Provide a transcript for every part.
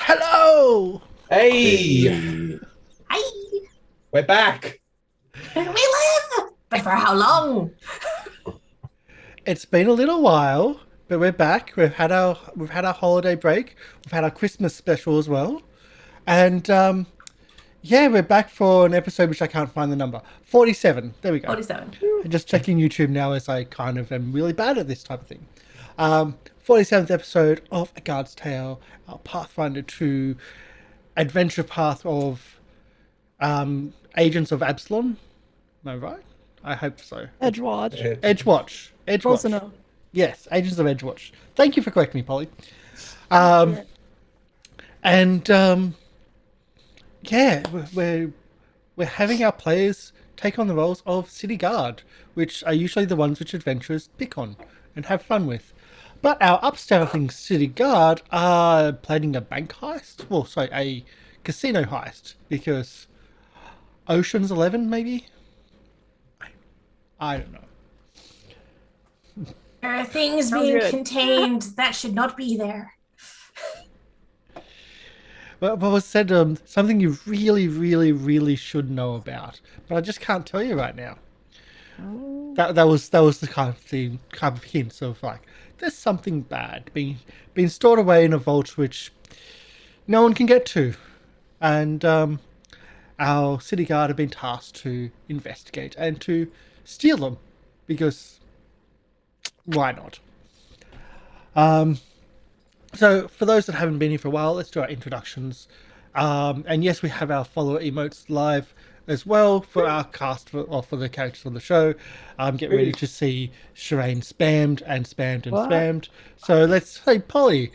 Hello! Hey, Hi, we're back. we live! But for how long? It's been a little while, but we're back. We've had our holiday break. We've had our Christmas special as well. And yeah, we're back for an episode which I can't find the number. 47. There we go. 47. I'm just checking YouTube now as I kind of am really bad at this type of thing. 47th episode of A Guard's Tale, our Pathfinder 2 adventure path of Agents of Absalom. Am I right? I hope so. Edgewatch. Edgewatch. Close Edgewatch. enough. Yes, Agents of Edgewatch. Thank you for correcting me, Polly. And yeah, we're having our players take on the roles of city guard, which are usually the ones which adventurers pick on and have fun with. But our upstanding city guard are planning a bank heist. Well, sorry, a casino heist because Ocean's 11, maybe. I don't know. There are things Sounds being good. contained that should not be there. Well, what was said something you really, really, really should know about, but I just can't tell you right now. That was the kind of hints of like there's something bad being stored away in a vault which no one can get to, and our city guard have been tasked to investigate and to steal them because why not? So, for those that haven't been here for a while, let's do our introductions. And yes, we have our follower emotes live as well for our cast or for the characters on the show. Get ready to see Sherain spammed and spammed and What? spammed. So let's say, Polly,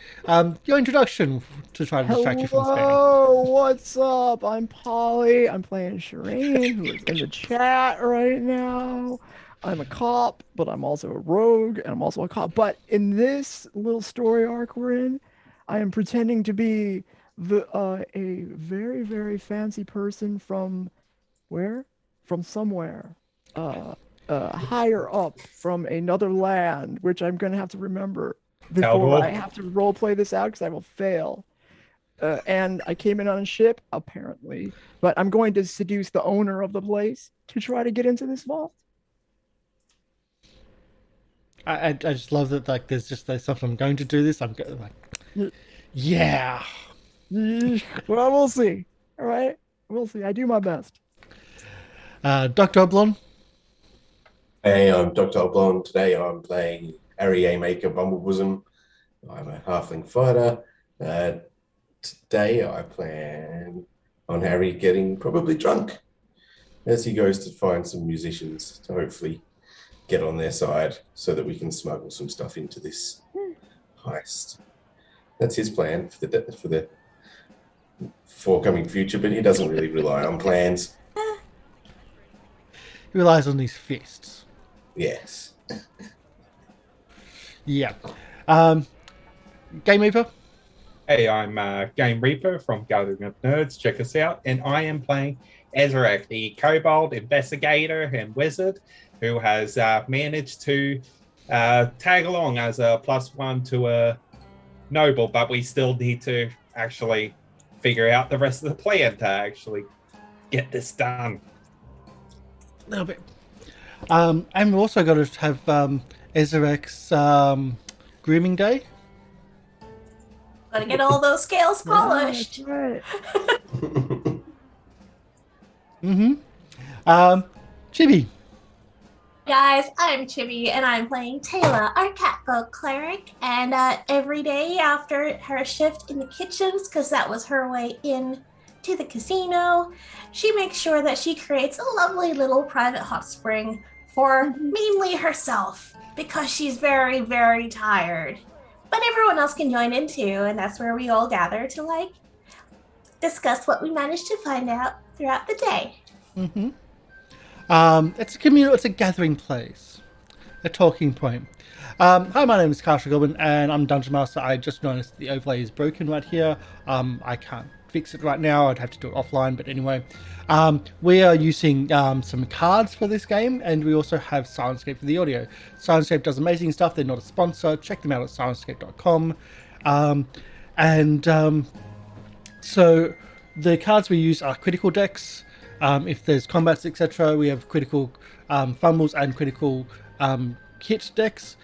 your introduction to try to distract you from spamming. Hello, what's up? I'm Polly. I'm playing Sherain, who is in the chat right now. I'm a cop, but I'm also a rogue, and I'm also a cop. But in this little story arc we're in, I am pretending to be a very, very fancy person from where? From somewhere. Higher up from another land, which I'm gonna have to remember before Cowboy. I have to role play this out because I will fail. And I came in on a ship, apparently, but I'm going to seduce the owner of the place to try to get into this vault. I just love that like there's something I'm going to do this. I'm going like, yeah. Yeesh. Well, we'll see. All right, we'll see. I do my best. Dr. Oblong. Hey, I'm Dr. Oblong. Today I'm playing Arry Maker Bumblebosom. I'm a halfling fighter. Today I plan on Harry getting probably drunk as he goes to find some musicians to hopefully get on their side so that we can smuggle some stuff into this heist. That's his plan for the forthcoming future, but he doesn't really rely on plans. He relies on his fists. Yes. Yeah. Game Reaper. Hey, I'm Game Reaper from Gathering of Nerds. Check us out. And I am playing Ezarek, the kobold investigator and wizard who has managed to tag along as a +1 to a noble, but we still need to actually figure out the rest of the plan to actually get this done. A little bit. And we've also got to have Ezarek's grooming day. Gotta get all those scales polished. Right. Chibi. Guys, I'm Chibi, and I'm playing Tayla, our catfolk cleric. And every day after her shift in the kitchens, because that was her way in to the casino, she makes sure that she creates a lovely little private hot spring for mainly herself, because she's very, very tired. But everyone else can join in too, and that's where we all gather to like discuss what we managed to find out throughout the day. It's a communal. It's a gathering place, a talking point. Hi, my name is Karsh the Goblin, and I'm Dungeon Master. I just noticed the overlay is broken right here. I can't fix it right now. I'd have to do it offline, but anyway. We are using some cards for this game, and we also have Syrinscape for the audio. Syrinscape does amazing stuff. They're not a sponsor. Check them out at syrinscape.com. So the cards we use are critical decks. If there's combats, etc., we have critical fumbles and critical hit decks.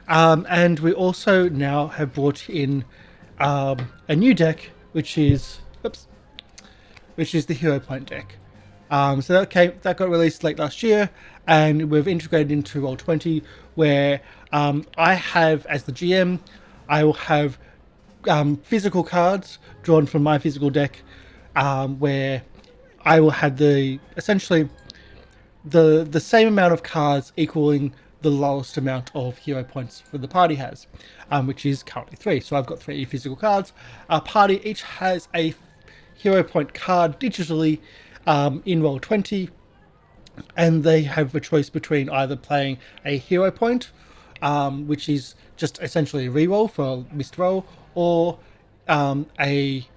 And we also now have brought in a new deck, which is the Hero Point deck. So that got released late last year, and we've integrated into Roll20, where I have, as the GM, I will have physical cards drawn from my physical deck, where I will have essentially the same amount of cards equaling the lowest amount of hero points for the party has, which is currently 3. So I've got 3 physical cards. Our party each has a hero point card digitally in Roll20, and they have a choice between either playing a hero point, which is just essentially a reroll for a missed roll, or a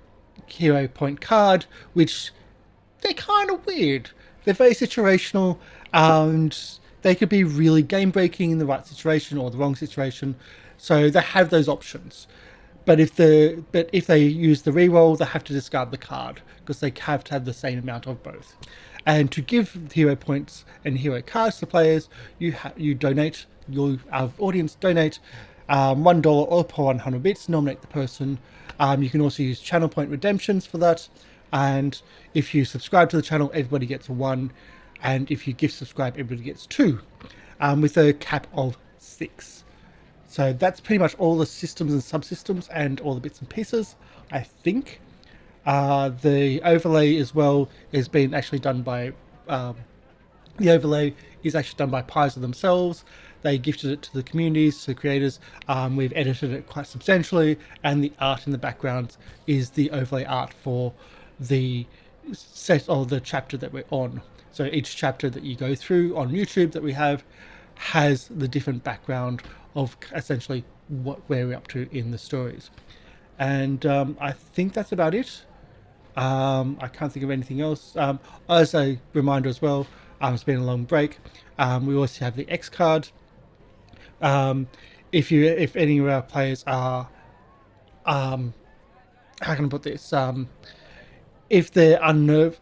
hero point card, which they're kind of weird. They're very situational, and they could be really game breaking in the right situation or the wrong situation. So they have those options. But if they use the reroll, they have to discard the card because they have to have the same amount of both. And to give hero points and hero cards to players, you donate. Our audience donate $1 or per 100 bits. Nominate the person. You can also use channel point redemptions for that. And if you subscribe to the channel, everybody gets 1. And if you gift subscribe, everybody gets 2, with a cap of 6. So that's pretty much all the systems and subsystems and all the bits and pieces, I think. The overlay as well has been actually done by... the overlay is actually done by Paizo themselves. They gifted it to the communities, to the creators. We've edited it quite substantially, and the art in the background is the overlay art for the set or the chapter that we're on. So each chapter that you go through on YouTube that we have has the different background of essentially where we're up to in the stories. And I think that's about it. I can't think of anything else. As a reminder as well, it's been a long break. We also have the X card. If any of our players are, how can I put this? If they're unnerved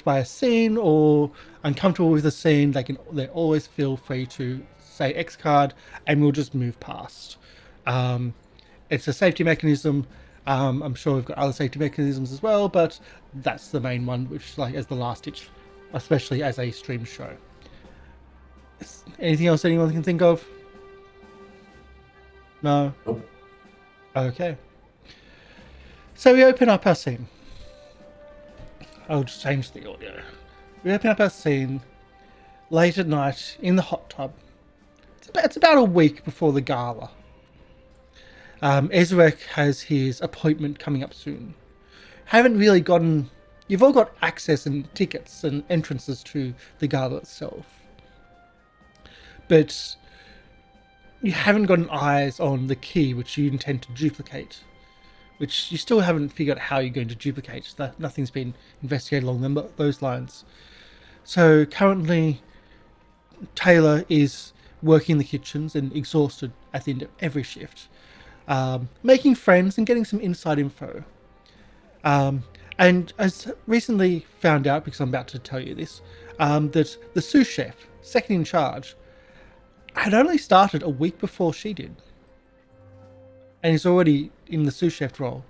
by a scene or uncomfortable with a scene, they always feel free to say X card, and we'll just move past. It's a safety mechanism. I'm sure we've got other safety mechanisms as well, but that's the main one, which as the last ditch, especially as a stream show. Anything else anyone can think of? No? Nope. Okay. So we open up our scene. I'll just change the audio. We open up our scene late at night in the hot tub. It's about a week before the gala. Ezarek has his appointment coming up soon. Haven't really gotten... You've all got access and tickets and entrances to the gala itself. But you haven't gotten eyes on the key which you intend to duplicate. Which you still haven't figured out how you're going to duplicate. Nothing's been investigated along those lines. So currently, Tayla is working in the kitchens and exhausted at the end of every shift. Making friends and getting some inside info. And as recently found out, because I'm about to tell you this, that the sous chef, second in charge, had only started a week before she did. And he's already in the sous chef role.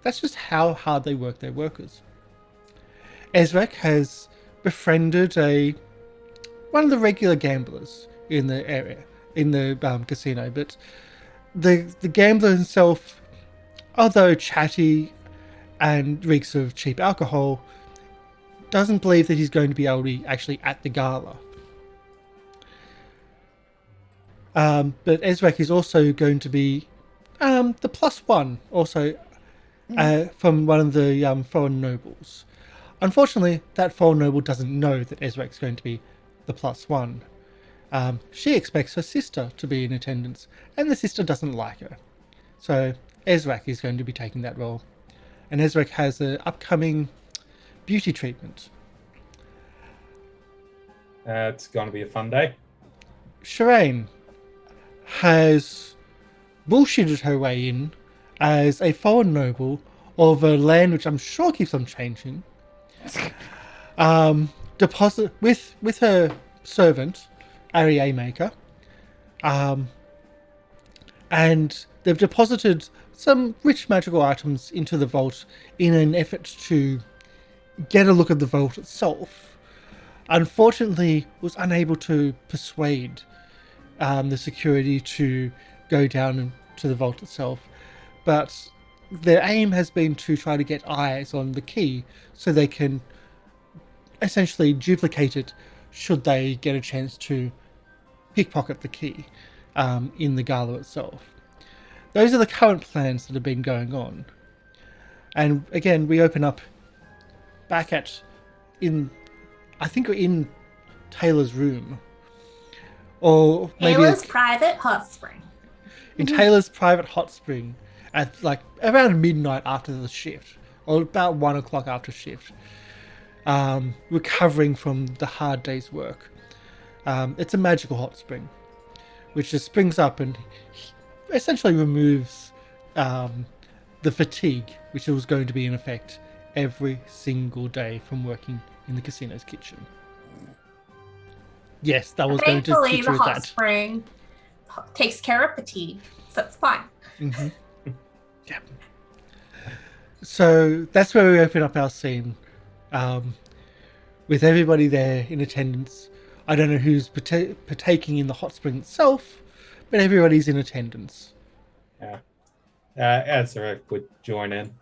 That's just how hard they work their workers. Ezarek has befriended one of the regular gamblers in the area, in the casino, but the gambler himself, although chatty and reeks of cheap alcohol, doesn't believe that he's going to be able to be actually at the gala. But Ezarek is also going to be the +1, also from one of the foreign nobles. Unfortunately, that foreign noble doesn't know that Ezrek's going to be the +1. She expects her sister to be in attendance, and the sister doesn't like her. So Ezarek is going to be taking that role. And Ezarek has an upcoming beauty treatment. It's going to be a fun day. Sherain has bullshitted her way in as a foreign noble of a land which I'm sure keeps on changing. Deposit with her servant, Arry maker, and they've deposited some rich magical items into the vault in an effort to get a look at the vault itself. Unfortunately, was unable to persuade the security to go down to the vault itself, but their aim has been to try to get eyes on the key so they can essentially duplicate it should they get a chance to pickpocket the key in the gala itself. Those are the current plans that have been going on. And again, we open up back I think we're in Tayla's room. Or maybe Tayla's private hot spring. in Tayla's private hot spring at like around midnight after the shift, or about 1 o'clock after shift, recovering from the hard day's work. It's a magical hot spring, which just springs up and essentially removes the fatigue which was going to be in effect every single day from working in the casino's kitchen. Yes, that was going to Thankfully, teach the you hot that. spring takes care of fatigue, so it's fine. Mm-hmm. Yeah. So that's where we open up our scene, with everybody there in attendance. I don't know who's partaking in the hot spring itself, but everybody's in attendance. Yeah. Ezarek would join in.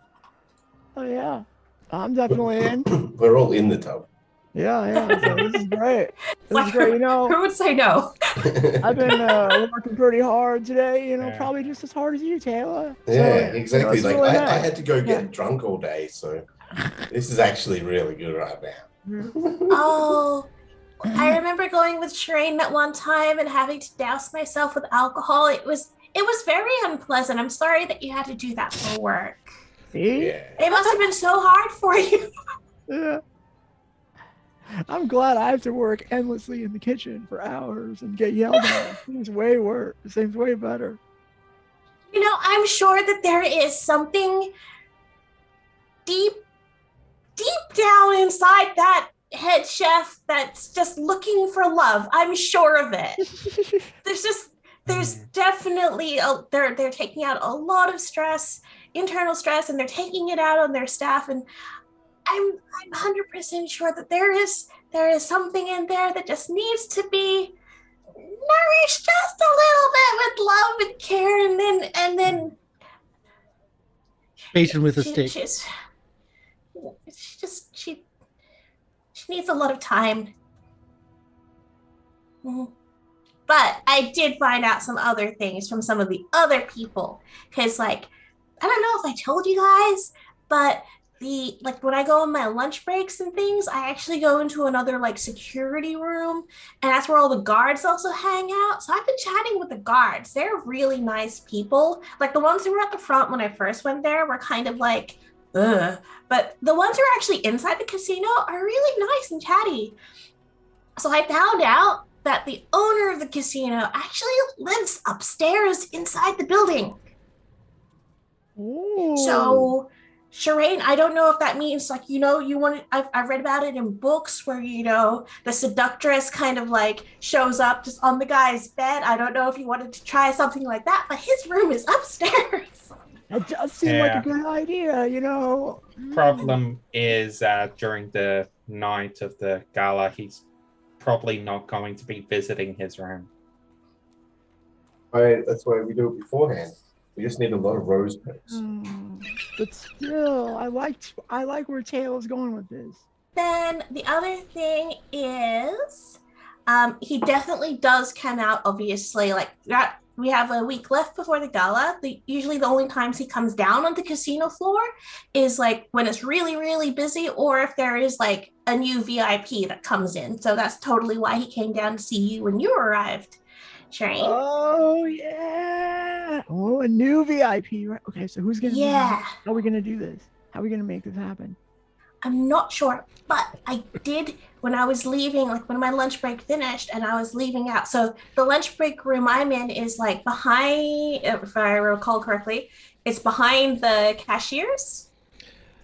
Oh yeah, I'm definitely in. We're all in the tub. Yeah. So this is great. This Like, is great. You know, who would say no? I've been working pretty hard today. Yeah. Probably just as hard as you, Taylor. Yeah, exactly. it's Like really I nice. had to go get Yeah. drunk all day, so this is actually really good right now. Oh, I remember going with Sherain that one time and having to douse myself with alcohol. It was very unpleasant. I'm sorry that you had to do that for work. See? Yeah. It must have been so hard for you. Yeah. I'm glad I have to work endlessly in the kitchen for hours and get yelled at. It seems way worse. It seems way better. You know, I'm sure that there is something deep down inside that head chef that's just looking for love. I'm sure of it. There's definitely they're taking out a lot of stress, internal stress, and they're taking it out on their staff. And I'm 100% sure that there is something in there that just needs to be nourished just a little bit with love and care, and then Beaten with a stick. She needs a lot of time. Mhm. But I did find out some other things from some of the other people, because like, I don't know if I told you guys, but when I go on my lunch breaks and things, I actually go into another like security room, and that's where all the guards also hang out. So I've been chatting with the guards. They're really nice people. Like the ones who were at the front when I first went there were kind of like, ugh. But the ones who are actually inside the casino are really nice and chatty. So I found out that the owner of the casino actually lives upstairs inside the building. Ooh. So Sherain, I don't know if that means like, I've read about it in books where, the seductress kind of like shows up just on the guy's bed. I don't know if you wanted to try something like that, but his room is upstairs. That does seem like a good idea, Problem is during the night of the gala, he's probably not going to be visiting his room. That's why we do it beforehand. We just need a lot of rose petals. But still, I like where Taylor's going with this. Then the other thing is, he definitely does come out, obviously, like that. We have a week left before the gala. Usually the only times he comes down on the casino floor is like when it's really, really busy, or if there is like a new VIP that comes in. So that's totally why he came down to see you when you arrived, Sherain. Oh, yeah. Oh, a new VIP, right? Okay, so who's going to Yeah. How are we going to do this? How are we going to make this happen? I'm not sure, but I did when I was leaving, like when my lunch break finished and I was leaving out. So the lunch break room I'm in is like behind, if I recall correctly, it's behind the cashiers.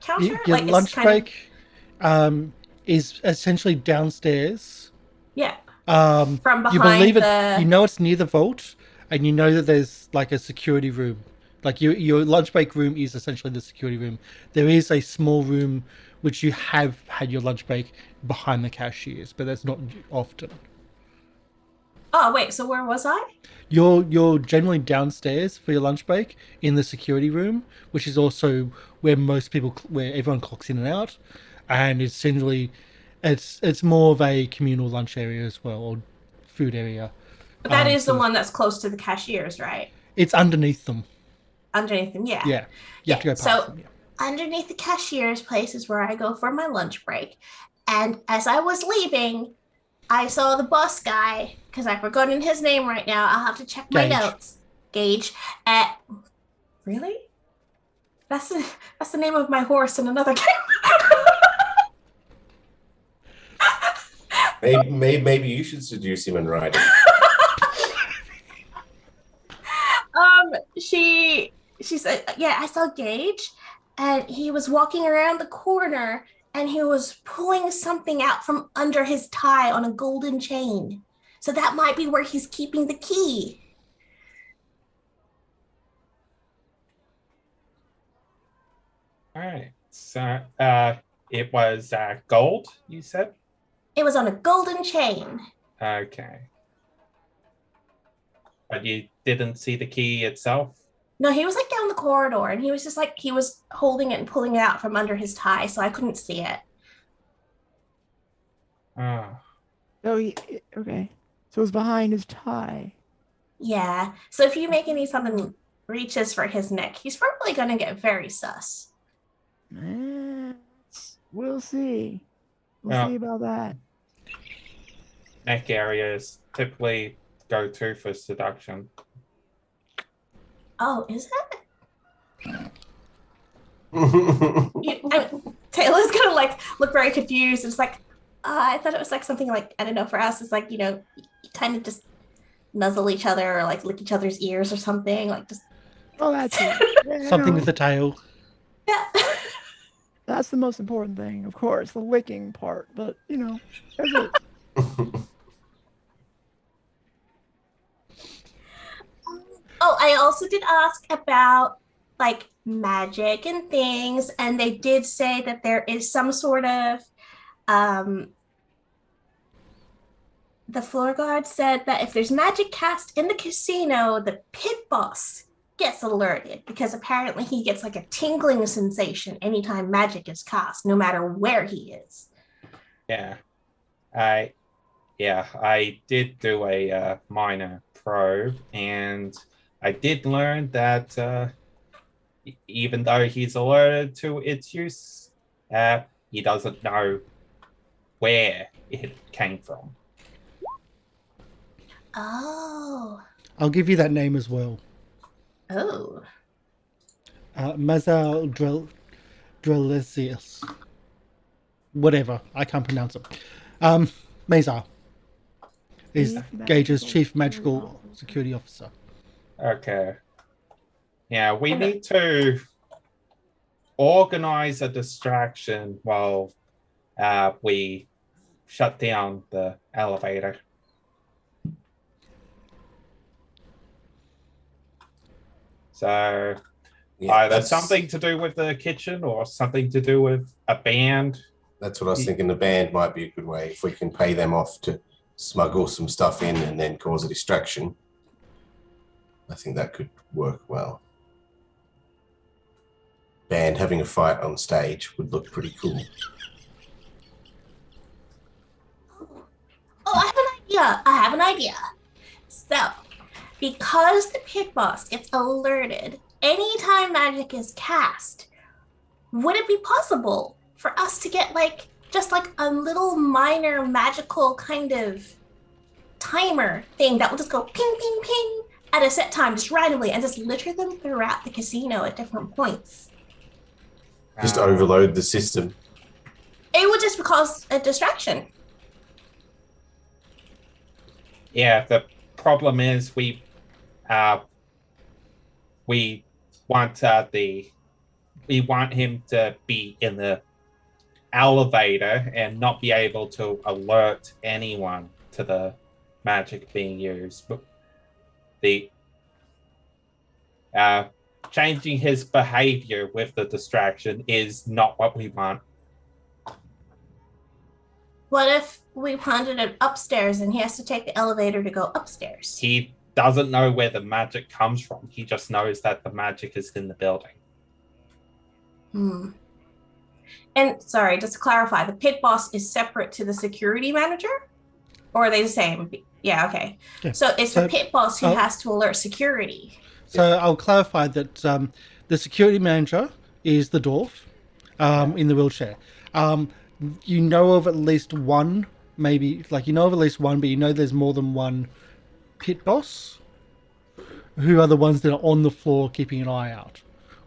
counter? Your Like, it's lunch kind of- break is essentially downstairs. Yeah. From behind you believe it. the- You know it's near the vault, and you know that there's like a security room. Like your lunch break room is essentially the security room. There is a small room which you have had your lunch break behind the cashiers, but that's not often. Oh, wait, so where was I? You're generally downstairs for your lunch break in the security room, which is also where where everyone clocks in and out, and essentially, it's more of a communal lunch area as well, or food area. But that is the so one that's close to the cashiers, right? It's underneath them. Underneath them, yeah. Yeah, you have to go past So them. Yeah. underneath the cashier's place is where I go for my lunch break. And as I was leaving, I saw the boss guy, because I've forgotten his name right now. I'll have to check my Gage. notes. Gage. Really? That's the name of my horse in another game. Maybe you should seduce him and ride him. She said, yeah, I saw Gage, and he was walking around the corner, and he was pulling something out from under his tie on a golden chain. So that might be where he's keeping the key. All right. So it was gold, you said? It was on a golden chain. Okay. But you didn't see the key itself? No, he was like down the corridor, and he was just like, he was holding it and pulling it out from under his tie, so I couldn't see it. Oh. So okay. So it was behind his tie. Yeah. So if you make any something reaches for his neck, he's probably gonna get very sus. We'll see. We'll Yeah. see about that. Neck areas typically go to for seduction. Oh, is it? Taylor's gonna like look very confused. It's like, I thought it was like something like, I don't know, for us, it's like, you kind of just nuzzle each other or like lick each other's ears or something. Like just Oh, that's it. Yeah, Something no, with a tail. yeah. that's the most important thing, of course, the licking part. But that's it. Oh, I also did ask about like magic and things, and they did say that there is some sort of the floor guard said that if there's magic cast in the casino, the pit boss gets alerted because apparently he gets like a tingling sensation anytime magic is cast, no matter where he is. Yeah. I did do a minor probe, and I did learn that even though he's alerted to its use, he doesn't know where it came from. Oh. I'll give you that name as well. Oh. Mazal Drelesius. Whatever. I can't pronounce it. Mazar is Gage's chief magical security officer. Okay. Yeah, we need to organize a distraction while we shut down the elevator. So either something to do with the kitchen or something to do with a band. That's what I was thinking. The band might be a good way if we can pay them off to smuggle some stuff in and then cause a distraction. I think that could work well. Band having a fight on stage would look pretty cool. Oh, I have an idea. So, because the pit boss gets alerted anytime magic is cast, would it be possible for us to get like just like a little minor magical kind of timer thing that will just go ping, ping, ping at a set time, just randomly, and just litter them throughout the casino at different points? Just overload the system. It would just cause a distraction. Yeah, the problem is we want the we want him to be in the elevator and not be able to alert anyone to the magic being used. But the changing his behavior with the distraction is not what we want. What if we planted it upstairs and he has to take the elevator to go upstairs? He doesn't know where the magic comes from. He just knows that the magic is in the building. And sorry, just to clarify, the pit boss is separate to the security manager? Or are they the same? Yeah, okay. Yeah. So it's the pit boss who has to alert security. So I'll clarify that the security manager is the dwarf in the wheelchair. You know of at least one, maybe, like you know of at least one, but you know there's more than one pit boss who are the ones that are on the floor keeping an eye out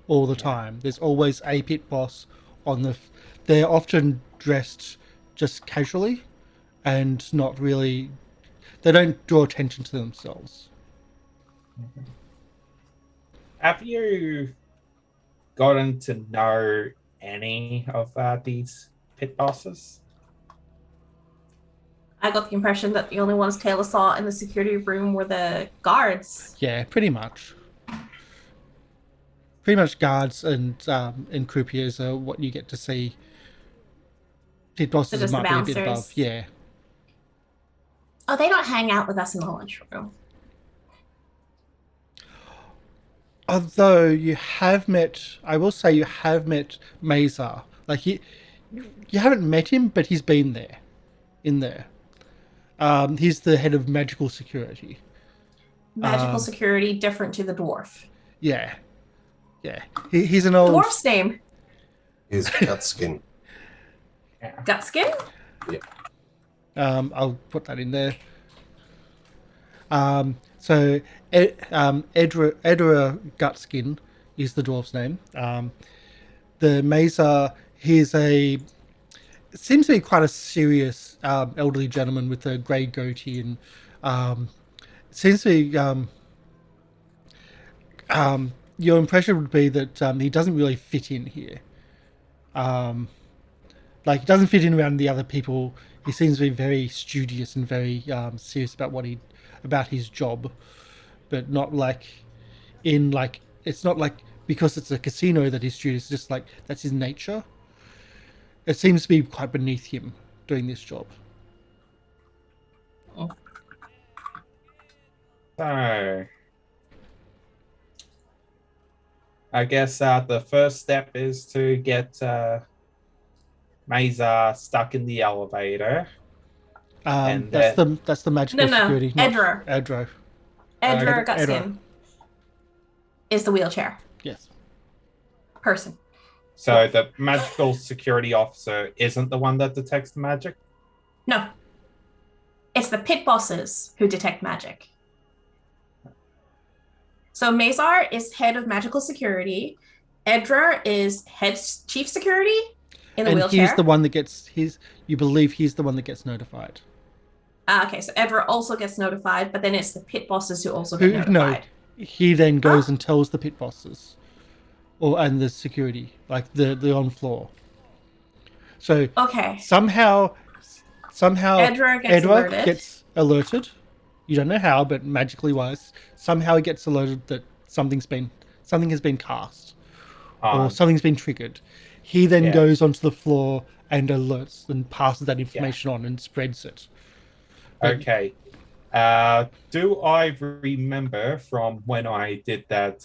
all the time. There's always a pit boss on the... They're often dressed just casually and not really... They don't draw attention to themselves. Have you gotten to know any of these pit bosses? I got the impression that the only ones Tayla saw in the security room were the guards. Yeah, pretty much. Pretty much guards and croupiers are what you get to see. Pit bosses just might the be a bit above. bouncers. Yeah. Oh, they don't hang out with us in the lunchroom. Although you have met, I will say you have met Mazar. Like you haven't met him, but he's been there, in there. He's the head of magical security. Magical security, different to the dwarf. Yeah, yeah. He's an old Dwarf's name? His Gutskin. Gutskin? Yeah. I'll put that in there. So Edra Gutskin is the dwarf's name. The Mazar, he's it seems to be quite a serious elderly gentleman with a grey goatee, and it seems to be your impression would be that he doesn't really fit in here. Like he doesn't fit in around the other people. He seems to be very studious and very serious about his job, but not it's not like because it's a casino that he's studious. It's just like that's his nature. It seems to be quite beneath him doing this job. So, I guess the first step is to get Mazar stuck in the elevator. And that's the magical security. Edra. Edra. Edra Gutskin is the wheelchair Yes. person. So the magical security officer isn't the one that detects the magic? No. It's the pit bosses who detect magic. So Mazar is head of magical security. Edra is head chief security in the wheelchair. And he's the one that gets you believe he's the one that gets notified. Okay, so Edra also gets notified, but then it's the pit bosses who also get notified. No, he then goes and tells the pit bosses, and the security, like the on floor. So okay, somehow Edra gets alerted. You don't know how, but magically wise, somehow he gets alerted that something has been cast, or something's been triggered. He then goes onto the floor and alerts and passes that information on and spreads it. Okay. Do I remember from when I did that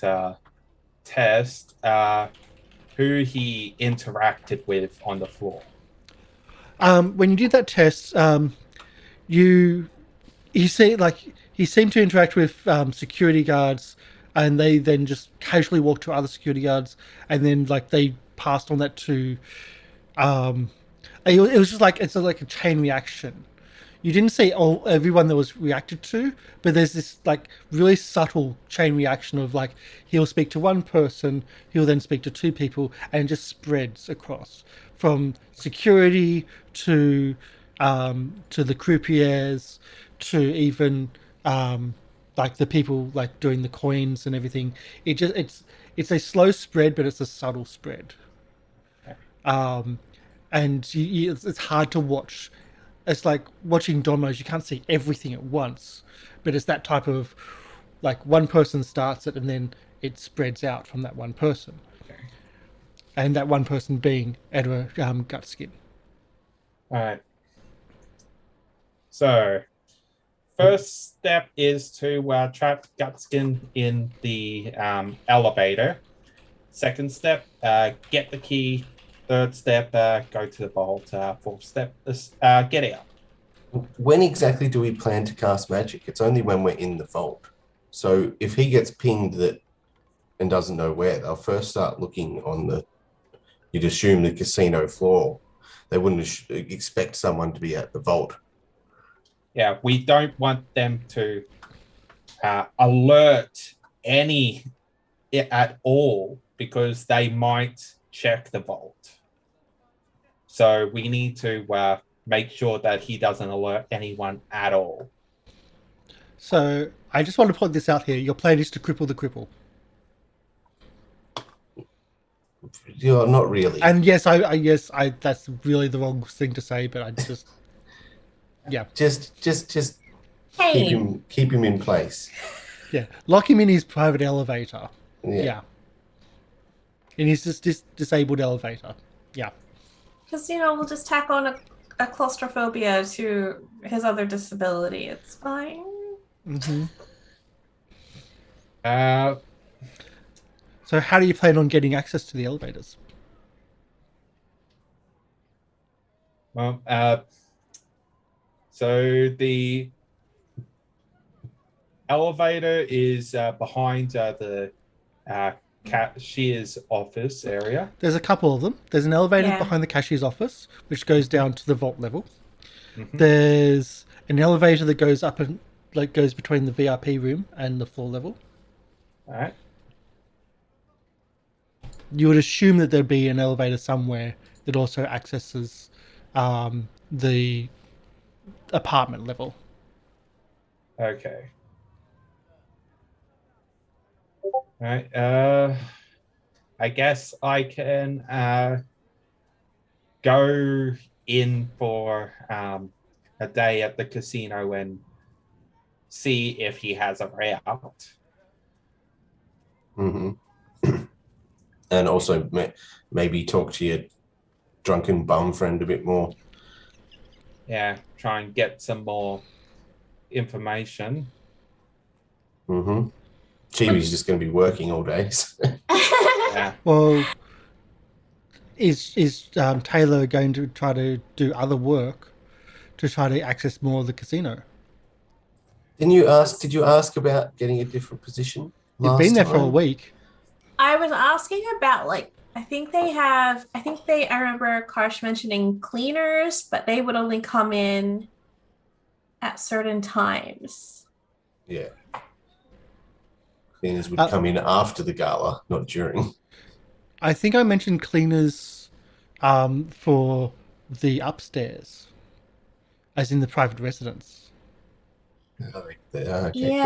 test who he interacted with on the floor? When you did that test, he seemed to interact with security guards, and they then just casually walked to other security guards, and then they passed on that to. It was just like it's like a chain reaction. You didn't see everyone that was reacted to, but there's this really subtle chain reaction of he'll speak to one person, he'll then speak to two people, and it just spreads across from security to the croupiers to even like the people like doing the coins and everything. It's a slow spread, but it's a subtle spread. And it's hard to watch. It's like watching dominoes. You can't see everything at once, but it's that type of like one person starts it and then it spreads out from that one person, and that one person being Edward Gutskin. All right. So, first step is to trap Gutskin in the elevator. Second step, get the key. Third step, go to the vault. Fourth step, get out. When exactly do we plan to cast magic? It's only when we're in the vault. So if he gets pinged and doesn't know where, they'll first start looking on you'd assume the casino floor. They wouldn't expect someone to be at the vault. Yeah, we don't want them to alert any at all because they might check the vault. So we need to make sure that he doesn't alert anyone at all. So I just want to point this out here. Your plan is to cripple the cripple. Yeah, not really. And yes, I that's really the wrong thing to say, but I just, yeah. Just Hey. keep him in place. Yeah, lock him in his private elevator. Yeah. Yeah. In his disabled elevator. Yeah. Because, we'll just tack on a claustrophobia to his other disability. It's fine. Mm-hmm. Uh, So how do you plan on getting access to the elevators? Well, so the elevator is behind the cashier's office area. There's a couple of them. There's an elevator Yeah. behind the cashier's office, which goes down to the vault level. Mhm. There's an elevator that goes up and goes between the VIP room and the floor level. All right. You would assume that there'd be an elevator somewhere that also accesses the apartment level. Okay. All right. I guess I can go in for a day at the casino and see if he has a route. Mm-hmm. And also maybe talk to your drunken bum friend a bit more. Yeah, try and get some more information. Mm-hmm. Chibi's just going to be working all day. Yeah. Well, is Tayla going to try to do other work to try to access more of the casino? Did you ask about getting a different position? You've been there for a week. I was asking about, I remember Karsh mentioning cleaners, but they would only come in at certain times. Yeah. Cleaners would come in after the gala, not during. I think I mentioned cleaners for the upstairs, as in the private residence. Okay, Yeah. clean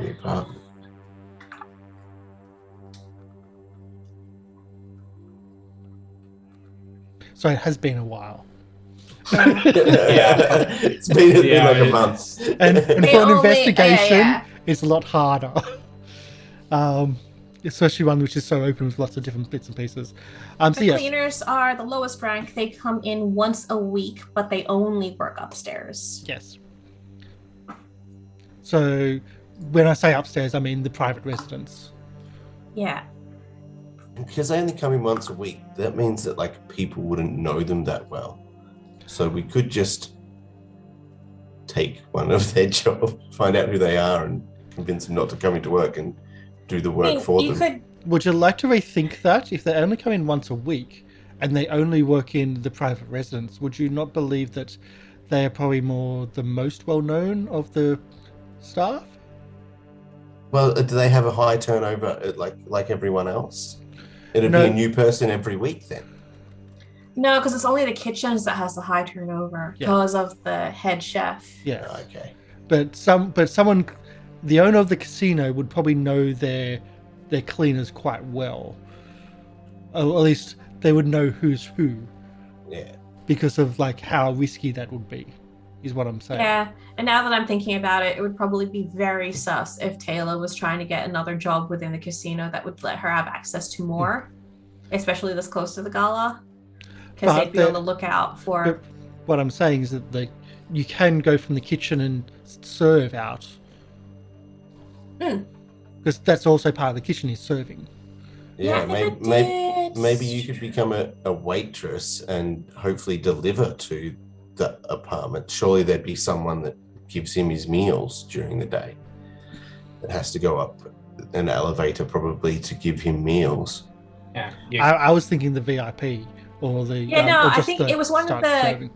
the apartment. So it has been a while. It's been like a month. And They for an only- investigation, yeah. it's a lot harder. Especially one which is so open with lots of different bits and pieces. So The yes, cleaners are the lowest rank. They come in once a week, but they only work upstairs. yes. So when I say upstairs, I mean the private residence. Yeah. Because they only come in once a week, that means that people wouldn't know them that well. So we could just take one of their job, find out who they are, and convince them not to come into work and do the work for you them. Would you like to rethink that? If they only come in once a week and they only work in the private residence, would you not believe that they are probably the most well known of the staff? Well, do they have a high turnover like everyone else? It'd No. be a new person every week then. No, because it's only the kitchens that has the high turnover Yeah. because of the head chef. Yeah. Okay. But someone the owner of the casino would probably know their cleaners quite well. Or at least they would know who's who. Yeah. Because of like how risky that would be, is what I'm saying. Yeah, and now that I'm thinking about it, it would probably be very sus if Tayla was trying to get another job within the casino that would let her have access to more, especially this close to the gala, because they'd be on the lookout for. But what I'm saying is that you can go from the kitchen and serve out, because that's also part of the kitchen is serving. Yeah, Yeah, maybe you could become a waitress and hopefully deliver to the apartment. Surely there'd be someone that gives him his meals during the day. It has to go up an elevator probably to give him meals. Yeah. I was thinking the VIP or the or I think it was one of the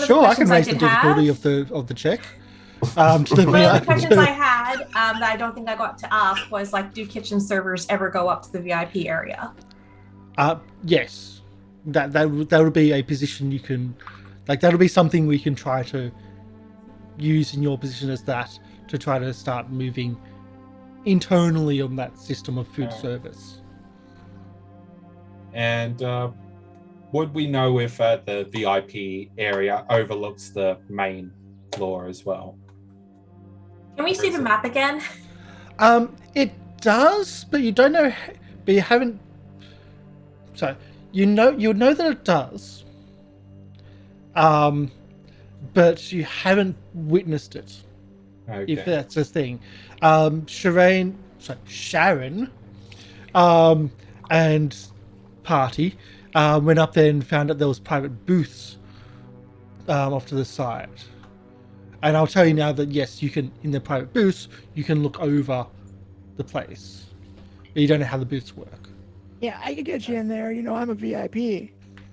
sure, I can raise the did difficulty have. of the check. To the One of the VIP. questions I had that I don't think I got to ask was like, do kitchen servers ever go up to the VIP area? Yes, that would be a position you can, like that would be something we can try to use in your position as that to try to start moving internally on that system of food service. And would we know if the VIP area overlooks the main floor as well? Can we see the map again? It does, but you don't know. But you haven't. So you know that it does. But you haven't witnessed it. Okay. If that's a thing. Sherain, Sharon, and party went up there and found that there was private booths off to the side. And I'll tell you now that yes, you can, in the private booths, you can look over the place. But you don't know how the booths work. Yeah, I could get you in there. You know, I'm a VIP.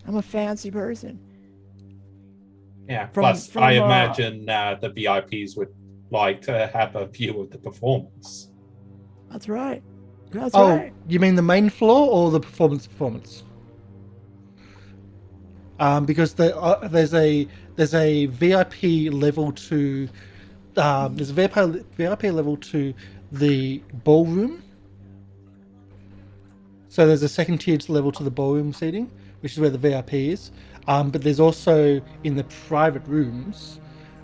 I'm a fancy person. Yeah, plus I imagine the VIPs would like to have a view of the performance. That's right. That's right. You mean the main floor or the performance? Because there's a VIP level to there's a VIP level to the ballroom. So there's a second tiered level to the ballroom seating, which is where the VIP is. But there's also in the private rooms,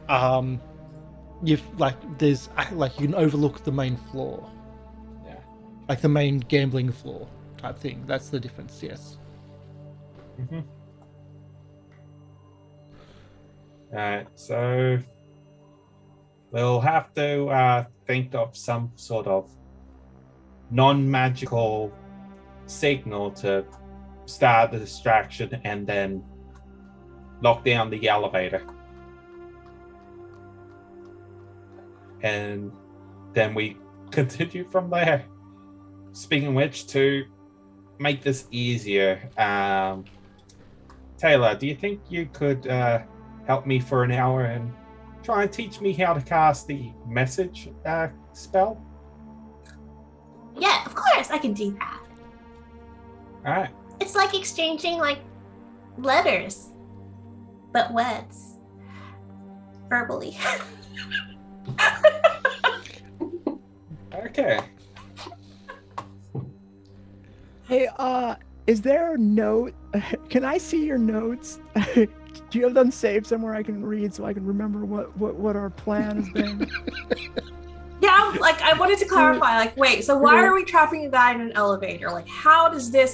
you can overlook the main floor. Yeah. Like the main gambling floor type thing. That's the difference, yes. Mm-hmm. Alright, so we'll have to think of some sort of non-magical signal to start the distraction and then lock down the elevator. And then we continue from there. Speaking of which, to make this easier, Tayla, do you think you could help me for an hour and try and teach me how to cast the message spell? Yeah, of course, I can do that. All right. It's like exchanging like letters, but words verbally. Okay. Hey, is there a note? Can I see your notes? Do you have them saved somewhere I can read so I can remember what our plan has been? Yeah, like I wanted to clarify. Like, wait, so why are we trapping a guy in an elevator? Like, how does this?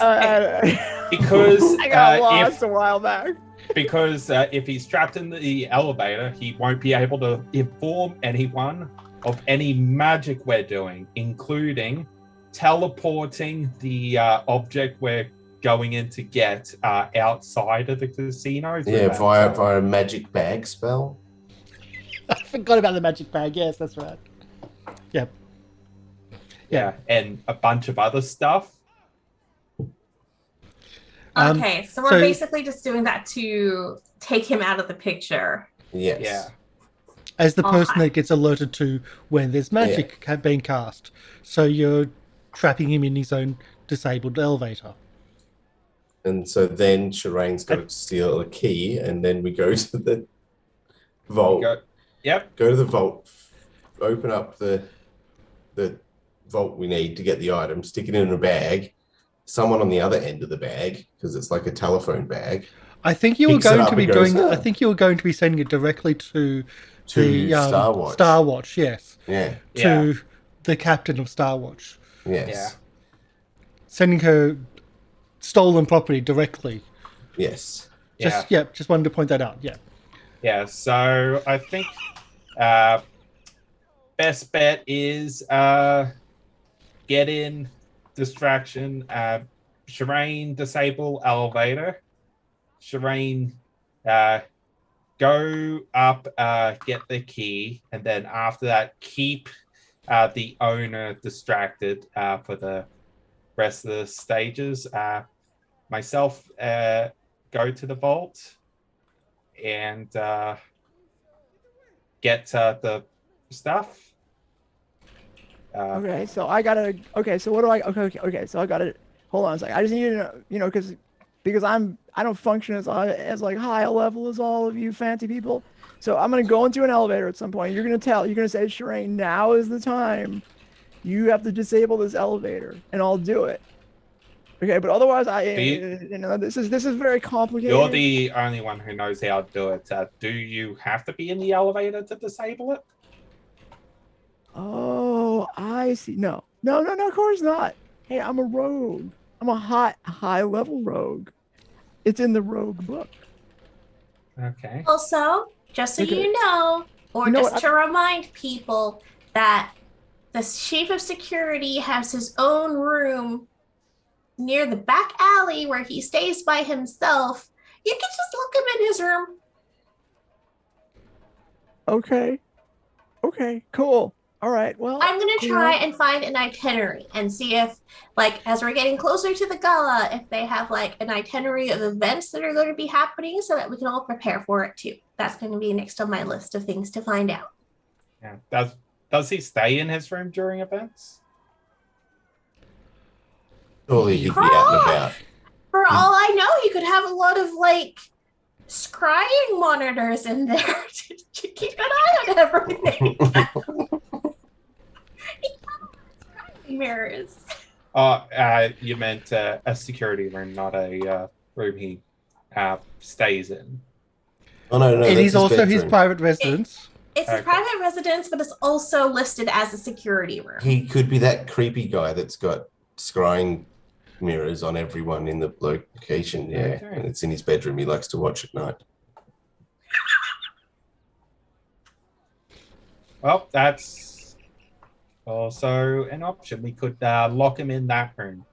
Because I got lost a while back. Because if he's trapped in the elevator, he won't be able to inform anyone of any magic we're doing, including teleporting the object we're going in to get outside of the casino. Yeah, via a magic bag spell. I forgot about the magic bag. Yes, that's right. Yep. Yeah, and a bunch of other stuff. Okay, so we're basically just doing that to take him out of the picture. Yes. Yeah. As the person that gets alerted to when there's magic being cast. So you're trapping him in his own disabled elevator. And so then Sherain's got to steal a key, and then we go to the vault. Yep. Go to the vault open up the vault we need to get the item, stick it in a bag. Someone on the other end of the bag, because it's like a telephone bag, I think you were picks it going up to be and goes, doing. I "Oh." think you were going to be sending it directly to To the Starwatch. Starwatch, yes. Yeah. To the captain of Starwatch, Yes. sending her stolen property directly. Yes. Just wanted to point that out. Yeah. Yeah, so I think best bet is get in, distraction, Sherain, disable elevator. Sherain, go up, get the key, and then after that, keep the owner distracted for the rest of the stages. Myself, go to the vault and get the stuff. Okay, so I gotta. Okay, so what do I? Okay. So I gotta. Hold on a second. I just need to know, because I don't function as like high a level as all of you fancy people. So I'm gonna go into an elevator at some point. You're gonna say, Sherain, now is the time. You have to disable this elevator, and I'll do it. Okay, but otherwise, this is very complicated. You're the only one who knows how to do it. Do you have to be in the elevator to disable it? Oh, I see. No, of course not. Hey, I'm a rogue. I'm a high level rogue. It's in the rogue book. Okay. Also, just so you know, or You know just what? to remind people that the chief of security has his own room near the back alley where he stays by himself. You can just look him in his room. Okay, cool. All right, well, I'm going to try and find an itinerary and see if, like, as we're getting closer to the gala, if they have, like, an itinerary of events that are going to be happening so that we can all prepare for it, too. That's going to be next on my list of things to find out. Yeah. Does he stay in his room during events? Surely he'd be out and about. For all I know, you could have a lot of, like, scrying monitors in there to keep an eye on everything. Mirrors. Oh, you meant a security room, not a room he stays in. Oh, no, It is also his bedroom. private residence. It's a private residence, but it's also listed as a security room. He could be that creepy guy that's got scrying mirrors on everyone in the location. Yeah, Okay. and it's in his bedroom. He likes to watch at night. Well, that's also an option. We could lock him in that room.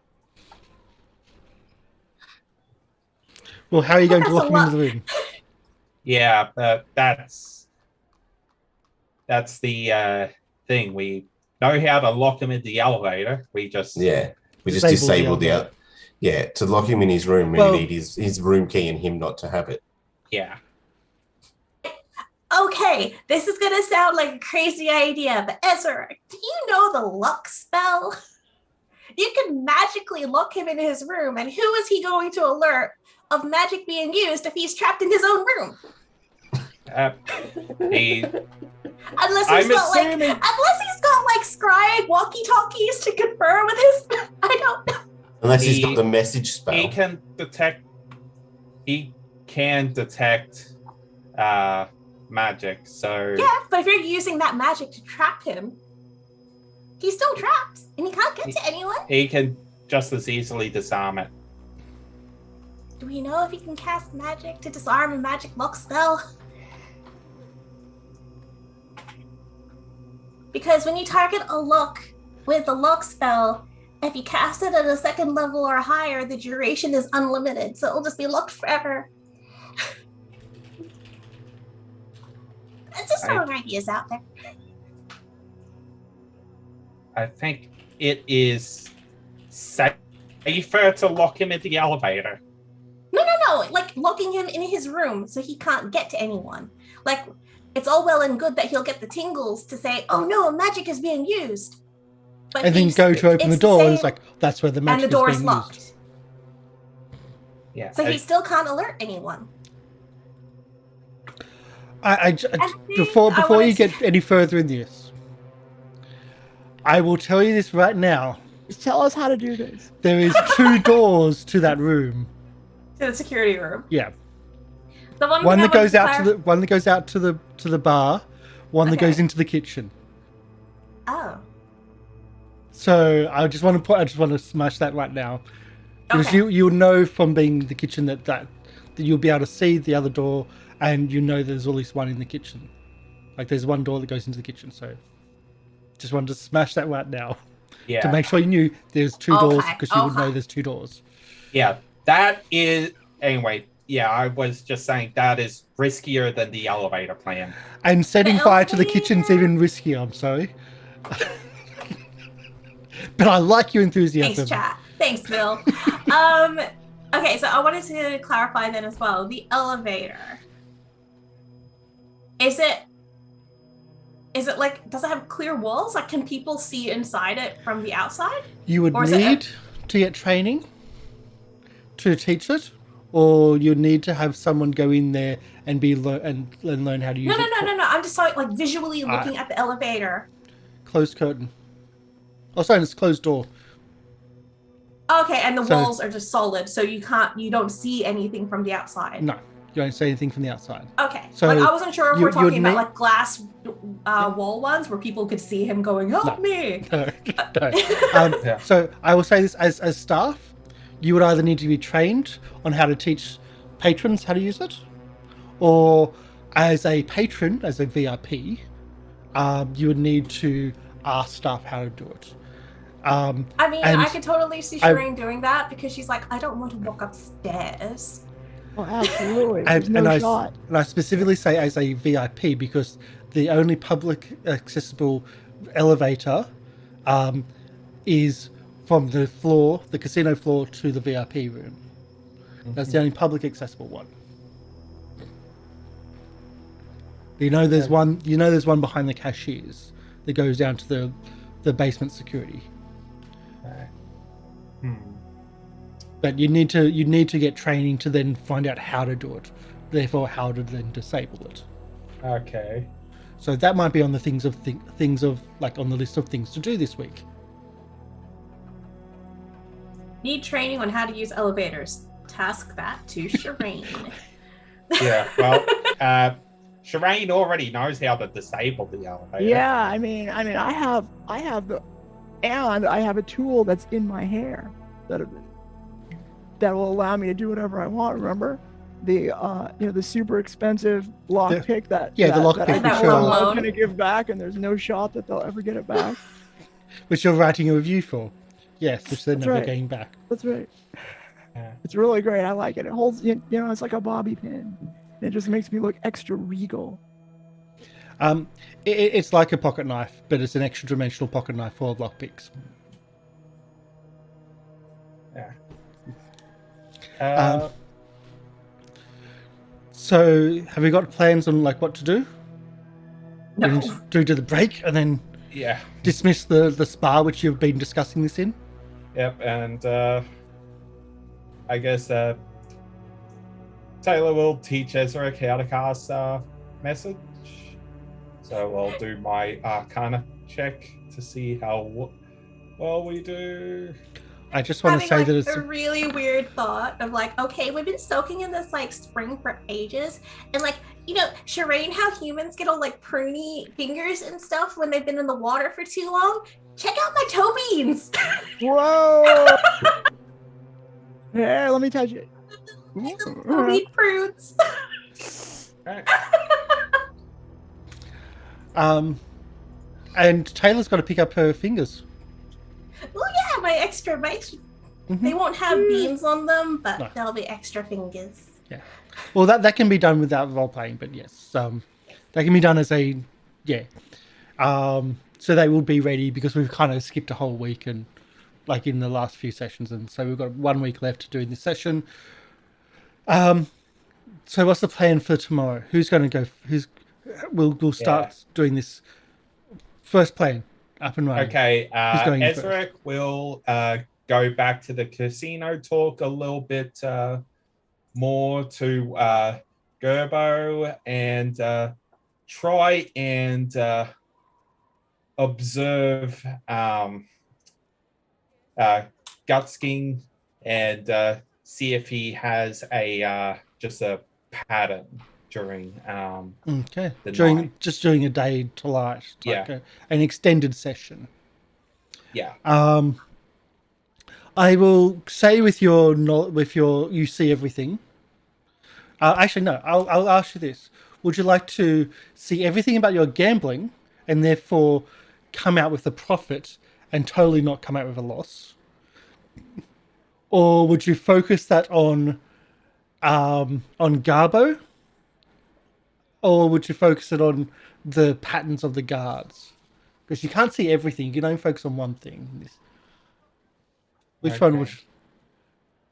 Well, how are you going to That's lock a him into the room? Yeah, that's the thing. We know how to lock him in the elevator. We just Disable the to lock him in his room, we need his room key and him not to have it. Yeah. Okay, this is gonna sound like a crazy idea, but Ezarek, do you know the luck spell? You can magically lock him in his room, and who is he going to alert of magic being used if he's trapped in his own room? Unless he's got like scrying walkie-talkies to confer with his. I don't know. Unless he's got the message spell. He can detect magic. So yeah, but if you're using that magic to trap him, he's still trapped, and he can't get to anyone. He can just as easily disarm it. Do we know if he can cast magic to disarm a magic lock spell? Because when you target a lock with a lock spell, if you cast it at a second level or higher, the duration is unlimited, so it'll just be locked forever. Just throwing ideas out there. I think it is safer to lock him in the elevator. No, like locking him in his room so he can't get to anyone. Like, it's all well and good that he'll get the tingles to say, oh no, magic is being used. But and then go to open the door and it's like, that's where the magic and the door's is being locked. used. Yeah. So he still can't alert anyone. Before you get any further in this, I will tell you this right now. Just tell us how to do this. There is 2 doors to that room. To the security room. Yeah. The One thing that I goes wanted out to the one that goes out to the bar, one that Okay. goes into the kitchen. Oh. So I just want to smash that right now. Because Okay. you'll know from being in the kitchen that you'll be able to see the other door, and you know there's at least one in the kitchen. Like there's one door that goes into the kitchen. So just wanted to smash that right now Yeah. to make sure you knew there's 2 doors, Okay, because you would know okay. there's 2 doors. Yeah, that is. Anyway, yeah, I was just saying that is riskier than the elevator plan. And setting The fire to the kitchen's elevator? even riskier. I'm sorry, but I like your enthusiasm. Thanks, chat. Thanks, Bill. Okay, so I wanted to clarify then as well. The elevator. Is it like, does it have clear walls? Like, can people see inside it from the outside? You would Or is it need to get training to teach it, or you need to have someone go in there and and learn how to use No. it. I'm just like visually looking at the elevator. Closed curtain. Oh, sorry, it's closed door. Okay, and the So- walls are just solid, so you don't see anything from the outside. No, you don't say anything from the outside. Okay, So like I wasn't sure if you- we're talking you'd about need- like glass wall ones where people could see him going, "Help No. me!" No, no. Yeah. So I will say this as staff, you would either need to be trained on how to teach patrons how to use it, or as a patron, as a VIP, you would need to ask staff how to do it. I mean, And I could totally see I- Sherain doing that because she's like, I don't want to walk upstairs. Oh, absolutely. There's no I, shot. and I specifically say as a VIP because the only public accessible elevator is from the casino floor to the VIP room. That's the only public accessible one. You know, there's one. You know, there's one behind the cashiers that goes down to the basement security. But you need to get training to then find out how to do it. Therefore, how to then disable it. Okay. So that might be on the things of like on the list of things to do this week. Need training on how to use elevators. Task that to Sherain. Yeah. Well, Sherain already knows how to disable the elevator. Yeah, I mean, I have a tool that's in my hair that will allow me to do whatever I want. Remember, the super expensive lockpick that the lockpick, that I which know you're- I'm going to give back, and there's no shot that they'll ever get it back. Which you're writing a review for. Yes, which they're That's never right. getting back. That's right. Yeah. It's really great. I like it. It holds, it's like a bobby pin. It just makes me look extra regal. It's like a pocket knife, but it's an extra dimensional pocket knife for lockpicks. Yeah. So, have we got plans on like what to do? No. We need to do the break and then Yeah. dismiss the spa which you've been discussing this in. Yep. And I guess Tayla will teach Ezarek how to cast message. So I'll do my Arcana check to see how well we do. I just want to Having say like that it's a really weird thought of like, okay, we've been soaking in this like spring for ages, and like, Sherain, how humans get all like pruny fingers and stuff when they've been in the water for too long. Check out my toe beans. Whoa! Hey, let me touch it. Toe bean prunes. Right. and Taylor's got to pick up her fingers. Well, yeah, my extra. They won't have beans on them, but No. there'll be extra fingers. Well, that can be done without role playing, but yes, that can be done as a so they will be ready because we've kind of skipped a whole week and like in the last few sessions, and so we've got 1 week left to do this session. So what's the plan for tomorrow? Who's going to go? We'll start doing this first plan up and running. Okay. Who's going in Ezarek will go back to the casino, talk a little bit more to Gerbo, and try and observe Gutsking and see if he has a just a pattern during Okay. the During night. just during a day to light, like Yeah. an extended session. Yeah. I will say with your you see everything. Actually, no. I'll ask you this: would you like to see everything about your gambling and therefore come out with a profit and totally not come out with a loss, or would you focus that on Garbo, or would you focus it on the patterns of the guards? Because you can't see everything; you can only focus on one thing. Which one Okay. would?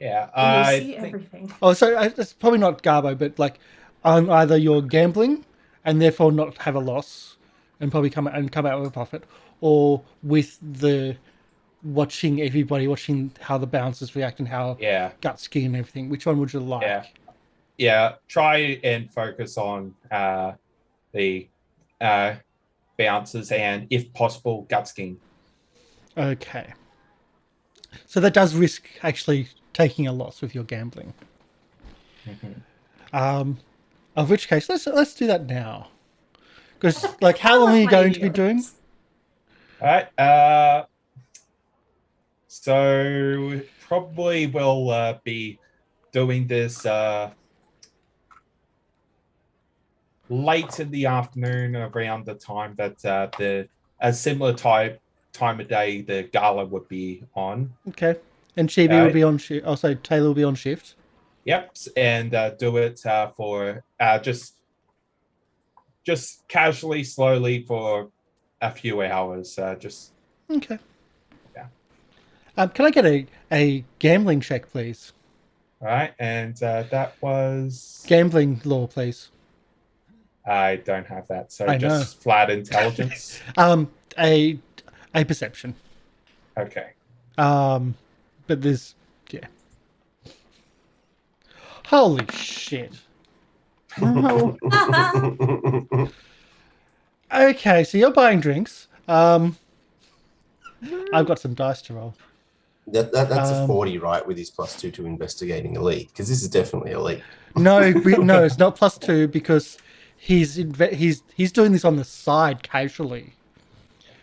Yeah. You I see think everything. Oh, so it's probably not Garbo, but like on either your gambling and therefore not have a loss and probably come out with a profit, or with the watching how the bouncers react and how yeah. gut skin and everything. Which one would you like? Yeah. Yeah. Try and focus on the bounces and, if possible, Gutsking. Okay. So that does risk actually taking a loss with your gambling. Of which case, let's do that now. Because like, how long are you going to be doing? All right. So probably we'll be doing this late in the afternoon, around the time that a similar time of day the gala would be on. Okay. And Chibi will be on shift. Also, Tayla will be on shift. Yep, and do it for just casually, slowly for a few hours. Just Okay. Yeah. Can I get a gambling check, please? all right, and that was Gambling law, please. I don't have that, so I just flat intelligence. A perception. Okay. But there's holy shit. No. Okay, so you're buying drinks. I've got some dice to roll. That's a 40, right, with his +2 to investigating elite, because this is definitely elite. No, it's not +2 because he's doing this on the side casually.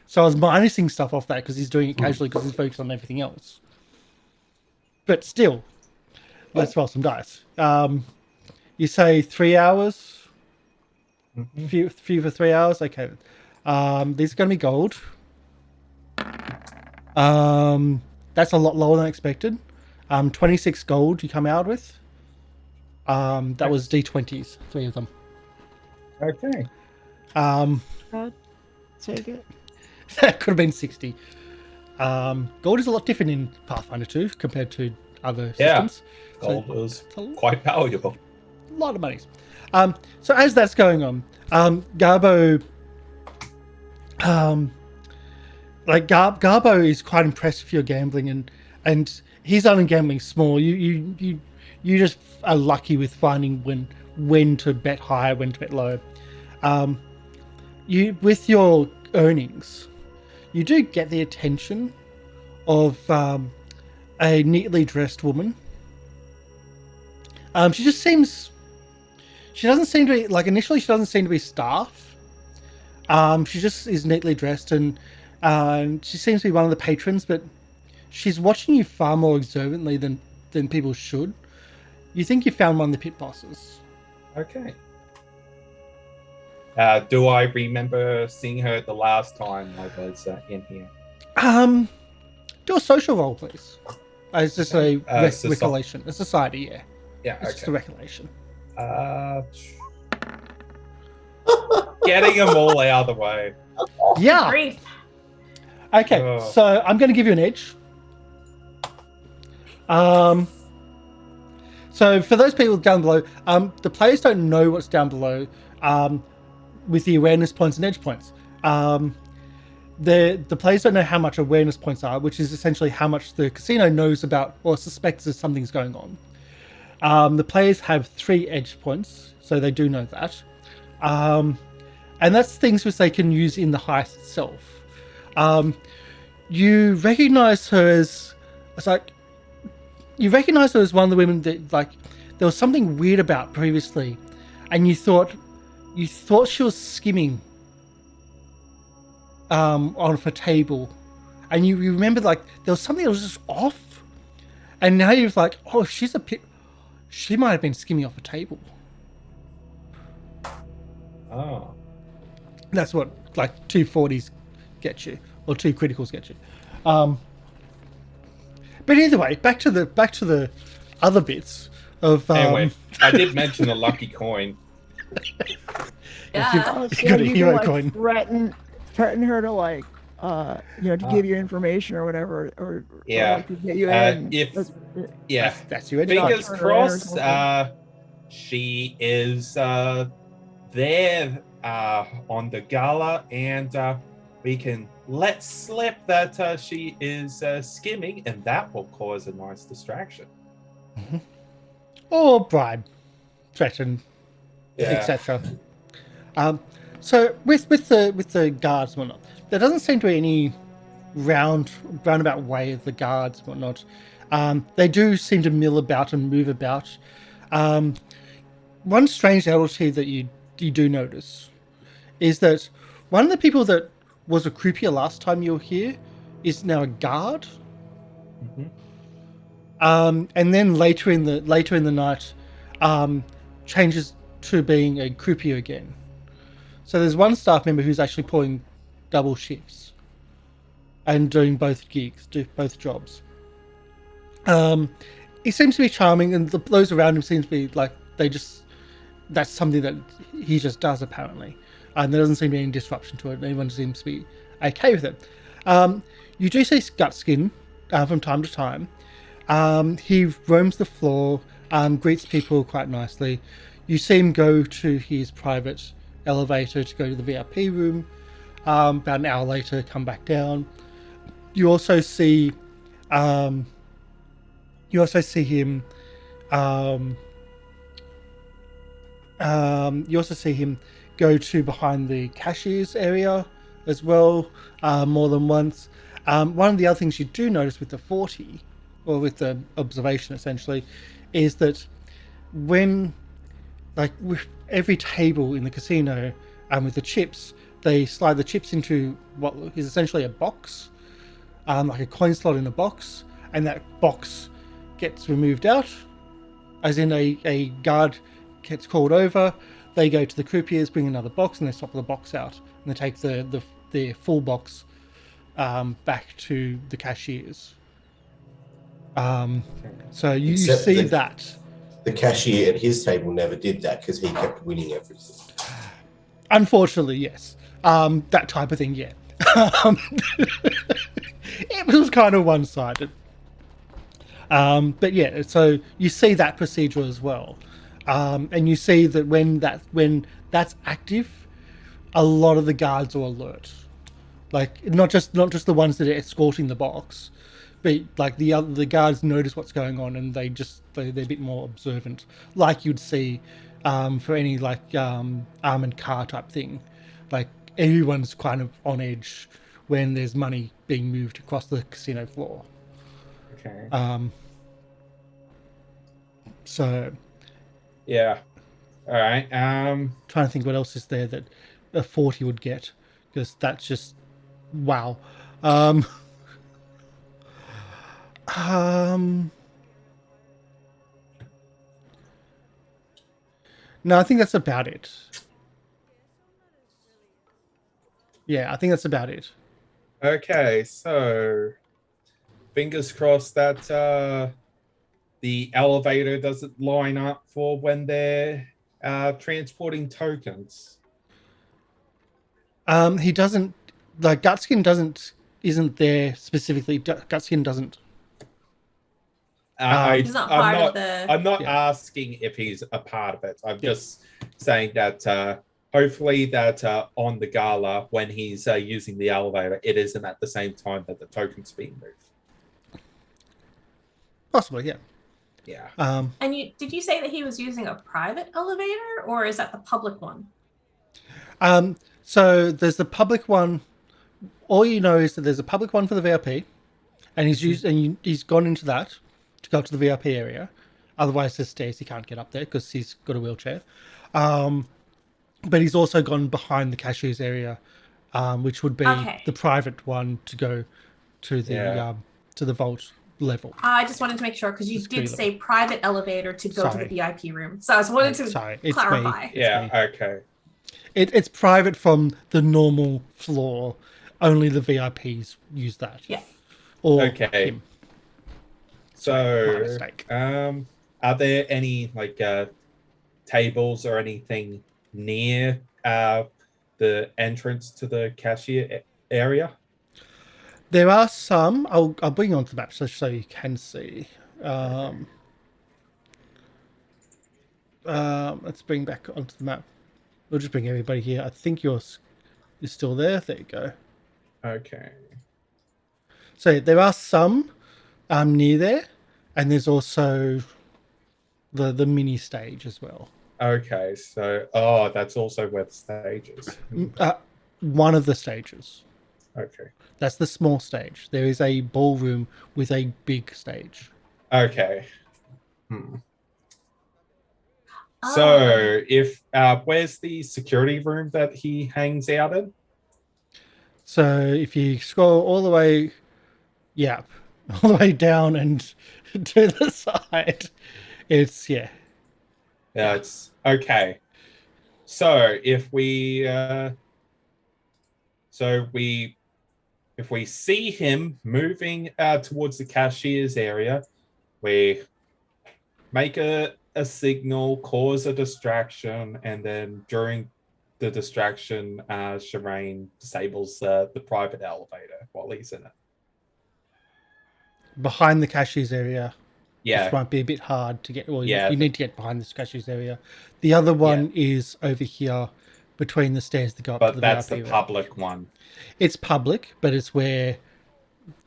So I was minusing stuff off that because he's doing it casually because he's focused on everything else. But still, let's roll some dice. You say 3 hours? Few for 3 hours? Okay. These are going to be gold. That's a lot lower than expected. 26 gold you come out with. That was D20s, 3 of them. Okay. God, take it. That could have been 60. Gold is a lot different in Pathfinder 2 compared to other systems. Gold was quite valuable. A lot of monies. So as that's going on, Garbo, Garbo is quite impressed with your gambling, and he's only gambling small. You just are lucky with finding when to bet high, when to bet low. You with your earnings, you do get the attention of a neatly dressed woman. She just seems. She doesn't seem to be like initially. She doesn't seem to be staff. She just is neatly dressed, and she seems to be one of the patrons. But she's watching you far more observantly than people should. You think you found one of the pit bosses. Okay. Do I remember seeing her the last time I was in here? Do a social roll, please. It's just a so recollection. A society, yeah. Yeah. It's just a recollection. Getting them all out of the way. Yeah. Grief. Okay, Oh. so I'm going to give you an edge. So for those people down below, the players don't know what's down below with the awareness points and edge points. The players don't know how much awareness points are, which is essentially how much the casino knows about or suspects that something's going on. The players have 3 edge points, so they do know that. And that's things which they can use in the heist itself. You recognize her as you recognize her as one of the women that there was something weird about previously, and you thought she was skimming off a table, and you remember there was something that was just off, and now you're like, oh, she might have been skimming off a table. Oh. That's what 240s get you, or 2 criticals get you. But either way, back to the other bits of. Anyway, I did mention the lucky coin. Yeah. Oh, You got a you hero can, coin. threaten her to to give you information or whatever, or Yeah. to get you in. Yeah, That's your edge. fingers Turn her in or crossed. something. She is there on the gala, and we can let slip that she is skimming, and that will cause a nice distraction. Or bribe, threaten, Yeah. etc. So with the guards and whatnot, there doesn't seem to be any roundabout way of the guards and whatnot. They do seem to mill about and move about. One strange oddity that you do notice is that one of the people that was a croupier last time you were here is now a guard. Mhm. And then later in the night, changes to being a croupier again. So there's one staff member who's actually pulling double shifts and doing both both jobs. He seems to be charming, and those around him seem to be that's something that he just does apparently, and there doesn't seem to be any disruption to it. Everyone seems to be okay with it. You do see Gutskin from time to time. He roams the floor, greets people quite nicely. You see him go to his private elevator to go to the VIP room. About an hour later, come back down. You also see him. You also see him go to behind the cashiers area as well, more than once. One of the other things you do notice with the 40, or with the observation essentially, is that when, with every table in the casino, with the chips, they slide the chips into what is essentially a box, like a coin slot in a box, and that box gets removed out, as in a guard gets called over, they go to the croupiers, bring another box, and they swap the box out, and they take the full box back to the cashiers. So you Except see that. The cashier at his table never did that because he kept winning everything. Unfortunately, yes. That type of thing, yeah. It was kind of one-sided. But yeah, so you see that procedure as well. And you see that when that's active, a lot of the guards are alert. Not just the ones that are escorting the box, but the guards notice what's going on, and they're a bit more observant, like you'd see for any armored car type thing. Everyone's kind of on edge when there's money being moved across the casino floor. Okay. So Yeah. All right. Trying to think what else is there that a 40 would get, because that's just wow. No, I think that's about it. Yeah, I think that's about it. Okay. So, fingers crossed that the elevator doesn't line up for when they're transporting tokens. He doesn't. Gutskin isn't there specifically. Gutskin doesn't. He's not part of the. I'm not Yeah. asking if he's a part of it. I'm just saying that hopefully that on the gala, when he's using the elevator, it isn't at the same time that the token's being moved. Possibly, yeah. Yeah. And did you say that he was using a private elevator, or is that the public one? So there's the public one all you know is that there's a public one for the VIP, and he's gone into that to go up to the VIP area. Otherwise, there's stairs, he can't get up there because he's got a wheelchair. But he's also gone behind the cashiers area, which would be the private one to go to the vault level. I just wanted to make sure because you did say private elevator to go to the VIP room, so I just wanted to clarify. Okay. It's private from the normal floor. Only the VIPs use that. Yeah. Or okay. him. So, are there any tables or anything near the entrance to the cashier area? There are some. I'll bring you onto the map so you can see. Let's bring back onto the map. We'll just bring everybody here. I think you're still there. There you go. Okay. So there are some near there, and there's also the mini stage as well. Okay, so that's also where the stage is. One of the stages. Okay. That's the small stage. There is a ballroom with a big stage. Okay. So, if where's the security room that he hangs out in? So, if you scroll all the way, all the way down and to the side, it's it's okay. So, if we see him moving towards the cashier's area, we make a signal, cause a distraction, and then during the distraction, Sherain disables the private elevator while he's in it. Behind the cashier's area. Yeah. Which might be a bit hard to get. Well, you need to get behind this cashier's area. The other one is over here between the stairs that go up to the VIP. But that's the public one. It's public, but it's where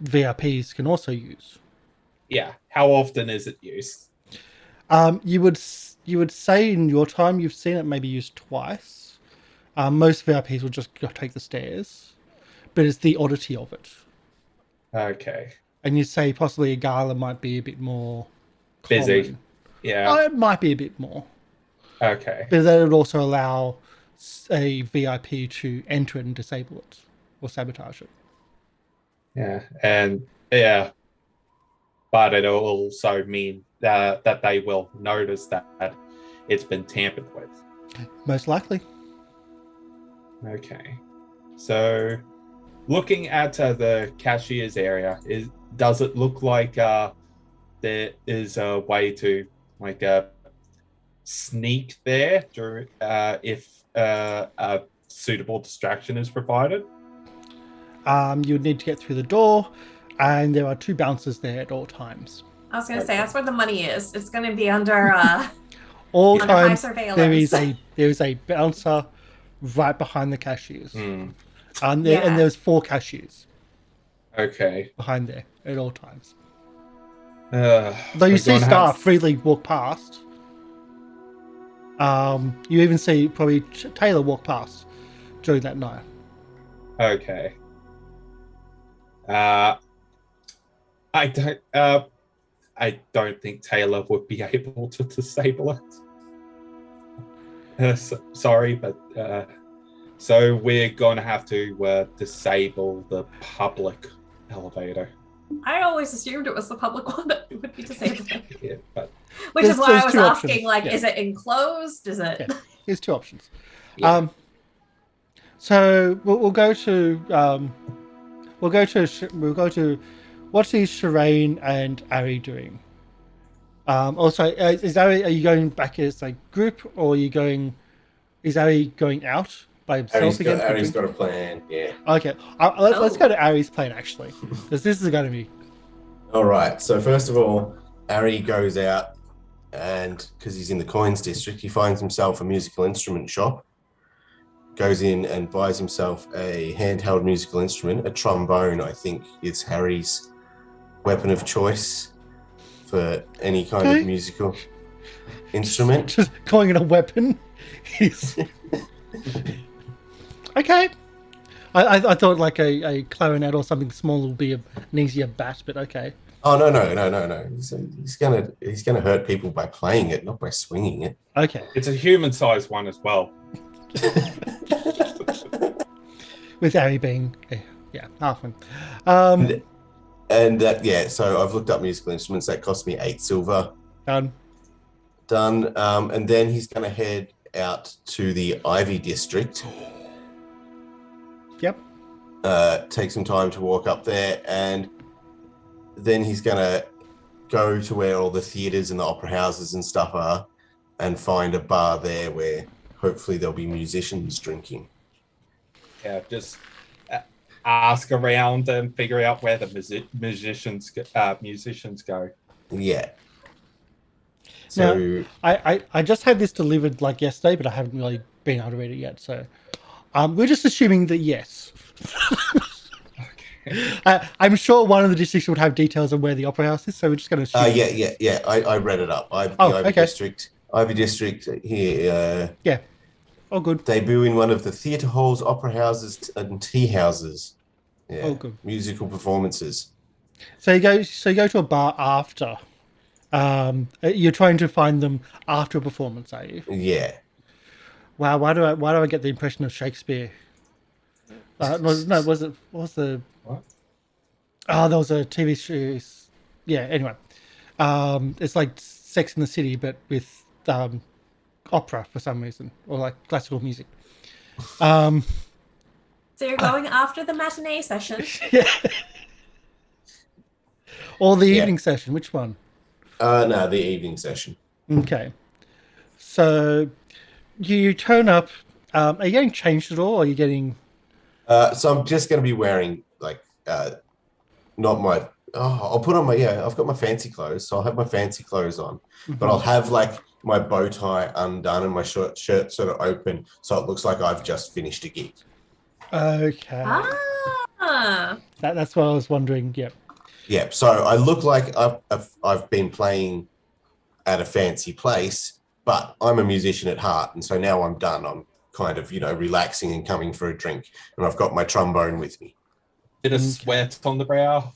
VIPs can also use. Yeah. How often is it used? You would say in your time you've seen it maybe used twice. Most VIPs will just go take the stairs, but it's the oddity of it. Okay. And you'd say possibly a gala might be a bit more busy. Common. Yeah. It might be a bit more. Okay. But that would also allow a VIP to enter it and disable it or sabotage it. Yeah. And but it'll also mean that they will notice that it's been tampered with. Most likely. Okay. So, looking at the cashier's area, does it look like there is a way to sneak there if a suitable distraction is provided? You would need to get through the door, and there are 2 bouncers there at all times. I was going to say that's where the money is. It's going to be under all under times. high surveillance. There is a bouncer right behind the cashiers, and Yeah. there's 4 cashiers. Okay. Behind there at all times. Though you see staff freely walk past. You even see probably Tayla walk past during that night. Okay. I don't think Tayla would be able to disable it. Sorry, but so we're going to have to disable the public elevator. I always assumed it was the public one that would be disabled. Yeah, but Which is why I was 2 asking, options. is it enclosed? Is it? Yeah. There's 2 options. Yeah. So we'll go to what is Sherain and Arry doing? Also, is Arry? Are you going back as a group, or are you going? Is Arry going out by himself again? Arry's got a plan. Yeah. Okay, let's go to Arry's plan actually, because this is going to be. All right. So first of all, Arry goes out, and because he's in the coins district, he finds himself a musical instrument shop. Goes in and buys himself a handheld musical instrument, a trombone. I think is Harry's weapon of choice for any kind of musical instrument. Just calling it a weapon. Okay. I thought like a clarinet or something small would be an easier bat, but okay. Oh no. He's gonna hurt people by playing it, not by swinging it. Okay. It's a human-sized one as well. With Arry being, halfman. So I've looked up musical instruments. That cost me 8 silver. Done. And then he's going to head out to the Ivy District. Yep. Take some time to walk up there, and then he's going to go to where all the theatres and the opera houses and stuff are, and find a bar there where hopefully there'll be musicians drinking. Yeah, just ask around and figure out where the musicians go. Yeah. So Now, I just had this delivered like yesterday, but I haven't really been able to read it yet. So we're just assuming that yes. Okay. I'm sure one of the districts would have details on where the opera house is, so we're just going to assume. Yeah. I read it up. Ivy District. Ivy District here. Yeah. Oh, good. Debut in one of the theatre halls, opera houses, and tea houses. Yeah. Oh, good. Musical performances. So you go to a bar after. You're trying to find them after a performance, are you? Yeah. Wow. Why do I get the impression of Shakespeare? What was the? What? Oh, there was a TV series. Yeah. Anyway, it's like Sex in the City, but with opera for some reason, or like classical music. So you're going after the matinee session? Yeah. Or the evening session. Which one? No, the evening session. Okay. So you turn up. Are you getting changed at all? Or are you getting? So I'm just going to be wearing not my. Oh, I'll put on my I've got my fancy clothes, so I'll have my fancy clothes on, but I'll have like my bow tie undone and my shirt sort of open, so it looks like I've just finished a gig. Okay. Ah. That's what I was wondering. Yep. Yeah, so I look like I've been playing at a fancy place, but I'm a musician at heart, and so now I'm done. I'm kind of relaxing and coming for a drink, and I've got my trombone with me. Bit of sweat on the brow.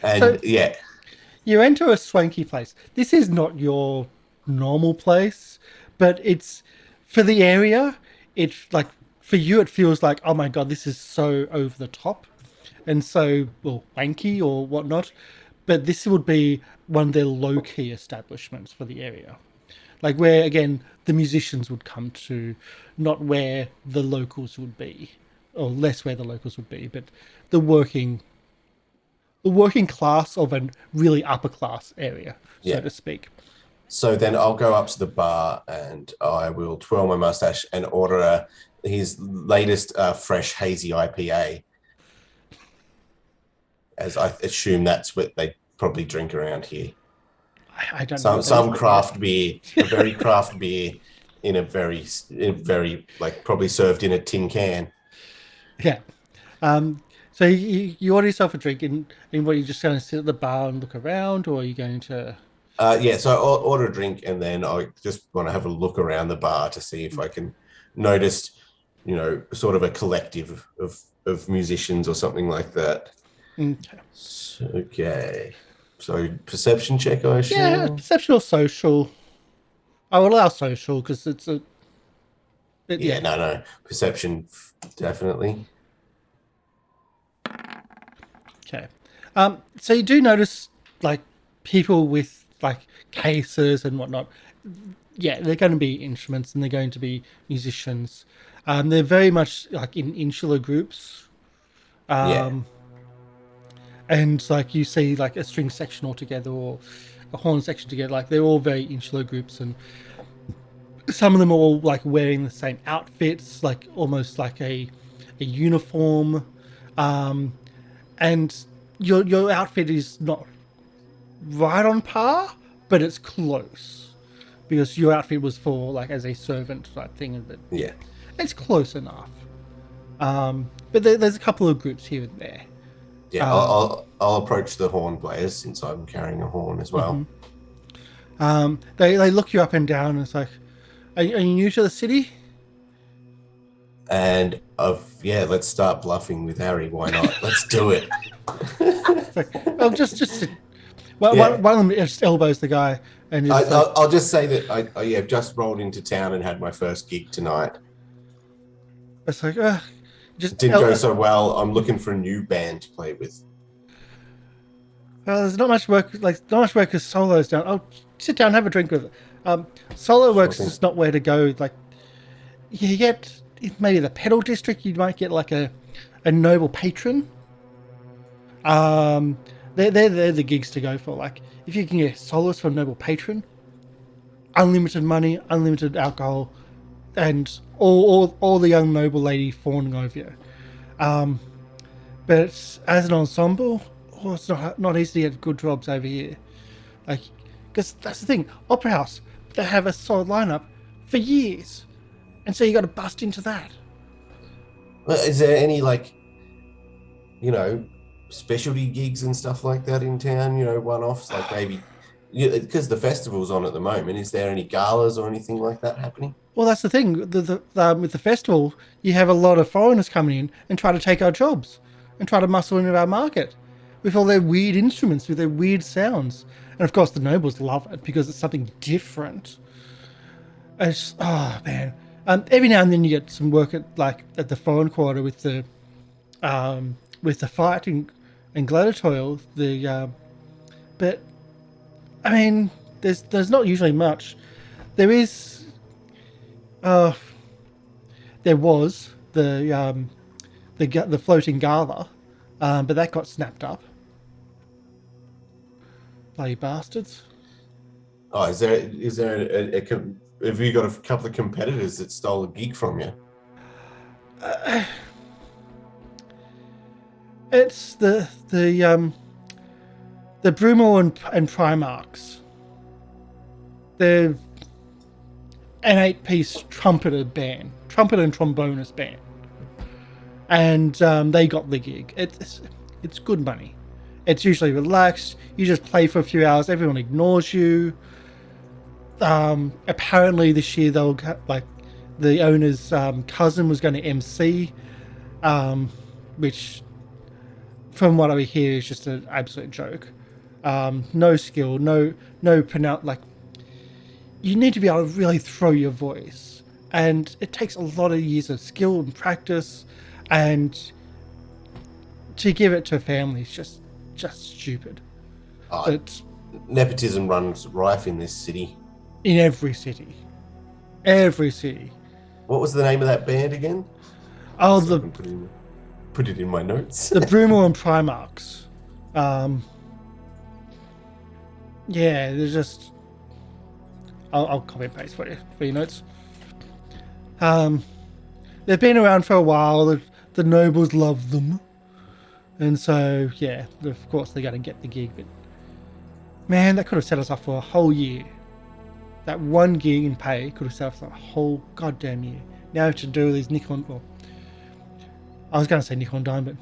And So- yeah, You enter a swanky place. This is not your normal place, but it's for the area. It's like for you, it feels like, oh my god, this is so over the top, and so wanky or whatnot. But this would be one of their low key establishments for the area, like where again the musicians would come to, not where the locals would be, or less where the locals would be, but the working class of a really upper class area, so to speak. so then I'll go up to the bar and I will twirl my mustache and order his latest fresh hazy IPA, as I assume that's what they probably drink around here. I don't know. Some craft beer, a very craft beer in a very like probably served in a tin can. Yeah. So you order yourself a drink, and what, are you just going to sit at the bar and look around, or are you going to? So I'll order a drink, and then I just want to have a look around the bar to see if I can notice, sort of a collective of musicians or something like that. Okay. Okay. So perception check, I assume? Yeah, perception or social. I will allow social because it's a. No. Perception, definitely. Okay. So you do notice like people with like cases and whatnot. Yeah, they're going to be instruments and they're going to be musicians. They're very much like in insular groups. And like you see like a string section all together or a horn section together, like they're all very insular groups, and some of them are all like wearing the same outfits, like almost like a uniform. And your outfit is not right on par, but it's close, because your outfit was for like as a servant type thing. That it's close enough. But there's a couple of groups here and there. Yeah, I'll approach the horn players since I'm carrying a horn as well. They look you up and down, and it's like, are you new to the city? let's start bluffing with Arry. Why not? Let's do it. It's like, well, just one of them just elbows the guy, and I'll just say that I just rolled into town and had my first gig tonight. it's like just It didn't go so well. I'm looking for a new band to play with. Well, there's not much work. Not much work as solos down. Oh, sit down, have a drink with it. Solo work's thing. just not where to go. Like, you get maybe the pedal district. You might get like a noble patron. They're the gigs to go for. Like, if you can get solos from noble patron, unlimited money, unlimited alcohol, and all the young noble lady fawning over you. But as an ensemble, it's not easy to get good jobs over here. Like, because that's the thing, opera house, they have a solid lineup for years, and so you got to bust into that. Well, is there any specialty gigs and stuff like that in town? One-offs, like maybe because the festival's on at the moment. Is there any galas or anything like that happening? Well, that's the thing. With the festival, you have a lot of foreigners coming in and try to take our jobs and try to muscle into our market with all their weird instruments, with their weird sounds. And of course, the nobles love it because it's something different. It's, oh man. Every now and then you get some work at the foreign quarter with the fight and gladiatorial. But I mean, there's not usually much. There was the Floating Gala, but that got snapped up. Bloody bastards! Oh, is there have you got a couple of competitors that stole a gig from you? It's the Brummel and Primarchs. They're an 8-piece trumpet and trombonist band, and they got the gig. It's good money. It's usually relaxed. You just play for a few hours. Everyone ignores you. Apparently this year the owner's cousin was going to MC, which, from what I hear, is just an absolute joke. No skill, no pronounce. Like, you need to be able to really throw your voice, and it takes a lot of years of skill and practice, and to give it to a family is just stupid. But Nepotism runs rife in this city. In every city. What was the name of that band again? Oh, So I can put it in my notes. the Brummel and Primarchs. Yeah, there's just. I'll copy and paste for your notes. They've been around for a while. The nobles love them, and so yeah, of course they're going to get the gig. But man, that could have set us up for a whole year. That one gig in pay could have set us up for a whole goddamn year. Now we have to do all these nickel and, well, I was going to say nickel and dime, but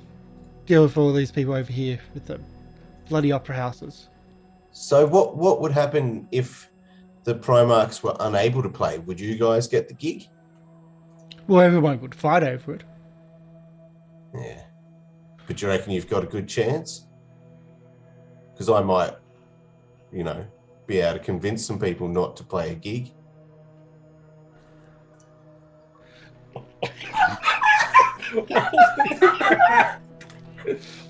deal with all these people over here with the bloody opera houses. So what would happen if the Primarchs were unable to play? Would you guys get the gig? Well, everyone would fight over it. Yeah. But do you reckon you've got a good chance? Because I might, be able to convince some people not to play a gig.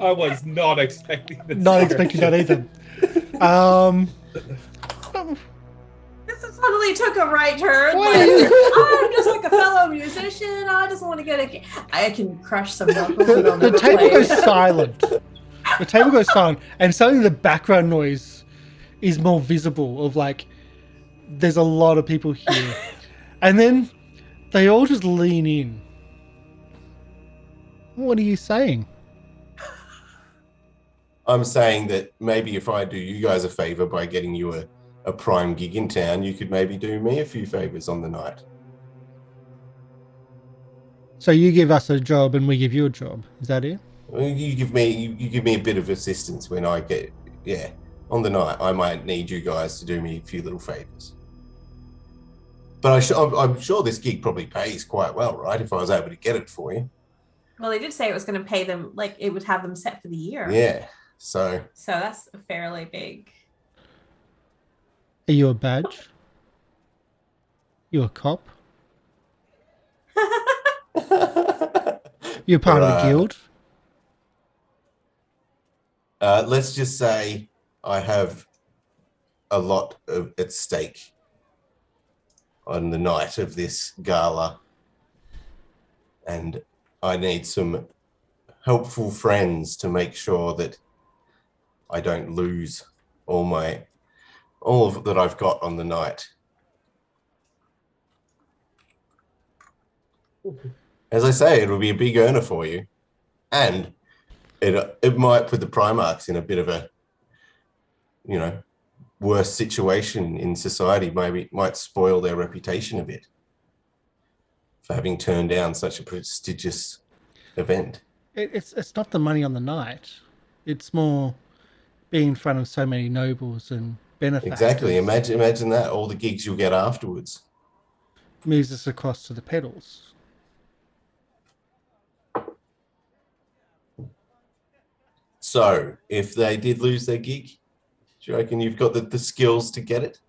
I was not expecting this. Not expecting that either. This suddenly took a right turn. Why Like, are you- I'm just like a fellow musician. I just want to get a. I can crush some knuckles. And I'll The never table play. goes silent. The table goes silent, and suddenly the background noise is more visible. Of there's a lot of people here, and then they all just lean in. What are you saying? I'm saying that maybe if I do you guys a favor by getting you a prime gig in town, you could maybe do me a few favors on the night. So you give us a job, and we give you a job. Is that it? You give me a bit of assistance when I get on the night. I might need you guys to do me a few little favors. But I'm sure this gig probably pays quite well, right? If I was able to get it for you. Well, they did say it was going to pay them, like it would have them set for the year. Yeah. So that's a fairly big. Are you a badge? You a cop? You're part of the guild? Let's just say I have a lot at stake on the night of this gala, and I need some helpful friends to make sure that I don't lose all of that I've got on the night. As I say, it'll be a big earner for you, and it might put the Primarchs in a bit of a, worse situation in society. Maybe it might spoil their reputation a bit for having turned down such a prestigious event. It's not the money on the night. It's more being in front of so many nobles and benefactors. Exactly. Imagine that, all the gigs you'll get afterwards. Moves us across to the pedals. So, if they did lose their gig, do you reckon you've got the skills to get it?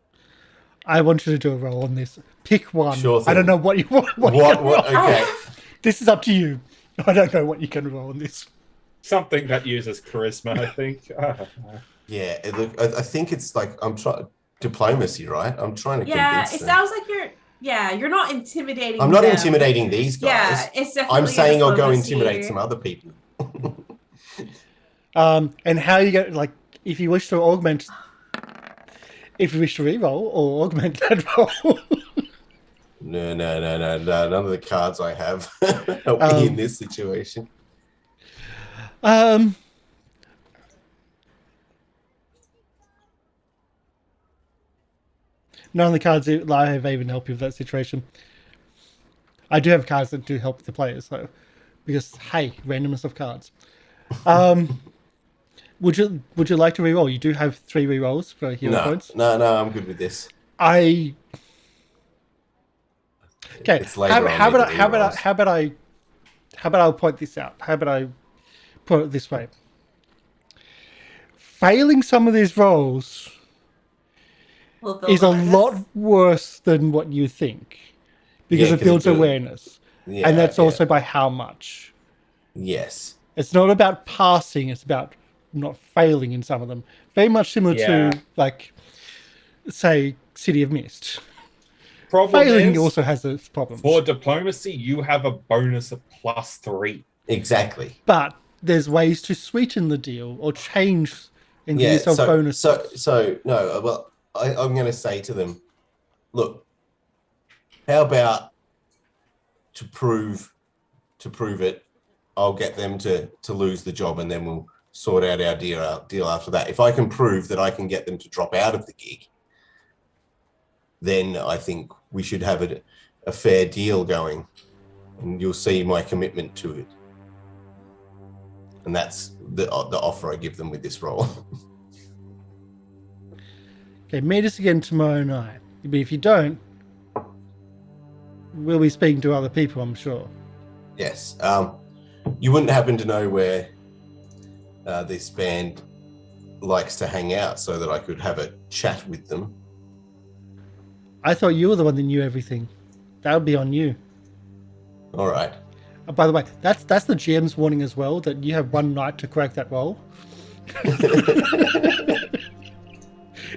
I want you to do a roll on this. Pick one. Sure thing. I don't know what you want. What? Okay. This is up to you. I don't know what you can roll on this. Something that uses charisma, I think. Yeah, I think it's like I'm trying diplomacy, right? I'm trying to convince them. Sounds like you're not intimidating. I'm not them. intimidating these guys. Yeah, it's definitely. I'm saying I'll go diplomacy. intimidate some other people. And how you go, like, if you wish to reroll or augment that roll. No. None of the cards I have help me in this situation. None of the cards I have even help you with that situation. I do have cards that do help the players, though, because hey, randomness of cards. Would you like to reroll? You do have 3 rerolls for hero points. No, I'm good with this. Okay. It's later How about I point this out? How about I put it this way? Failing some of these rolls is a lot worse than what you think, because it builds awareness, and that's also by how much. Yes. It's not about passing; it's about not failing in some of them. Very much similar to, like, say, City of Mist. Failing also has its problems. For diplomacy, you have a bonus of +3. Exactly. But there's ways to sweeten the deal or change and give yourself bonuses. So no, well, I'm going to say to them, look, how about to prove it, I'll get them to lose the job, and then we'll sort out our deal after that. If I can prove that I can get them to drop out of the gig, then I think we should have a fair deal going, and you'll see my commitment to it. And that's the offer I give them with this role. Okay, meet us again tomorrow night. But if you don't, we'll be speaking to other people, I'm sure. Yes. You wouldn't happen to know where this band likes to hang out so that I could have a chat with them? I thought you were the one that knew everything. That would be on you. All right. By the way, that's the GM's warning as well, that you have one night to correct that roll.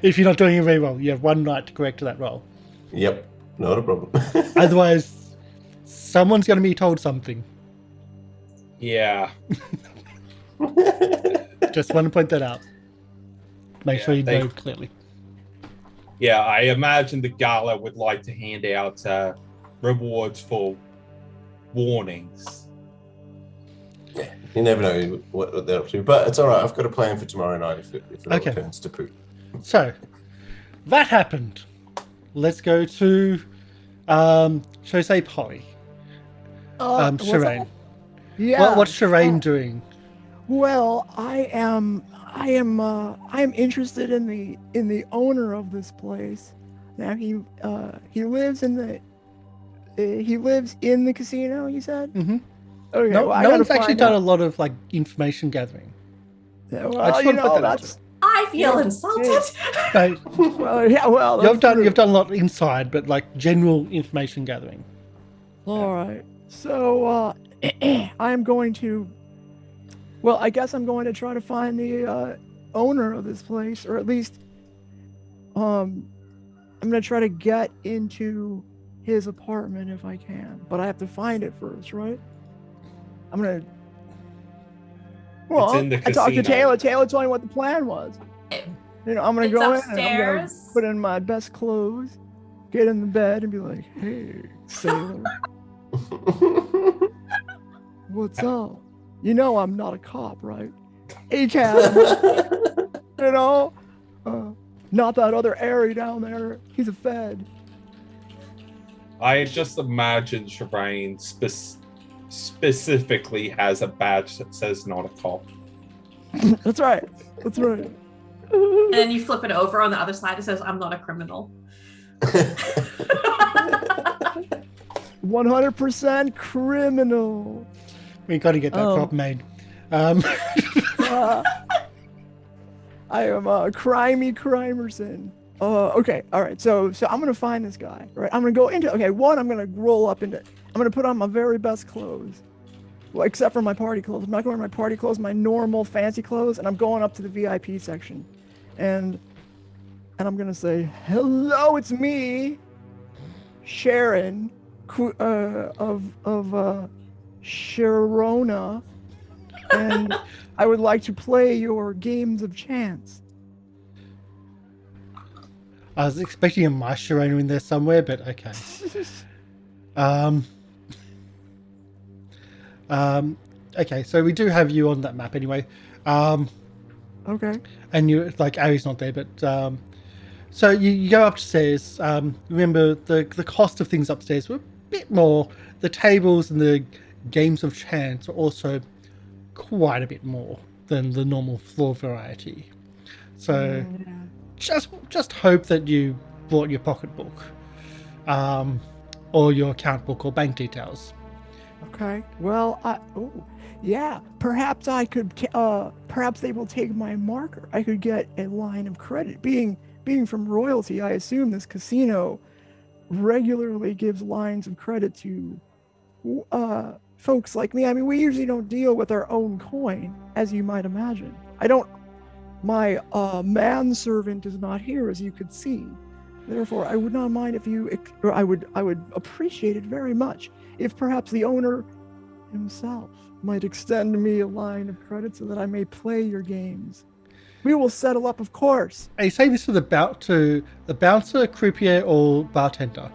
If you're not doing a reroll, you have one night to correct that roll. Yep, not a problem. Otherwise, someone's going to be told something. Yeah. Just want to point that out. Make sure you know clearly. Yeah, I imagine the gala would like to hand out rewards for warnings. Yeah, you never know what they're up to. But it's all right. I've got a plan for tomorrow night if it all turns to poop. So, that happened. Let's go to, shall we say Polly? Sherain. Yeah. What's Sherain doing? Well, I am interested in the owner of this place, Now he lives in the casino. You said. Mm-hmm. Okay. No, well, I no gotta one's actually find done a out. lot of like information gathering. Yeah, I well, just you want to put know, that out that's I feel Yeah. insulted. there. No, well, yeah, well, you've that's true. done a lot inside, but like general information gathering. All right. So I'm going to. Well, I guess I'm going to try to find the owner of this place, or at least, I'm going to try to get into his apartment if I can. But I have to find it first, right? I'm going to. Well, in the I talked to casino. Tayla. Tayla told me what the plan was. You know, I'm going to It's go in and I'm going to upstairs. put in my best clothes, get in the bed, and be like, "Hey, sailor, what's up? You know I'm not a cop, right? Hey, cat, you know, not that other Arry down there. He's a fed." I just imagine Sherain specifically has a badge that says not a cop. That's right. That's right. And then you flip it over on the other side. It says, "I'm not a criminal." 100% criminal. We got to get that Oh. prop made. I am a crimey crimerson. Okay, all right. So I'm gonna find this guy. Right, I'm gonna go into. Okay, one, I'm gonna roll up into. I'm gonna put on my very best clothes, well, except for my party clothes. I'm not going to my party clothes, my normal fancy clothes, and I'm going up to the VIP section, and I'm gonna say, "Hello, it's me, Sherain, of Sharona, and I would like to play your games of chance." I was expecting a my Sherain in there somewhere, but okay. Okay, so we do have you on that map anyway. Okay. And you like Arry's not there, but so you go upstairs. Remember the cost of things upstairs were a bit more. The tables and the games of chance are also quite a bit more than the normal floor variety. So just hope that you brought your pocketbook, or your account book or bank details. Okay. Well, yeah. Perhaps I could. Perhaps they will take my marker. I could get a line of credit. Being from royalty, I assume this casino regularly gives lines of credit to folks like me. I mean, we usually don't deal with our own coin, as you might imagine. I don't. My manservant is not here, as you could see. Therefore, I would not mind if you. Or I would appreciate it very much if perhaps the owner himself might extend me a line of credit so that I may play your games. We will settle up, of course. Are you saying this to the bouncer, croupier, or bartender?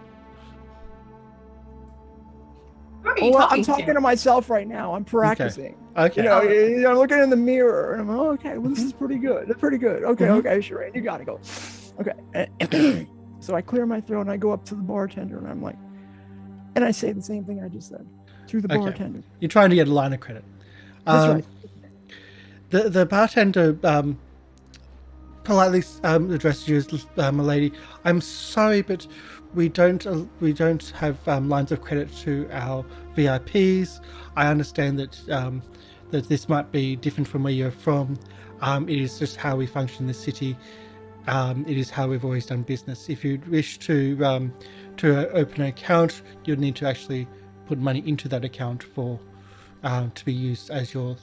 Who are you Well, talking I'm talking to myself right now. I'm practicing. Okay. You know, I'm looking in the mirror and I'm like, oh, okay, well, this is pretty good. That's pretty good. Okay, Mhm. okay, Sherain, you gotta go. Okay. So I clear my throat and I go up to the bartender and I'm like, and I say the same thing I just said to the Okay. bartender. You're trying to get a line of credit. That's right. The bartender politely addresses you as a lady. I'm sorry, but we don't have lines of credit to our VIPs. I understand that that this might be different from where you're from. It is just how we function in the city. It is how we've always done business. If you wish to open an account, you'd need to actually put money into that account for to be used as your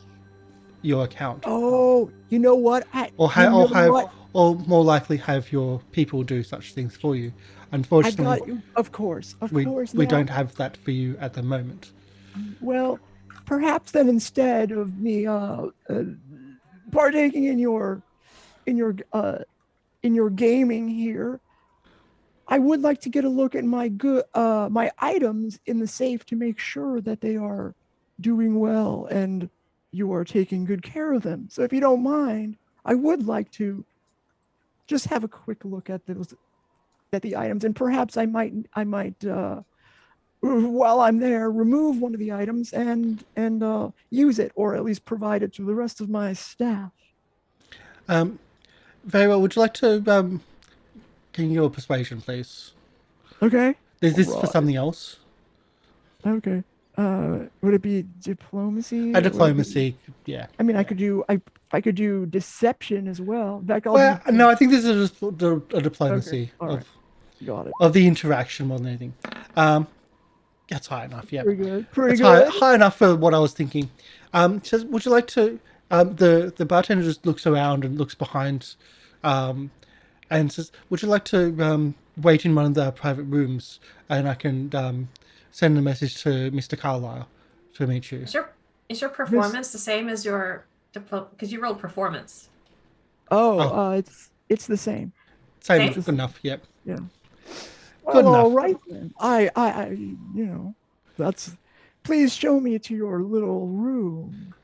account. Oh, you know what? Or more likely have your people do such things for you. I Unfortunately, got you. Of course. we now. don't have that for you at the moment. Well, perhaps then instead of me partaking in your gaming here, I would like to get a look at my my items in the safe to make sure that they are doing well and you are taking good care of them. So if you don't mind, I would like to just have a quick look at the items, and perhaps I might while I'm there remove one of the items and use it, or at least provide it to the rest of my staff. Very well. Would you like to can you do a persuasion, please? Okay. Is this for Alright. something else? Okay. Would it be diplomacy? A Would it be- diplomacy, yeah. I mean, I could do I could do deception as well. In fact, I'll Well, do. no, I think this is a diplomacy Okay, alright. Got it. of the interaction more than anything. That's high enough, yeah. Pretty good. Pretty That's good. high enough for what I was thinking. Says, would you like to? The bartender just looks around and looks behind, and says, "Would you like to wait in one of the private rooms, and I can send a message to Mr. Carlyle to meet you." Is your performance the same as your diploma? Because you rolled performance. It's the same. Same, Same? good enough. Yep. Yeah. Good Well, all enough. right then. I, you know, that's. Please show me to your little room.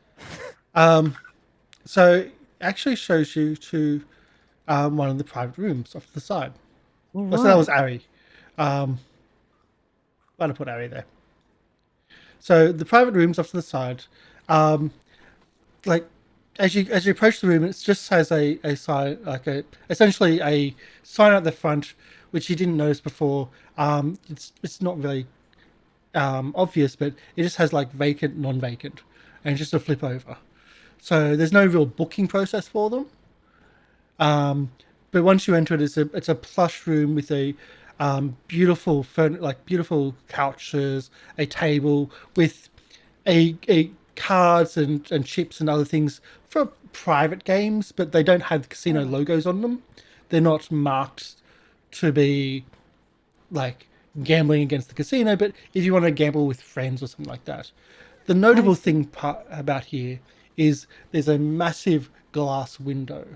So it actually shows you to one of the private rooms off to the side. All Oh, so that was right. Arry. Why to put Arry there? So the private rooms off to the side, like as you approach the room, it just has a sign, like essentially a sign at the front, which you didn't notice before. It's not very obvious, but it just has like vacant, non-vacant, and just a flip over. So there's no real booking process for them. But once you enter it, it's a plush room with a beautiful beautiful couches, a table with a cards and chips and other things for private games, but they don't have casino logos on them. They're not marked to be like gambling against the casino, but if you want to gamble with friends or something like that. The notable thing about here is there's a massive glass window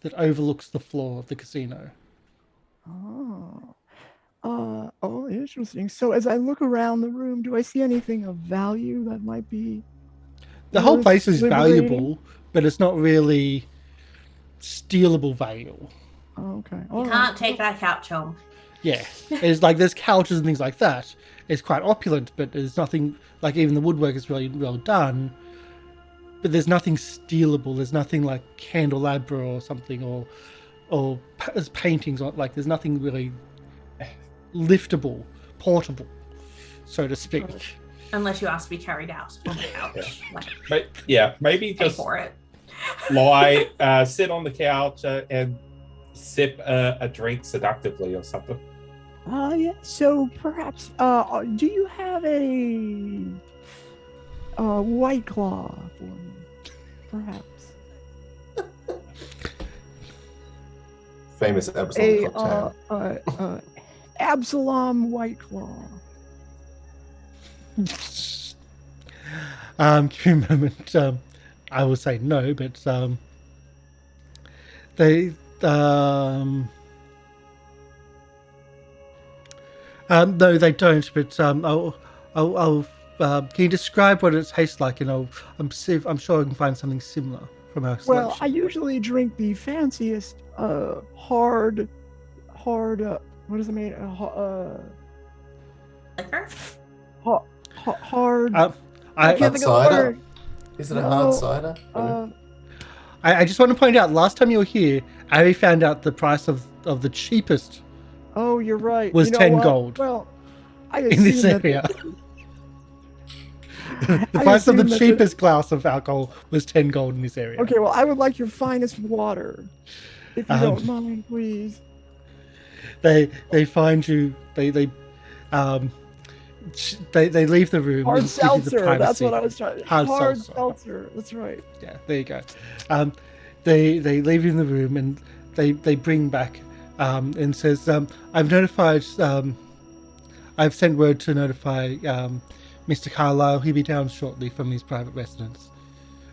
that overlooks the floor of the casino. Oh, interesting. So as I look around the room, do I see anything of value that might be? The whole worth place is liberating? valuable, but it's not really stealable value. Oh, okay. You All right. can't take that couch home. Yeah, it's like there's couches and things like that. It's quite opulent, but there's nothing like even the woodwork is really well done. But there's nothing stealable. There's nothing like candelabra or something, or there's paintings on like there's nothing really liftable, portable, so to speak. Unless you ask to be carried out on the couch. Like, Maybe pay just for it. lie, sit on the couch and sip a drink seductively or something. Yeah. So perhaps, do you have a white claw for me? Perhaps Famous Absalom a cocktail. Absalom white claw. Give me a moment. I will say no, but they no, they don't. But I'll can you describe what it tastes like? And I'm sure I can find something similar from our selection. Well, I usually drink the fanciest hard. What is it made? Liquor? Hard. I can't Hard think of the cider? word. Is it a No, hard cider? I just want to point out, last time you were here, Arry found out the price of the cheapest Oh, you're right. was You know 10 what? gold Well, I in this assume that- area. The I price of the assume that cheapest glass of alcohol was 10 gold in this area. Okay, well, I would like your finest water, if you Um, don't mind, please. They find you. They leave the room. Hard and give you the seltzer. That's privacy. what I was trying. Hard Hard seltzer. seltzer. That's right. Yeah, there you go. They leave you in the room and they bring back and says, I've notified. I've sent word to notify Mr. Carlyle. He'll be down shortly from his private residence.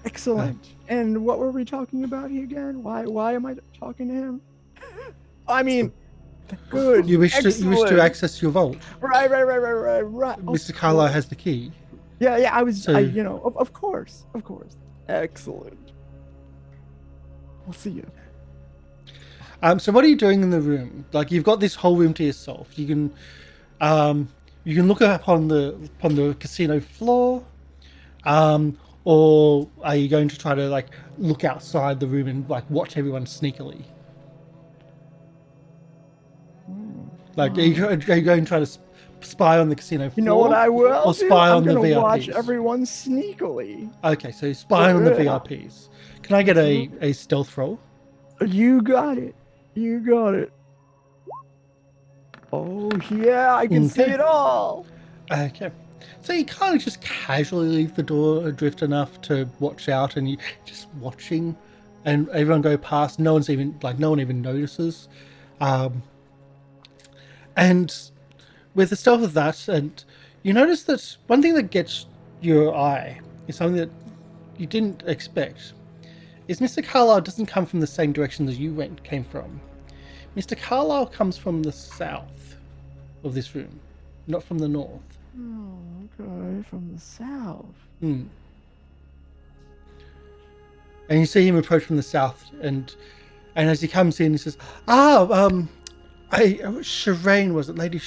Excellent. And what were we talking about here again? Why am I talking to him? I mean, good. You wish to Excellent. access your vault. Right. Mr. Carlyle has the key. Yeah. I was. So- Of course. Excellent. I'll see you. So what are you doing in the room? Like you've got this whole room to yourself. You can look up on the casino floor, or are you going to try to like look outside the room and like watch everyone sneakily? Like, are you going to try to spy on the casino floor? You know what I will Or do? spy I'm on the gonna VIPs? watch everyone sneakily. Okay, so you spy on the Yeah. VIPs. Can I get a stealth roll? You got it. You got it. Oh yeah, I can see Okay. it all. Okay. So you kind of just casually leave the door adrift enough to watch out, and you just watching, and everyone go past. No one even notices. And with the stealth of that, and you notice that one thing that gets your eye is something that you didn't expect. Is Mr. Carlisle doesn't come from the same direction as you came from. Mr. Carlisle comes from the south of this room, not from the north. Oh, okay, from the south. Hmm. And you see him approach from the south, and as he comes in, he says, Sherain, was it, Lady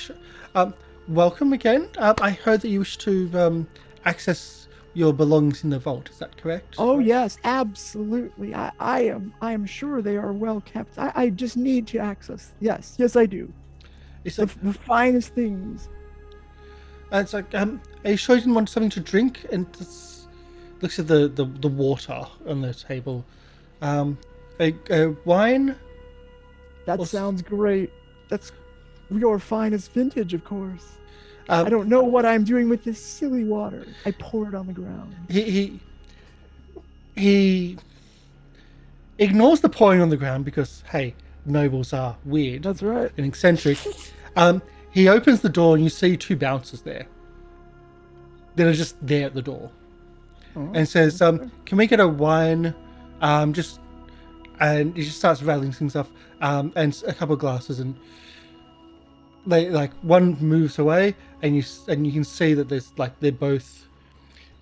welcome again. I heard that you wish to access your belongings in the vault. Is that correct? Oh yes, absolutely. I am sure they are well kept. I just need to access. Yes, I do. It's The, like, the finest things. it's like, are you sure you didn't want something to drink? And looks at the water on the table. A wine. That Well, sounds great. That's your finest vintage, of course. I Um, don't know what I'm doing with this silly water. I pour it on the ground. he ignores the pouring on the ground because, hey, nobles are weird That's right. and eccentric. He opens the door and you see two bouncers there that are just there at the door, Oh, and says, "Can we get a wine?" And he just starts rattling things off, and a couple of glasses, and they one moves away, and you can see that there's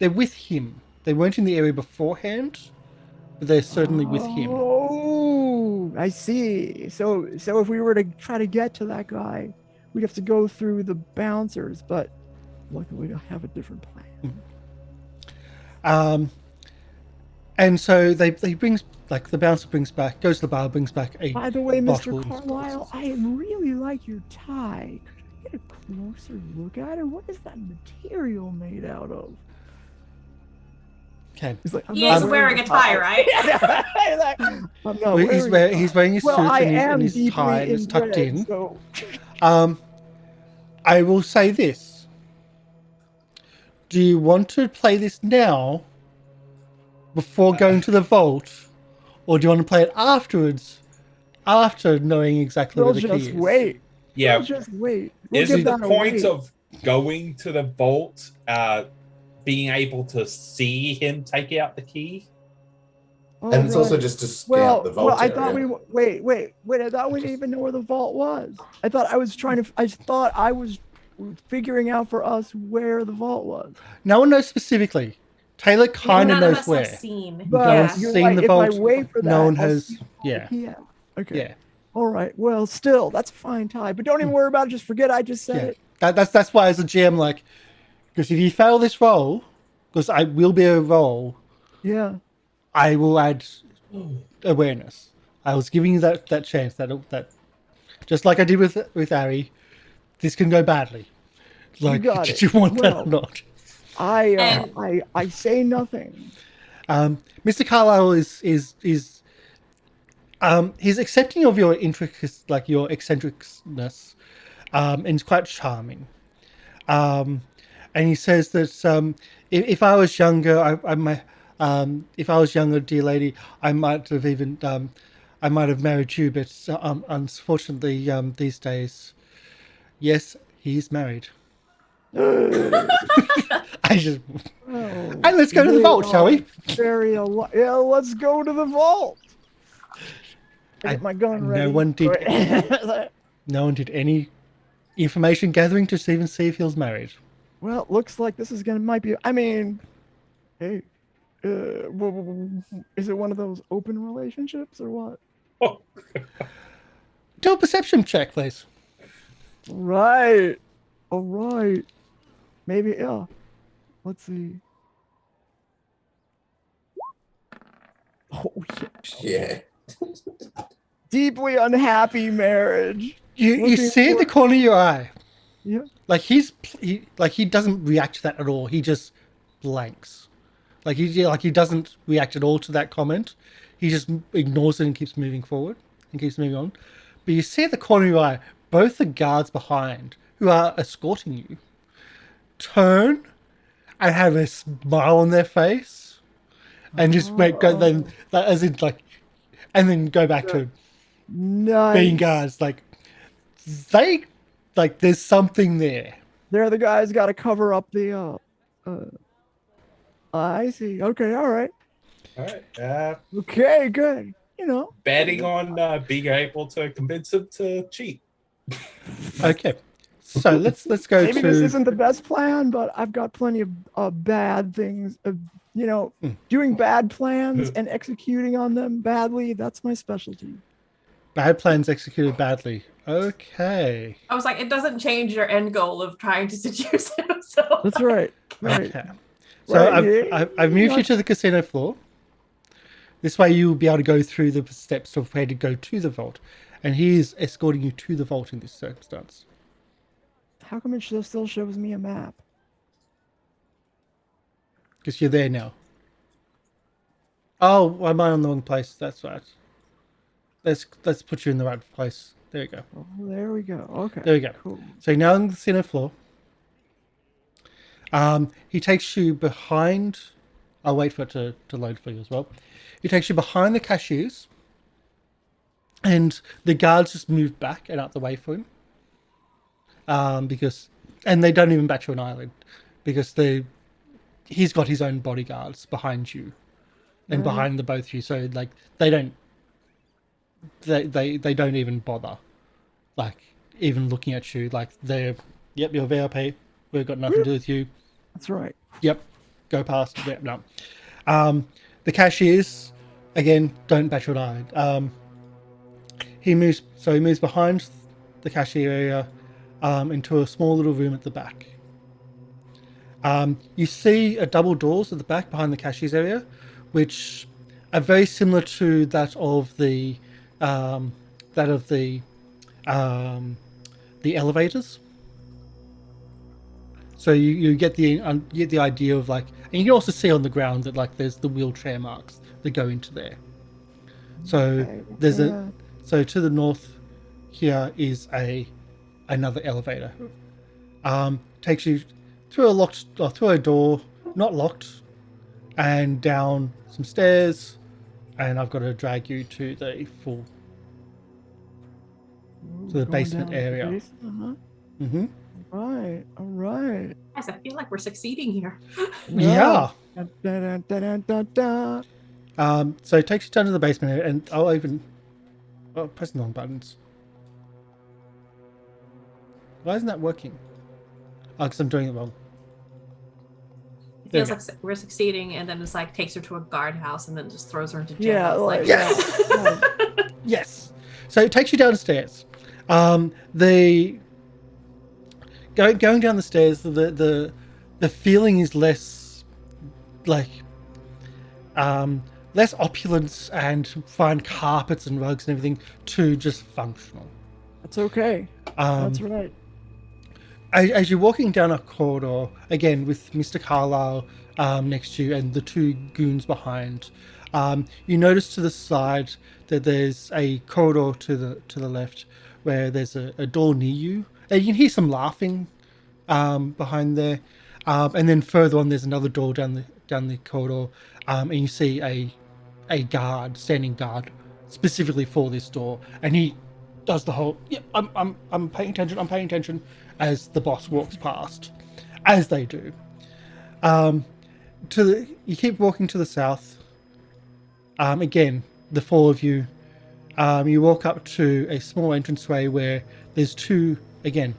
they're with him. They weren't in the area beforehand, but they're certainly with him. Oh, I see. So if we were to try to get to that guy, we'd have to go through the bouncers, but luckily I have a different plan. And so they brings the bouncer goes to the bar, brings back a By the way, bottle Mr. and Carlisle, I really like your tie. Can I get a closer look at it? What is that material made out of? Okay. He's like, I'm He not is wearing a tie, right? I'm not Well, he's wearing his well, suit I and am his deeply tie and it's tucked inbred, in. So... I will say this. Do you want to play this now before going to the vault, or do you want to play it afterwards, after knowing exactly We'll where the key just is? wait. Yeah. We'll just wait. We'll Isn't give the that a point wait. of going to the vault being able to see him take out the key? Oh, And it's also right. just to scout the vault I area. thought wait. I thought we didn't even know where the vault was. I thought I was figuring out for us where the vault was. No one knows specifically. Taylor kind of None of knows us where. have seen. But No one's you're seen right, the if I vault. wait for that, No one I'll has. see the Yeah. key out. Okay. Yeah. All right. Well, still, that's a fine tie. But don't even worry about it. Just forget I just said Yeah. it. That's why as a GM, because if you fail this roll, because I will be a roll, Yeah. I will add awareness. I was giving you that chance, that just like I did with Arry, this can go badly. got Did it. you want that or Well, not? I say nothing. Mr. Carlisle is he's accepting of your your eccentricness, and he's quite charming. And he says that if I was younger, if I was younger, dear lady, I might have married you, but unfortunately, these days, yes, he's married. I just Oh, and let's go to the vault, shall we? Yeah, let's go to the vault. I get my gun no ready. one did- No one did any information gathering to even see if he was married. Well, looks like this is might be. I mean, hey, is it one of those open relationships or what? Oh, Do a perception check, please. Right. All right. Maybe, yeah. Let's see. Oh, yeah. Yeah. Deeply unhappy marriage. You Looking see in the for- corner of your eye, Yeah. like he doesn't react to that at all. He just blanks. Like he doesn't react at all to that comment. He just ignores it and keeps moving forward and keeps moving on. But you see at the corner of your eye, both the guards behind who are escorting you turn and have a smile on their face and just go then as in like, and then go back to Nice. being guards. Like they, like there's something there. There, the guys got to cover up the. I see. Okay. All right. All right. Okay. Good. You know. Betting on being able to convince him to cheat. Okay, so let's go Maybe this to isn't the best plan, but I've got plenty of bad things. Doing bad plans and executing on them badly. That's my specialty. bad plans executed badly. Okay. I was like, it doesn't change your end goal of trying to seduce him. So That's right. Right. Okay. So Right, I've moved you to the casino floor. This way you'll be able to go through the steps of where to go to the vault. And he is escorting you to the vault in this circumstance. How come it still shows me a map? Because you're there now. Oh, am I on the wrong place? That's right. Let's put you in the right place. There you go. Oh, there we go. Okay. There we go. Cool. So you're now on the casino floor. He takes you behind. I'll wait for it to load for you as well. He takes you behind the cashiers, and the guards just move back and out the way for him. And they don't even bat you an eyelid, because he's got his own bodyguards behind you, and behind the both of you. So like they don't even bother, like even looking at you. Like you're VIP. We've got nothing to do with you. That's right. Yep, go past. Yep, no. The cashiers, again, don't bat your eye. He moves behind the cashier area into a small little room at the back. You see double doors at the back behind the cashiers area, which are very similar to that of the elevators. So you get the idea of like, and you can also see on the ground that like there's the wheelchair marks that go into there. So so to the north here is another elevator. Takes you through a door, not locked, and down some stairs, and I've got to drag you to the basement area. Mm-hmm. All right. guys, I feel like we're succeeding here. Yeah. Da. So it takes you down to the basement area, and pressing the wrong buttons. Why isn't that working? Oh, because I'm doing it wrong. It There feels we like we're succeeding, and then it's like takes her to a guardhouse and then just throws her into jail. Yeah, It's like, Yes! Yes. So it takes you downstairs. Going down the stairs, the feeling is less like less opulence and fine carpets and rugs and everything, to just functional. That's okay. That's right. As you're walking down a corridor, again with Mr. Carlisle next to you and the two goons behind, you notice to the side that there's a corridor to the left where there's a door near you. And you can hear some laughing behind there, and then further on there's another door down the corridor, and you see a guard standing guard specifically for this door, and he does the whole I'm paying attention as the boss walks past, as they do. You keep walking to the south. Again, the four of you, you walk up to a small entranceway where there's two, again,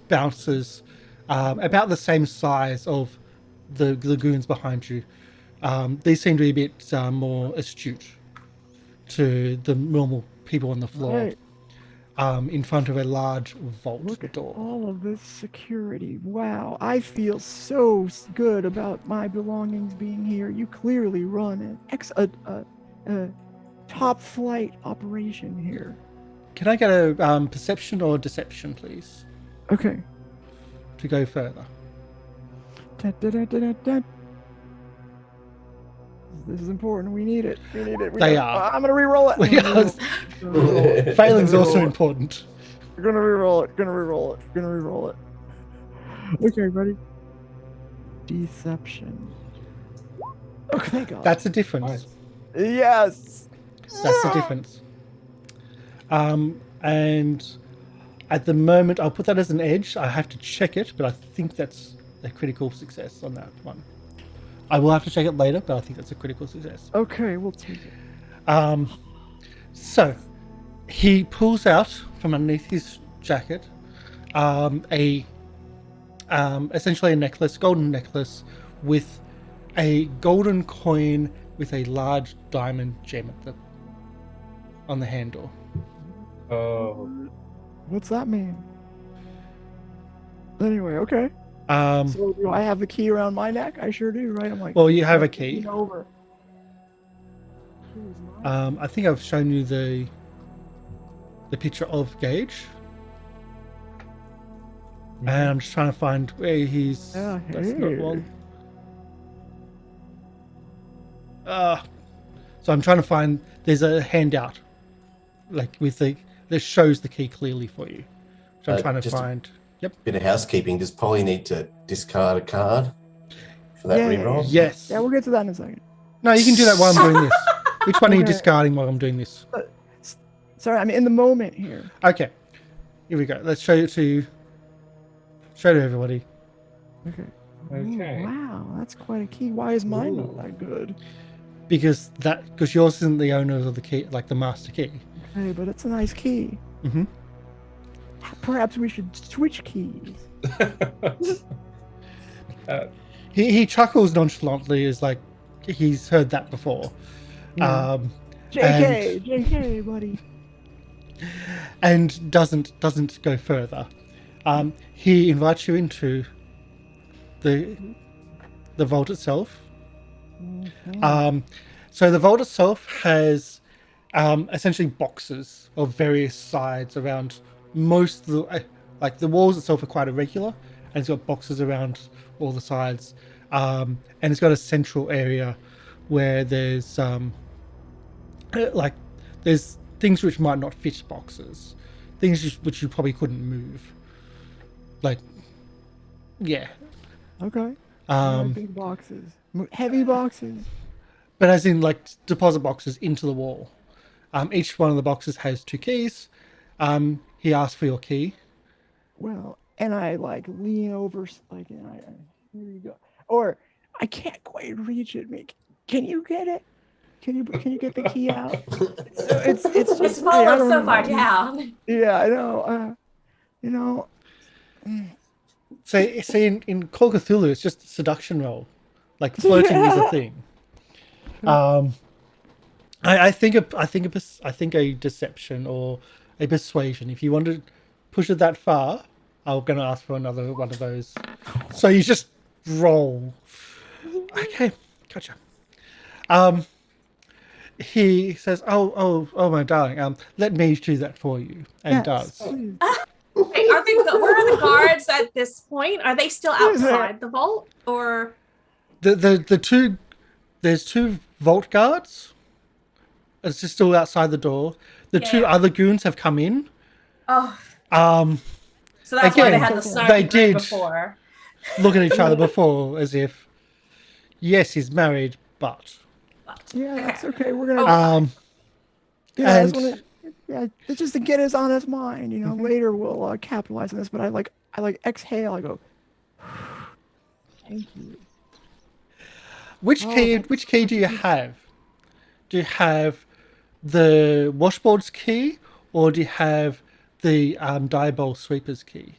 bouncers, about the same size of the goons behind you. These seem to be a bit more astute to the normal people on the floor. Right. In front of a large vault Look at door. all of this security. Wow. I feel so good about my belongings being here. You clearly run a top flight operation here. can I get a perception or deception, please, Okay. to go further? Da, da, da, da, da, da. This is important. We need it. We need it. They are. I'm gonna re-roll it. I'm We gonna are- re-roll it. Failing's Gonna also re-roll it. important. We're gonna re-roll it. Gonna re-roll it. Gonna re-roll it. Okay, ready? Deception. Oh, thank God. That's a difference. Nice. Yes. That's the difference. And at the moment, I'll put that as an edge. I have to check it, but I think that's a critical success on that one. I will have to check it later, but I think that's a critical success. Okay, we'll take it. So he pulls out from underneath his jacket essentially a necklace, golden necklace, with a golden coin with a large diamond gem on the handle. Oh. What's that mean? Anyway, okay. Um, So do I have the key around my neck? I sure do, right? I'm like, well, you have a key. lean over. Here's mine. I think I've shown you the picture of Gage, and I'm just trying to find where he's. Yeah, That's not hey. one. So I'm trying to find. There's a handout, like with that shows the key clearly for you. So I'm trying to just a- find. Yep. Bit of housekeeping. Does Polly need to discard a card for that Yeah. reroll? Yes. Yeah, we'll get to that in a second. No, you can do that while I'm doing this. Which one are you Okay. discarding while I'm doing this? Sorry, I'm in the moment here. Okay. Here we go. Let's show it to everybody. Okay. Okay. Ooh, wow, that's quite a key. Why is mine Ooh. not that good? Because yours isn't the owner of the key, like the master key. Okay, but it's a nice key. Mm-hmm. Perhaps we should switch keys. He chuckles nonchalantly, as like he's heard that before. Yeah. JK, JK, buddy. And doesn't go further. He invites you into the vault itself. Mhm. So the vault itself has essentially boxes of various sides around most of the the walls itself are quite irregular, and it's got boxes around all the sides, and it's got a central area where there's there's things which might not fit boxes, things which you probably couldn't move, Okay. um, Big boxes. Heavy boxes. but as in deposit boxes into the wall. Each one of the boxes has 2 keys. He asks for your key. Well, and I lean over, and here you go. Or I can't quite reach it. Can you get it? Can you get the key out? It's It's just, fallen I don't so far know. down. Yeah, I know. So in Call of Cthulhu, it's just a seduction roll. Flirting is a thing. I think a deception or a persuasion. If you want to push it that far, I'm going to ask for another one of those. So you just roll. Okay, gotcha. He says, "Oh, my darling. Let me do that for you," and does. please. Wait, where are the guards at this point? Are they still outside the vault, or There's 2 vault guards. It's just still outside the door. The 2 Yeah. other goons have come in. oh? Um, So that's why they Again, had the they snarky grin did. before. look at each other before as if, yes, he's married, but Yeah, Okay. that's okay. We're gonna. um, Yeah, I just And- wanna, yeah, it's just to get us on his mind. Mm-hmm. Later we'll capitalize on this. But I exhale. I go. Thank you. which key do you have? Do you have the washboard's key, or do you have the diabol sweeper's key?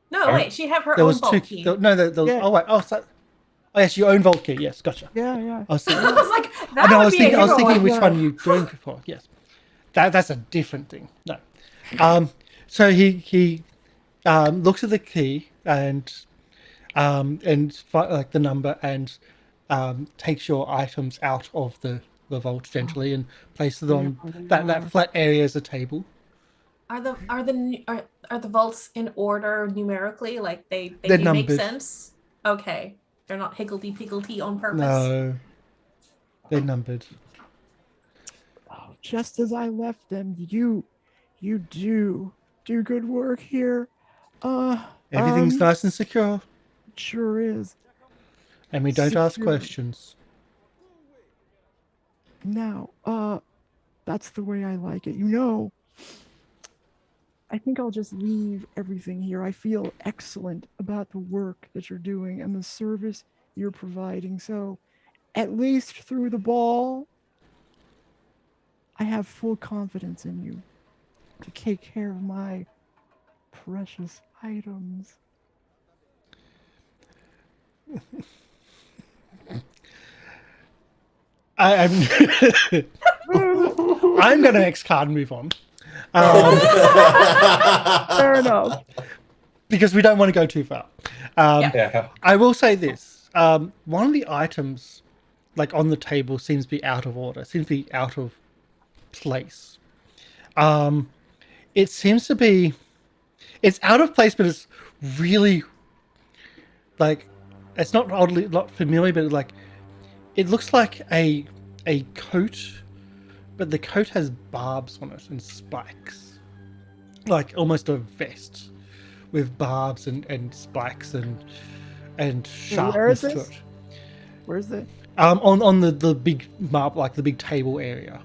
No, wait, she had her There own was vault 2. key. There was, Yeah. oh wait, yes, your own vault key. Yes, gotcha. Yeah. I was thinking, I was like, I that know, would I was be thinking, a hero one. which one you doing for. Yes, that's a different thing. No, so he looks at the key and the number and takes your items out of the vault gently and places them on that flat area as a table. Are the vaults in order numerically? Like they They're do make numbered. sense? Okay. They're not higgledy-piggledy on purpose. No, they're numbered. Oh, just as I left them, you do good work here. Everything's nice and secure, Sure is. and we don't ask Secure. questions. Now, that's the way I like it. I think I'll just leave everything here. I feel excellent about the work that you're doing and the service you're providing. So, at least through the ball, I have full confidence in you to take care of my precious items. I'm I'm gonna X card and move on. Fair enough. Because we don't want to go too far. Yeah. I will say this. One of the items like on the table seems to be out of order, seems to be out of place. It seems to be it's out of place, but it's really like it's not oddly not familiar, but like it looks like a coat, but the coat has barbs on it and spikes. Like almost a vest with barbs and spikes and sharpness to this? it. Where's the? On the big map, like the big table area.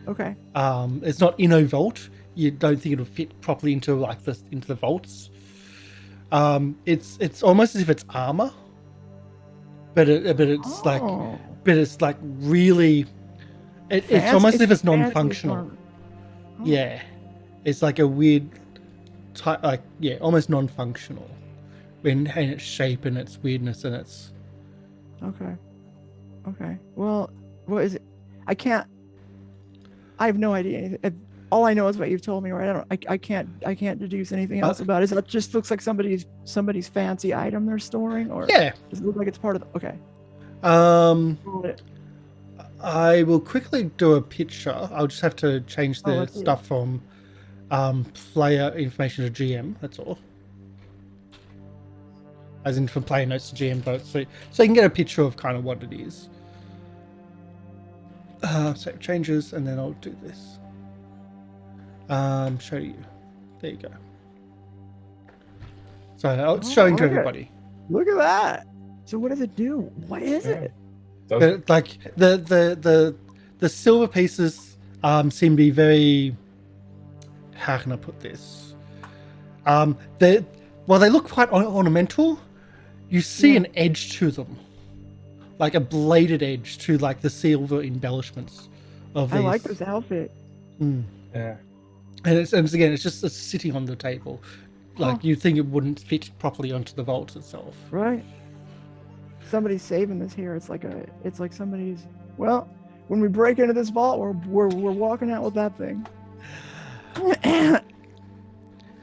Okay. It's not in a vault. You don't think it'll fit properly into like into the vaults. It's almost as if it's armor, but it's like really. It's almost as if it's non-functional. Yeah, it's like a weird type, like almost non-functional, in its shape and its weirdness and its. Okay. Well, what is it? I have no idea. All I know is what you've told me, right? I can't deduce anything else about it. So it just looks like somebody's fancy item they're storing, or Yeah. does it look like it's part of the, okay. I will quickly do a picture. I'll just have to change the stuff from player information to GM. That's all. As in from player notes to GM votes, so you can get a picture of kind of what it is. Save changes, and then I'll do this. Show you. There you go. So it's showing to everybody. Look at that. So what does it do? What is it? Like the silver pieces seem to be very. How can I put this? They look quite ornamental. You see an edge to them, like a bladed edge to like the silver embellishments of these. I like this outfit. Yeah. And it's just sitting on the table, like you'd think it wouldn't fit properly onto the vault itself. Right. Somebody's saving this here. It's like somebody's. Well, when we break into this vault, we're walking out with that thing.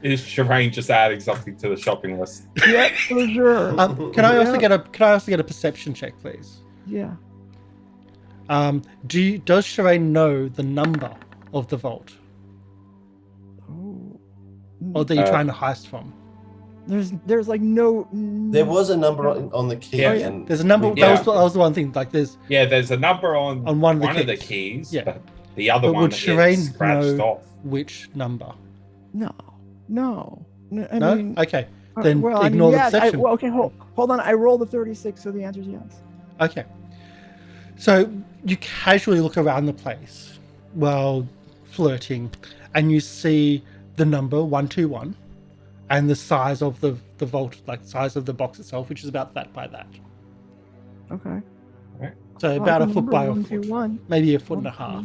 Is Sherain just adding something to the shopping list? Yep, for sure. Can I also get a perception check, please? Yeah. Does Sherain know the number of the vault? Oh. Or that you're trying to heist from? There's like no. There was a number on the key. Yeah. And There's a number. That was the one thing. Like there's a number on one of the keys. Yeah. But the other But one would is Sherain scratched know off. which number? No. I No? mean, Okay. Then well, ignore the yes, perception. okay, hold on. I rolled a 36, so the answer is yes. Okay. So you casually look around the place while flirting, and you see the number 121 and the size of the vault, like the size of the box itself, which is about that by that. Okay. So about a foot by a foot. 121. Maybe a foot and a half.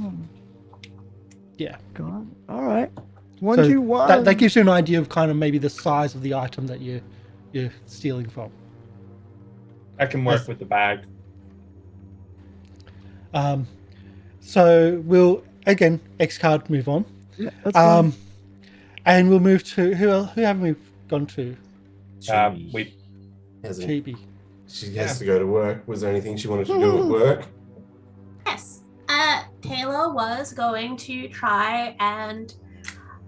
Yeah. God. All right. So 121. that gives you an idea of kind of maybe the size of the item that you're stealing from. I can work with the bag. So we'll again X card move on. Yeah, that's fine. And we'll move to who haven't we gone to? We Chibi. She has to go to work. Was there anything she wanted to do at work? Yes. Tayla was going to try and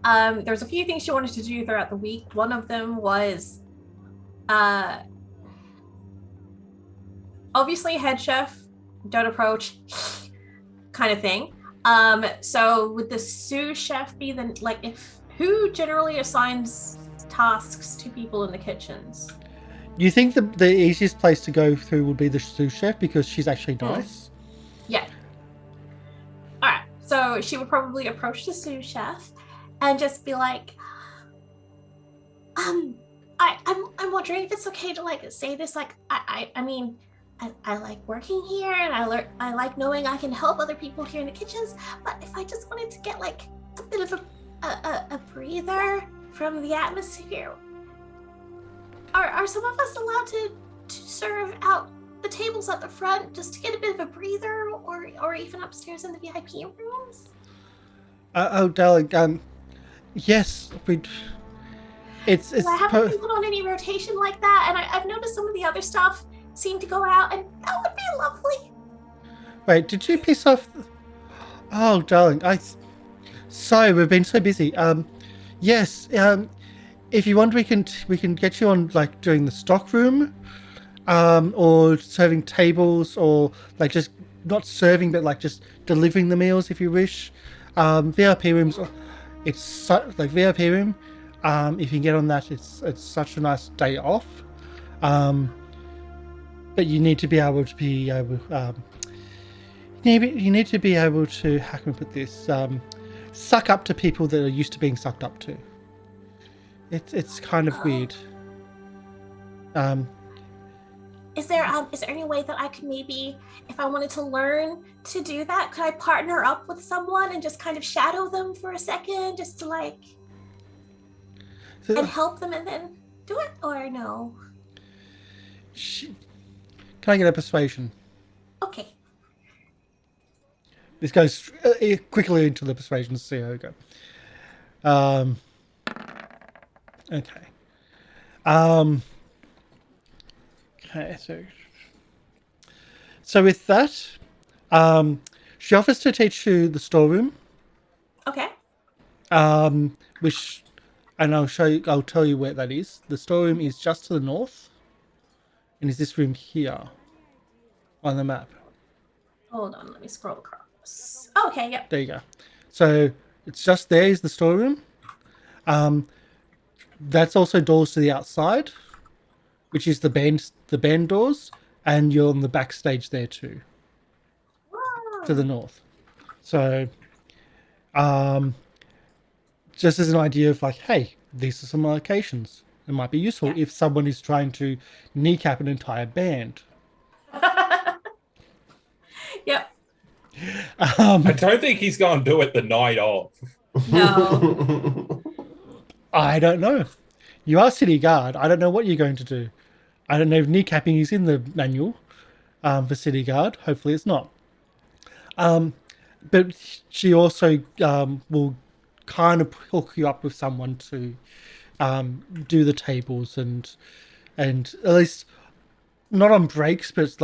There's a few things she wanted to do throughout the week. One of them was obviously head chef, don't approach kind of thing. So would the sous chef be the who generally assigns tasks to people in the kitchens? You think the easiest place to go through would be the sous chef because she's actually nice? Yeah. All right. So she would probably approach the sous chef and just be like, I'm wondering if it's okay to say this. I mean, I like working here, and I like knowing I can help other people here in the kitchens. But if I just wanted to get a bit of a breather from the atmosphere, are some of us allowed to serve out the tables at the front just to get a bit of a breather, or even upstairs in the VIP rooms? Darling, yes, it's I haven't been put on any rotation like that, and I've noticed some of the other stuff seem to go out, and that would be lovely. Wait, did you piss off? Oh, darling, sorry, we've been so busy. Yes, if you want, we can get you on doing the stock room, or serving tables, or just not serving, but just delivering the meals if you wish. VIP rooms, it's VIP room. If you can get on that, it's such a nice day off. But you need to be able to you need to be able to, how can we put this, suck up to people that are used to being sucked up to. It's kind of weird. Is there any way that I could maybe, if I wanted to learn to do that, could I partner up with someone and just kind of shadow them for a second, just to and help them and then do it, or no? Can I get a persuasion? Okay. This goes quickly into the persuasion to see how it goes. Okay. Okay, so with that, she offers to teach you the storeroom. Okay. Which, and I'll tell you where that is. The storeroom is just to the north, and is this room here on the map. Hold on, let me scroll across. Okay, yep. There you go. So it's just there is the storeroom. That's also doors to the outside, which is the band doors, and you're on the backstage there too, to the north. So, just as an idea of hey, these are some locations. It might be useful if someone is trying to kneecap an entire band. Yep. I don't think he's going to do it the night of. No. I don't know. You are city guard. I don't know what you're going to do. I don't know if kneecapping is in the manual for city guard. Hopefully it's not. But she also will kind of hook you up with someone to do the tables and at least not on breaks, but it's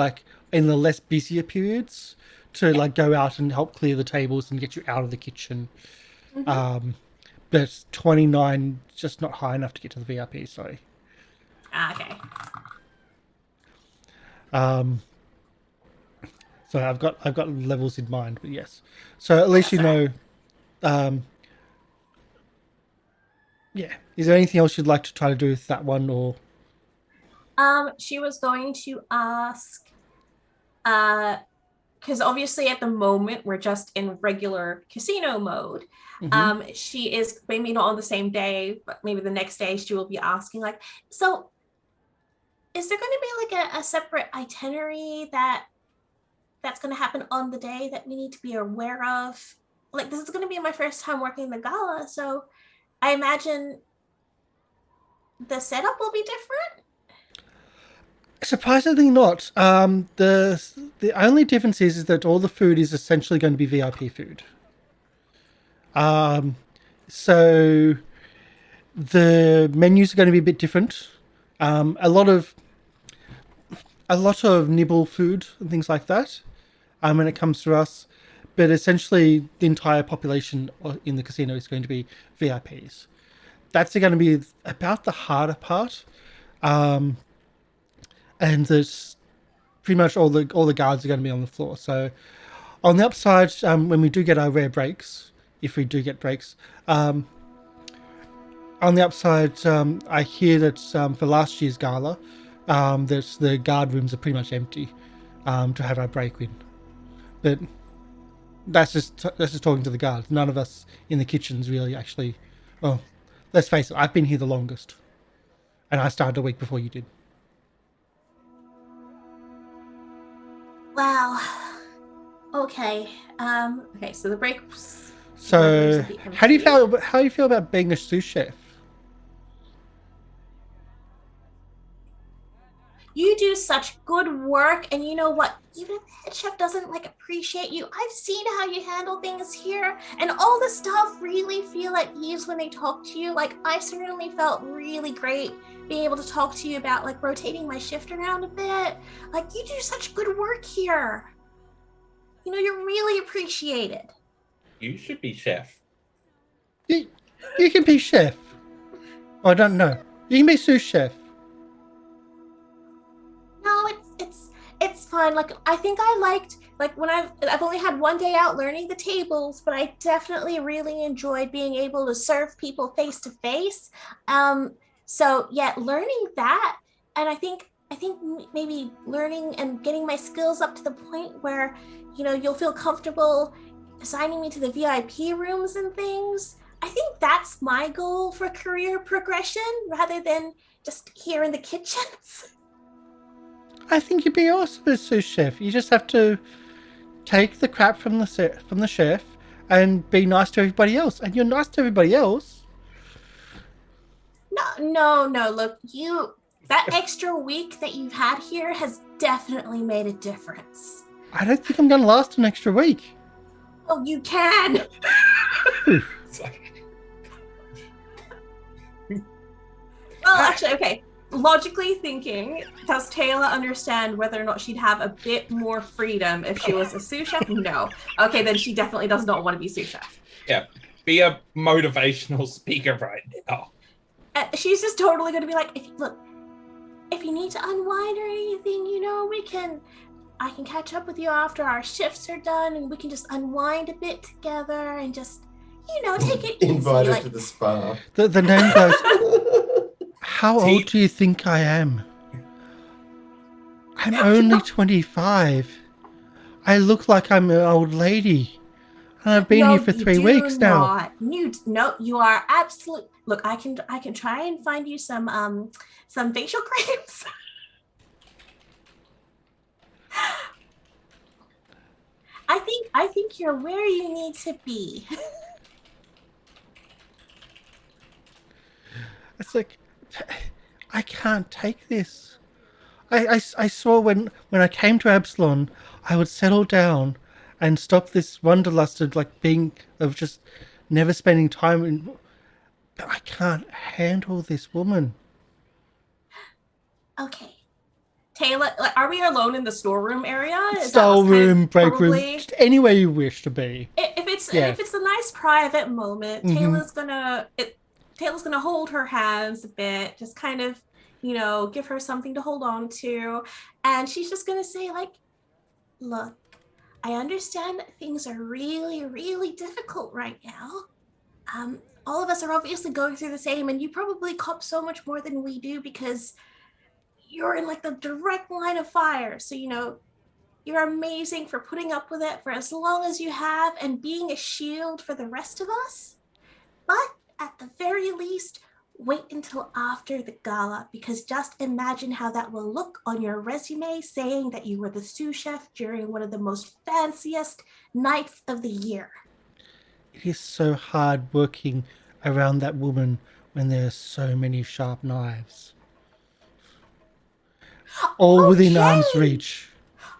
in the less busier periods to go out and help clear the tables and get you out of the kitchen. Mm-hmm. But 29 just not high enough to get to the VIP. Sorry. Okay. So I've got levels in mind, but yes. So at least you know. Yeah. Is there anything else you'd like to try to do with that one, or? She was going to ask, because obviously at the moment we're just in regular casino mode. Mm-hmm. She is maybe not on the same day, but maybe the next day she will be asking so is there going to be a separate itinerary that's going to happen on the day that we need to be aware of? This is going to be my first time working the gala, so I imagine the setup will be different. Surprisingly not. The only difference is that all the food is essentially going to be VIP food. So the menus are going to be a bit different. A lot of nibble food and things like that. When it comes to us, but essentially the entire population in the casino is going to be VIPs. That's going to be about the harder part, and there's pretty much all the guards are going to be on the floor. So on the upside, when we do get our rare breaks, if we do get breaks, on the upside, I hear that for last year's gala, that the guard rooms are pretty much empty to have our break in. But that's just talking to the guards. None of us in the kitchens really actually. Well, let's face it, I've been here the longest, and I started a week before you did. Wow. Okay. Okay. So the breaks. So, how do you feel about being a sous chef? You do such good work, and you know what? Even if the head chef doesn't appreciate you, I've seen how you handle things here, and all the staff really feel at ease when they talk to you. I certainly felt really great being able to talk to you about rotating my shift around a bit. You do such good work here. You're really appreciated. You should be chef. You can be chef. Oh, I don't know. You can be sous chef. No, it's fine. I think I liked when I've only had one day out learning the tables, but I definitely really enjoyed being able to serve people face to face. So yeah, learning that, and I think maybe learning and getting my skills up to the point where you'll feel comfortable assigning me to the VIP rooms and things. I think that's my goal for career progression rather than just here in the kitchens. I think you'd be awesome as sous chef. You just have to take the crap from the chef and be nice to everybody else. And you're nice to everybody else. No. Look, that extra week that you've had here has definitely made a difference. I don't think I'm going to last an extra week. Oh, you can. Well, actually, okay. Logically thinking, does Tayla understand whether or not she'd have a bit more freedom if she was a sous chef? No. Okay, then she definitely does not want to be sous chef. Yeah, be a motivational speaker right now. She's just totally going to be if you need to unwind or anything, I can catch up with you after our shifts are done, and we can just unwind a bit together and just, take it easy. Invited to the spa. The name goes, how old do you think I am? I'm only 25. I look like I'm an old lady. And I've been here for 3 weeks now. You are absolute. Look, I can try and find you some facial creams. I think you're where you need to be. It's I can't take this. I saw when I came to Absalon, I would settle down and stop this wanderlust of just never spending time. But I can't handle this woman. Okay. Tayla, are we alone in the storeroom area? Storeroom, break room, just anywhere you wish to be. If it's a nice private moment, Tayla's gonna hold her hands a bit, just kind of, give her something to hold on to, and she's just gonna say look, I understand that things are really, really difficult right now. All of us are obviously going through the same, and you probably cop so much more than we do because you're in the direct line of fire. So, you're amazing for putting up with it for as long as you have and being a shield for the rest of us. But at the very least, wait until after the gala, because just imagine how that will look on your resume saying that you were the sous chef during one of the most fanciest nights of the year. It is so hard working around that woman when there are so many sharp knives. All within arm's reach.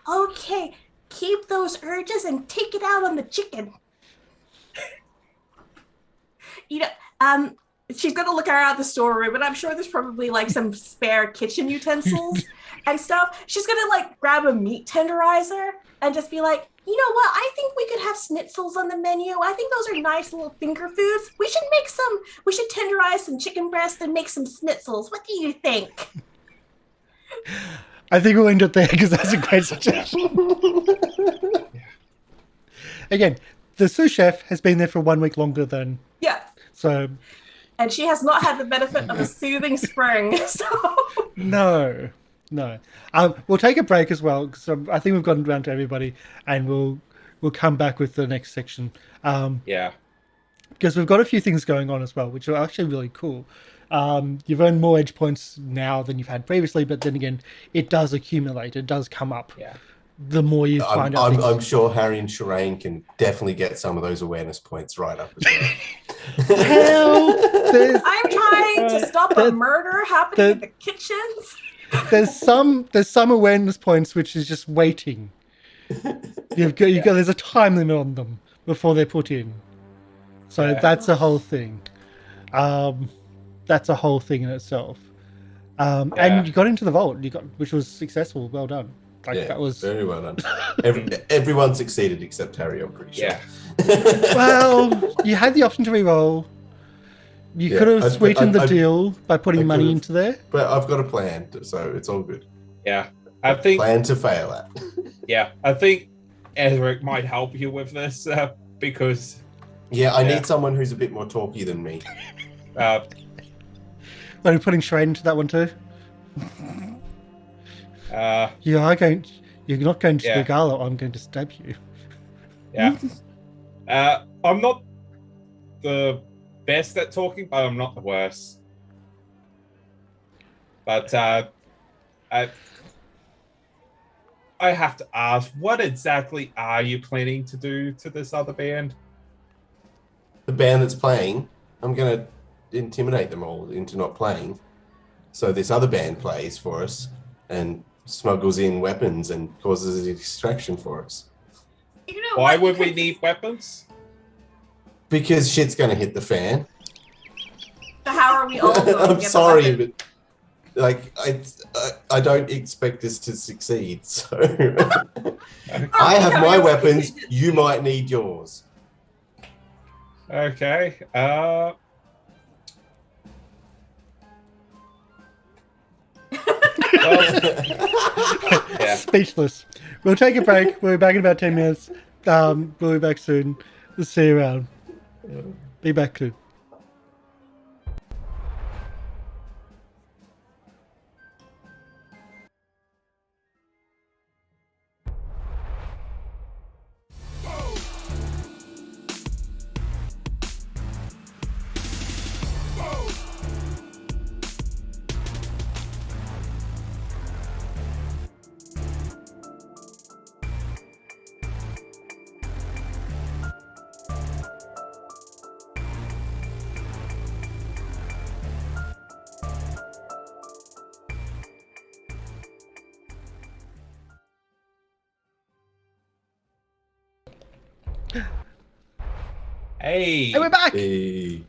Okay, keep those urges and take it out on the chicken. She's gonna look around the storeroom, and I'm sure there's probably some spare kitchen utensils and stuff. She's gonna grab a meat tenderizer and just be like, You know what? I think we could have schnitzels on the menu. I think those are nice little finger foods. We should make some. We should tenderize some chicken breast and make some schnitzels. What do you think? I think we'll end it there because that's a great suggestion. Again, the sous chef has been there for 1 week longer than Yeah. so. And she has not had the benefit of a soothing spring. So No. We'll take a break as well because I think we've gotten around to everybody, and we'll come back with the next section. Yeah. Because we've got a few things going on as well, which are actually really cool. You've earned more edge points now than you've had previously, but then again, it does accumulate. It does come up. Yeah. The more you find out things. I'm sure Harry and Sherain can definitely get some of those awareness points right up as well. Hell, I'm trying to stop a murder happening in the kitchens. there's some awareness points which is just waiting. There's a time limit on them before they're put in. So that's a whole thing. That's a whole thing in itself. And you got into the vault, which was successful. Well done. That was very well done. Everyone succeeded except Harry, I'm pretty sure. Yeah. Well, you had the option to re-roll. You could have sweetened the deal by putting money into there. But I've got a plan, so it's all good. Yeah. I think plan to fail at. Yeah. I think Ezarek might help you with this because I need someone who's a bit more talky than me. Are you putting Sherain into that one too? You're not going to the gala. I'm going to stab you. Yeah. I'm not the best at talking, but I'm not the worst. But I have to ask, what exactly are you planning to do to this other band? The band that's playing, I'm going to intimidate them all into not playing. So this other band plays for us and smuggles in weapons and causes a distraction for us. You know Why what? would we need weapons? Because shit's going to hit the fan. How are we all going to I'm get sorry, the weapon? but I don't expect this to succeed. So I have my weapons. You might need yours. Okay. Speechless. We'll take a break. We'll be back in about 10 minutes. We'll be back soon. We'll see you around. Be back soon. Hey. And we're back. Hey.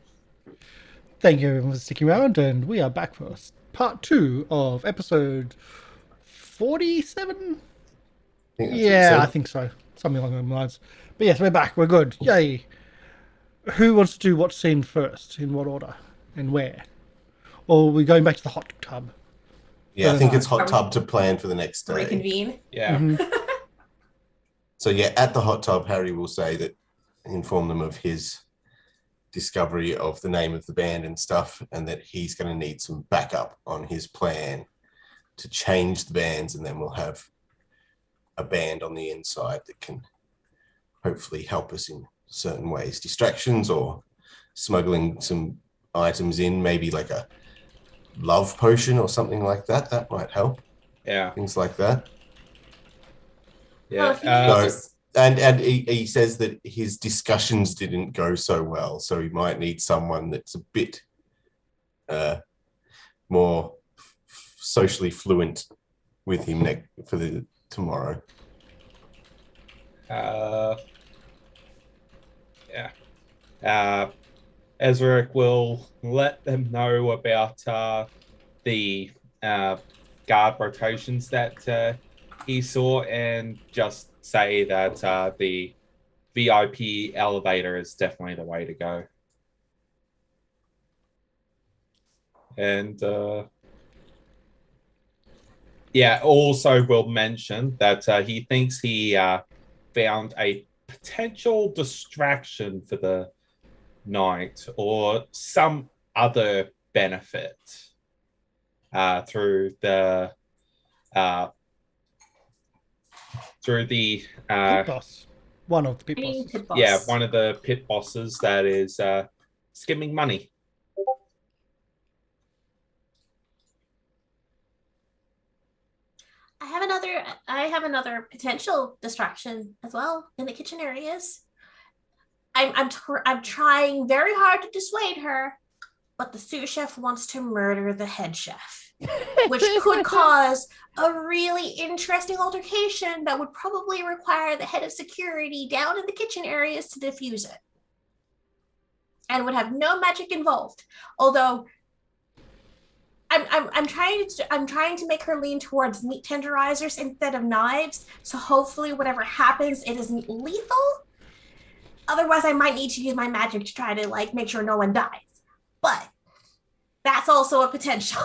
Thank you everyone for sticking around, and we are back for part 2 of episode 47. I think so. Something along those lines. But yes, we're back. We're good. Yay. Who wants to do what scene first? In what order? And where? Or are we going back to the hot tub? Yeah, I think it's hot tub to plan for the next day. Reconvene. Yeah. So at the hot tub, Harry will say that, inform them of his discovery of the name of the band and stuff, and that he's going to need some backup on his plan to change the bands, and then we'll have a band on the inside that can hopefully help us in certain ways. Distractions or smuggling some items in, maybe like a love potion or something like that. That might help. Yeah. Things like that. Yeah. And he says that his discussions didn't go so well, so he might need someone that's a bit more socially fluent with him for the tomorrow. Ezarek will let them know about the guard rotations that he saw, and just say that the VIP elevator is definitely the way to go. And yeah, also will mention that he thinks he found a potential distraction for the night or some other benefit through the Pit boss. One of the pit Being bosses. pit boss. yeah, one of the pit bosses that is skimming money. I have another potential distraction as well in the kitchen areas. I'm trying very hard to dissuade her, but the sous chef wants to murder the head chef, which could cause a really interesting altercation that would probably require the head of security down in the kitchen areas to defuse it, and would have no magic involved. Although I'm trying to make her lean towards meat tenderizers instead of knives. So hopefully, whatever happens, it isn't lethal. Otherwise, I might need to use my magic to try to like make sure no one dies. But that's also a potential.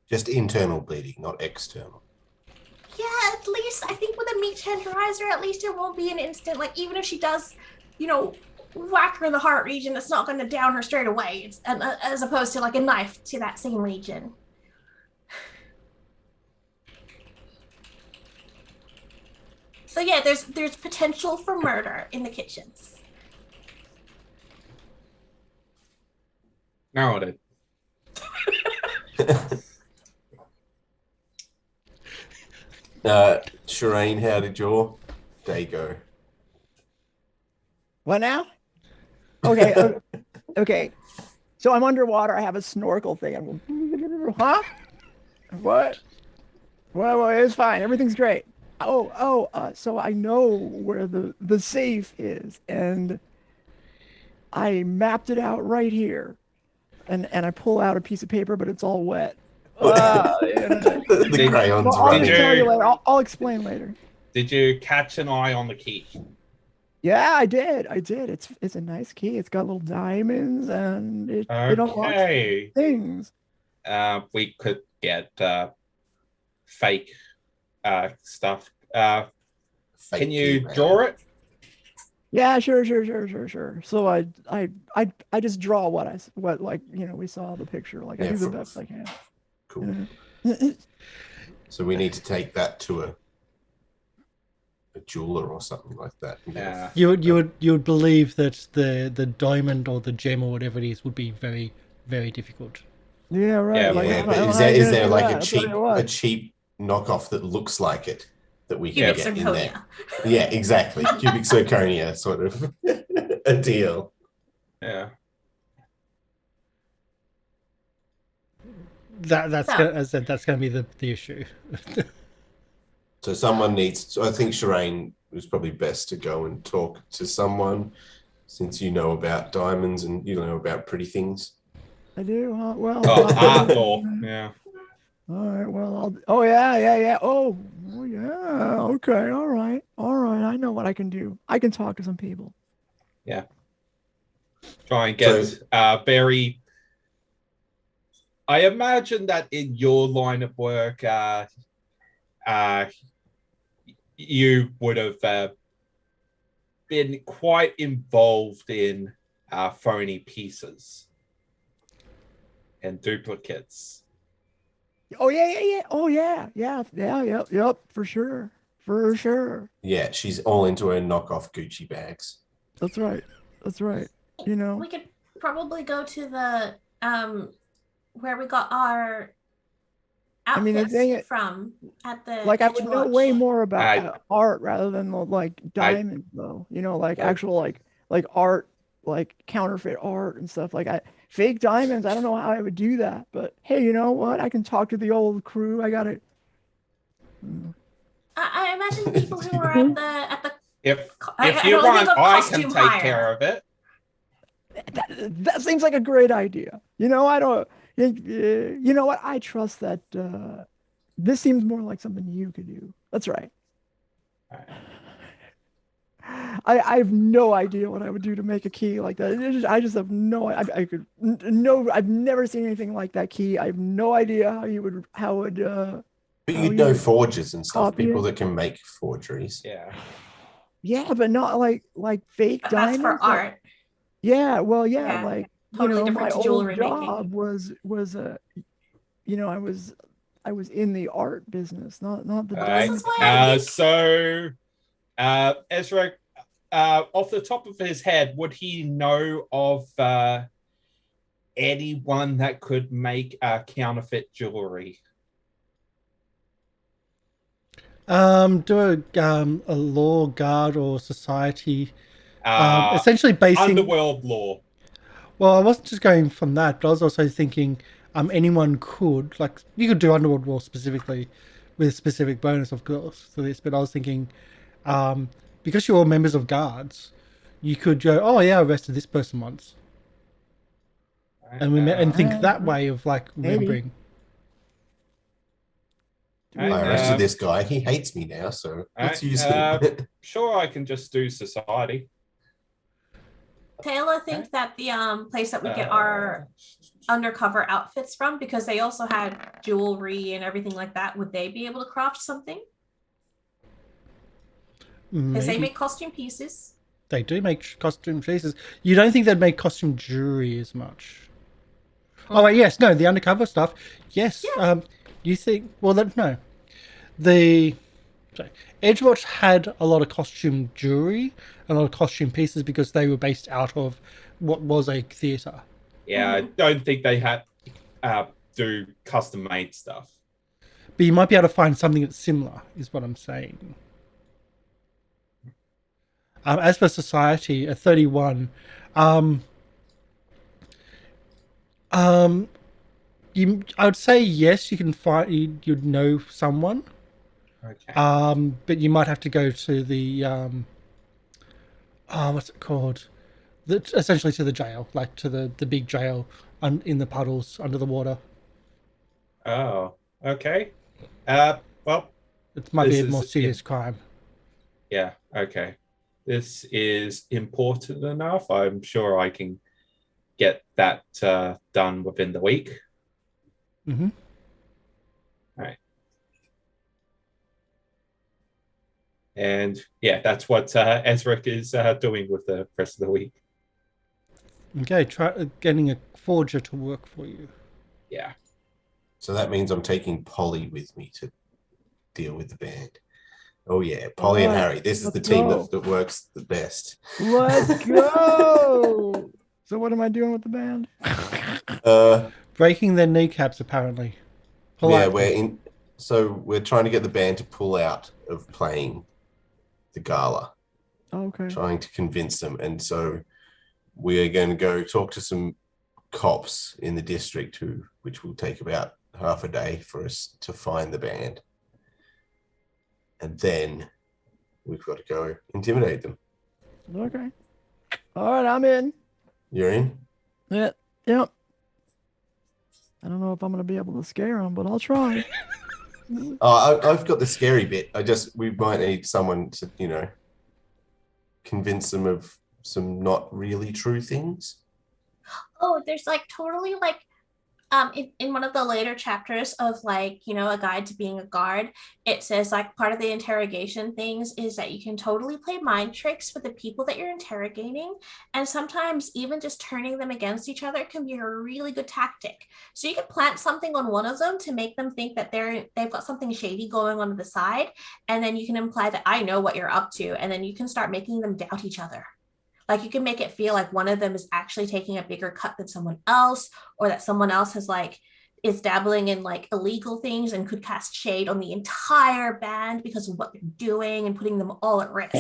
Just internal bleeding, not external. Yeah, at least I think with a meat tenderizer, at least it won't be an instant. Like even if she does, whack her in the heart region, it's not going to down her straight away. It's as opposed to like a knife to that same region. So yeah, there's potential for murder in the kitchens. Noted. Sherain, how did your day go? What now? Okay. Okay. So I'm underwater. I have a snorkel thing. I'm going, huh? What? Well, it's fine. Everything's great. So I know where the safe is, and I mapped it out right here. And I pull out a piece of paper, but it's all wet. The crayons Well, I'll just running. tell you later. I'll explain later. Did you catch an eye on the key? Yeah, I did. It's a nice key. It's got little diamonds, and it unlocks Okay. things. We could get fake stuff. Fake Can you keypad. draw it? Yeah, sure. So I just draw what we saw the picture. Like I Yeah, do the from- best I can. Cool. So we need to take that to a jeweler or something like that. Yeah. You would believe that the diamond or the gem or whatever it is would be very, very difficult. Yeah, right. Yeah, Like, Yeah, I but don't know is how there you're is there gonna do like that, a I'll tell you what. cheap knockoff that looks like it that we can Cubic get in there? zirconia. Yeah, exactly. Cubic zirconia sort of a deal. Yeah. That's So- gonna, as I said, that's going to be the issue. So someone needs. I think Sherain was probably best to go and talk to someone, since you know about diamonds and you know about pretty things. I do. Well. Art law. Yeah. All right. Well, Oh yeah. Oh yeah. Okay. All right. I know what I can do. I can talk to some people. Try and get So- very. I imagine that in your line of work, you would have been quite involved in phony pieces and duplicates. Oh yeah. Oh yeah. Yep. For sure. Yeah, she's all into her knockoff Gucci bags. That's right. We could probably go to the where we got our I mean, the outfits thing is- from at the Like I would Kitchen know Watch. way more about I- art rather than like diamonds, though. Like actual like art, like counterfeit art and stuff. Like fake diamonds. I don't know how I would do that, but hey, you know what? I can talk to the old crew. I got it. I imagine the people who were at the If I you don't think want, a I can costume take hire. care of it. That seems like a great idea. I don't. You know what? I trust that. This seems more like something you could do. That's right. Alright. I have no idea what I would do to make a key like that. I just have no. I could no. I've never seen anything like that key. I have no idea how you would But how you'd you know would forgers and stuff, copy people it. that can make forgeries. Yeah. Yeah, but not like fake But that's diamonds. for art. Yeah, well, yeah, Yeah, like totally different my to old jewelry job making. was I was in the art business, not the All This right. is why I think So, Ezra, off the top of his head, would he know of anyone that could make counterfeit jewelry? Do a law guard or society, essentially basing. Underworld law. Well, I wasn't just going from that, but I was also thinking, anyone could, like, you could do underworld law specifically, with specific bonus, of course, for this. But I was thinking, because you're all members of guards, you could go, oh yeah, I arrested this person once, and think that way of like maybe. remembering. I arrested this guy. He hates me now, so let's use him. Sure, I can just do society. Tayla think that the place that we get our undercover outfits from, because they also had jewelry and everything like that, would they be able to craft something? Because they make costume pieces. They do make costume pieces. You don't think they'd make costume jewelry as much? Oh, wait, yes, no, the undercover stuff. Yes. Yeah. You think? Well, no. Edgewatch had a lot of costume jewelry, a lot of costume pieces because they were based out of what was a theatre. Yeah, I don't think they had do custom made stuff. But you might be able to find something that's similar, is what I'm saying. As for society, a 31, I would say yes, you can find, you'd know someone. Okay. But you might have to go to the what's it called? Essentially to the jail, like to the big jail in the puddles under the water. Oh, okay. Well, It might be this a more is serious crime. yeah, okay. This is important enough. I'm sure I can get that done within the week. Mm-hmm. All right. And yeah, that's what Ezarek is doing with the rest of the week. Okay, try getting a forger to work for you. Yeah. So that means I'm taking Polly with me to deal with the band. Oh yeah, Polly and Harry. This is the team that works the best. Let's go. So what am I doing with the band? Breaking their kneecaps, apparently. Politely. Yeah, we're trying to get the band to pull out of playing the gala. Okay. Trying to convince them, and so we are going to go talk to some cops in the district, which will take about half a day for us to find the band. And then we've got to go intimidate them. Okay. All right, I'm in. You're in? Yeah. Yep. I don't know if I'm going to be able to scare them, but I'll try. I've got the scary bit. We might need someone to, convince them of some not really true things. Oh, there's like totally like in one of the later chapters of like, a guide to being a guard, it says like part of the interrogation things is that you can totally play mind tricks with the people that you're interrogating, and sometimes even just turning them against each other can be a really good tactic. So you can plant something on one of them to make them think that they've got something shady going on the side, and then you can imply that I know what you're up to, and then you can start making them doubt each other. Like you can make it feel like one of them is actually taking a bigger cut than someone else, or that someone else is dabbling in like illegal things and could cast shade on the entire band because of what they're doing and putting them all at risk.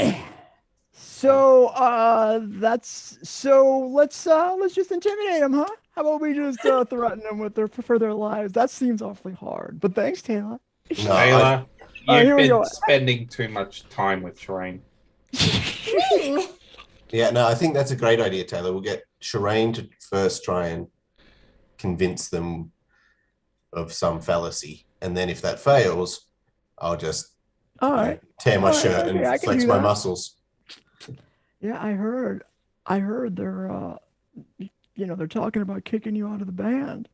So let's just intimidate them, huh? How about we just threaten them for their lives? That seems awfully hard. But thanks, Tayla. Tayla, you've been spending too much time with Sherain. Yeah, no, I think that's a great idea, Tayla. We'll get Sherain to first try and convince them of some fallacy. And then if that fails, I'll just All I right. tear my All right, shirt okay, and I can flex do my that. muscles. Yeah, I heard. I heard they're they're talking about kicking you out of the band.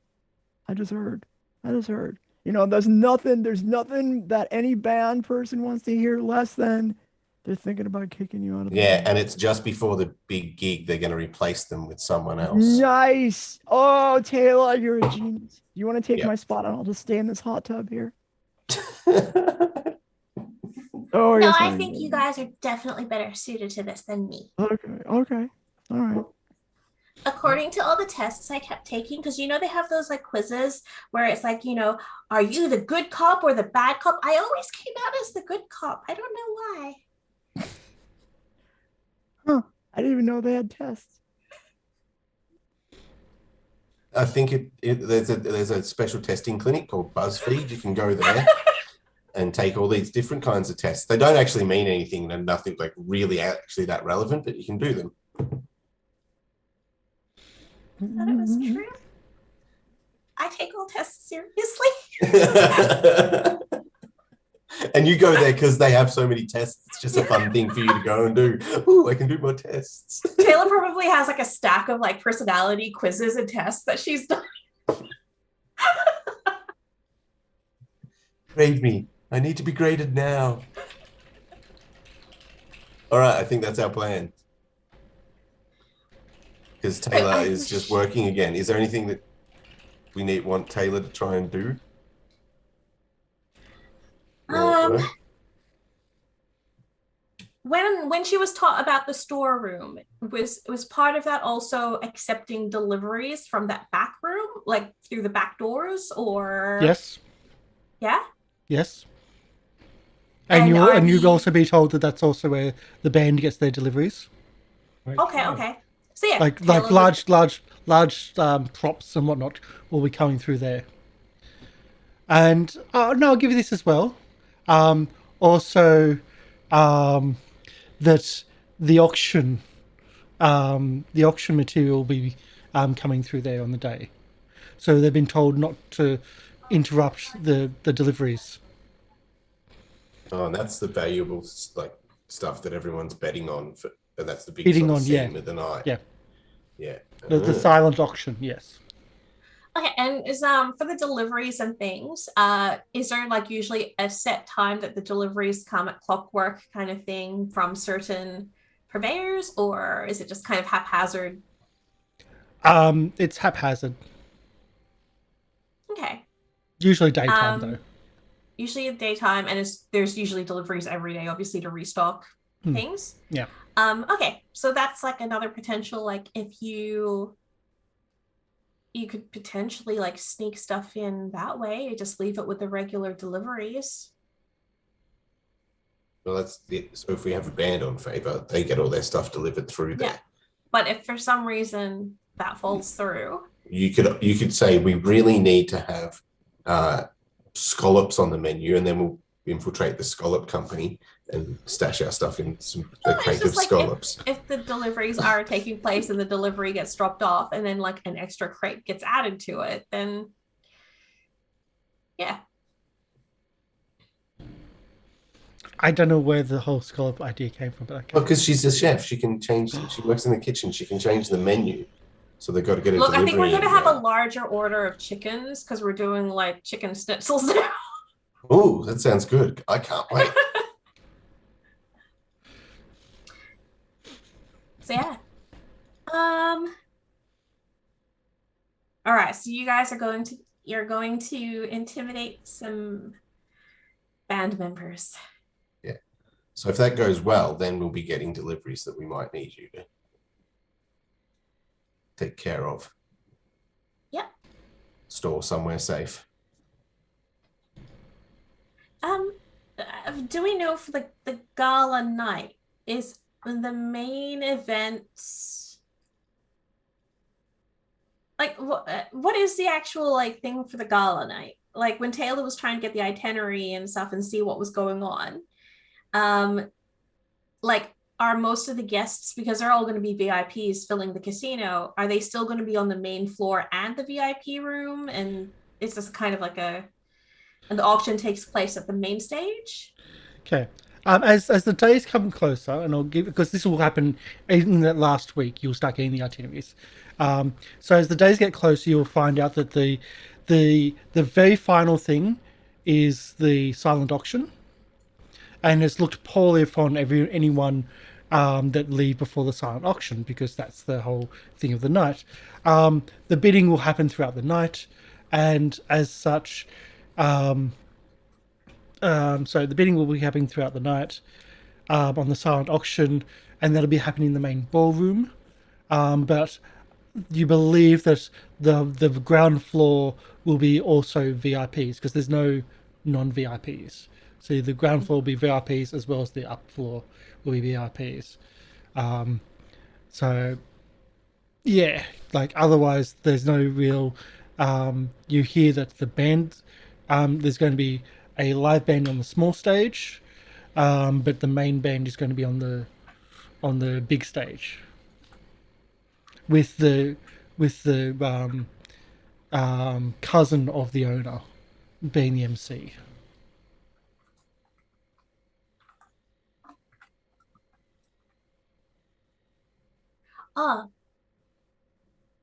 I just heard. I just heard. There's nothing that any band person wants to hear less than they're thinking about kicking you out of the Yeah, band. and it's just before the big gig. They're going to replace them with someone else. Nice. Oh, Taylor, you're a genius. You want to take Yep. my spot and I'll just stay in this hot tub here? Oh, Oh, No, yes, I I think am. you guys are definitely better suited to this than me. Okay, okay. All right. According to all the tests I kept taking, because they have those like quizzes where it's like, are you the good cop or the bad cop? I always came out as the good cop. I don't know why. Huh. I didn't even know they had tests. I think there's a special testing clinic called BuzzFeed. You can go there and take all these different kinds of tests. They don't actually mean anything and nothing like really actually that relevant, but you can do them. I thought it was true. I take all tests seriously. And you go there because they have so many tests. It's just a fun thing for you to go and do. Oh, I can do more tests. Tayla probably has like a stack of like personality quizzes and tests that she's done. Grade me. I need to be graded now. All right, I think that's our plan. Because Tayla is just working again. Is there anything that we want Tayla to try and do? When she was taught about the storeroom, was part of that also accepting deliveries from that back room, like through the back doors, or Yes. Yeah. Yes. And you'd also be told that that's also where the band gets their deliveries. Okay. So yeah, Like large props and whatnot will be coming through there. And no, I'll give you this as well. Also, that the auction material will be coming through there on the day. So they've been told not to interrupt the deliveries. Oh, and that's the valuable stuff that everyone's betting on, and that's the big Bidding sort of on, yeah. scene of the night. Yeah. The silent auction, yes. Okay, and is for the deliveries and things, is there like usually a set time that the deliveries come at clockwork kind of thing from certain purveyors, or is it just kind of haphazard? It's haphazard. Okay. Usually daytime though. Usually at daytime, and there's usually deliveries every day, obviously, to restock things. Yeah. Okay, so that's like another potential, like if you could potentially like sneak stuff in that way, just leave it with the regular deliveries. Well, that's it. So if we have a band on favor, they get all their stuff delivered through there. Yeah, but if for some reason that falls through, you could say we really need to have scallops on the menu, and then we'll infiltrate the scallop company and stash our stuff in a crate of scallops. If the deliveries are taking place and the delivery gets dropped off and then like an extra crate gets added to it, then yeah. I don't know where the whole scallop idea came from, but Well, because she's a chef, she can change. She works in the kitchen. She can change the menu, so they've got to get a delivery. I think we're going to have a larger order of chickens because we're doing like chicken schnitzels now. Oh, that sounds good. I can't wait. So yeah. All right. So you guys are going to intimidate some band members. Yeah. So if that goes well, then we'll be getting deliveries that we might need you to take care of. Yep. Store somewhere safe. Do we know for the gala night, is the main event like what is the actual like thing for the gala night? Like when Tayla was trying to get the itinerary and stuff and see what was going on, like are most of the guests, because they're all going to be VIPs filling the casino, are they still going to be on the main floor and the VIP room, and it's just kind of like and the auction takes place at the main stage? Okay. As the days come closer, and I'll give, because this will happen in that last week, you'll start getting the itineraries. So as the days get closer, you'll find out that the very final thing is the silent auction, and it's looked poorly upon anyone that leave before the silent auction, because that's the whole thing of the night. The bidding will happen throughout the night, and as such, so the bidding will be happening throughout the night on the silent auction, and that'll be happening in the main ballroom. But you believe that the ground floor will be also VIPs, because there's no non-VIPs. So the ground floor will be VIPs, as well as the up floor will be VIPs. So yeah, like otherwise there's no real. You hear that the band, there's going to be a live band on the small stage, but the main band is going to be on the big stage with the cousin of the owner being the MC. I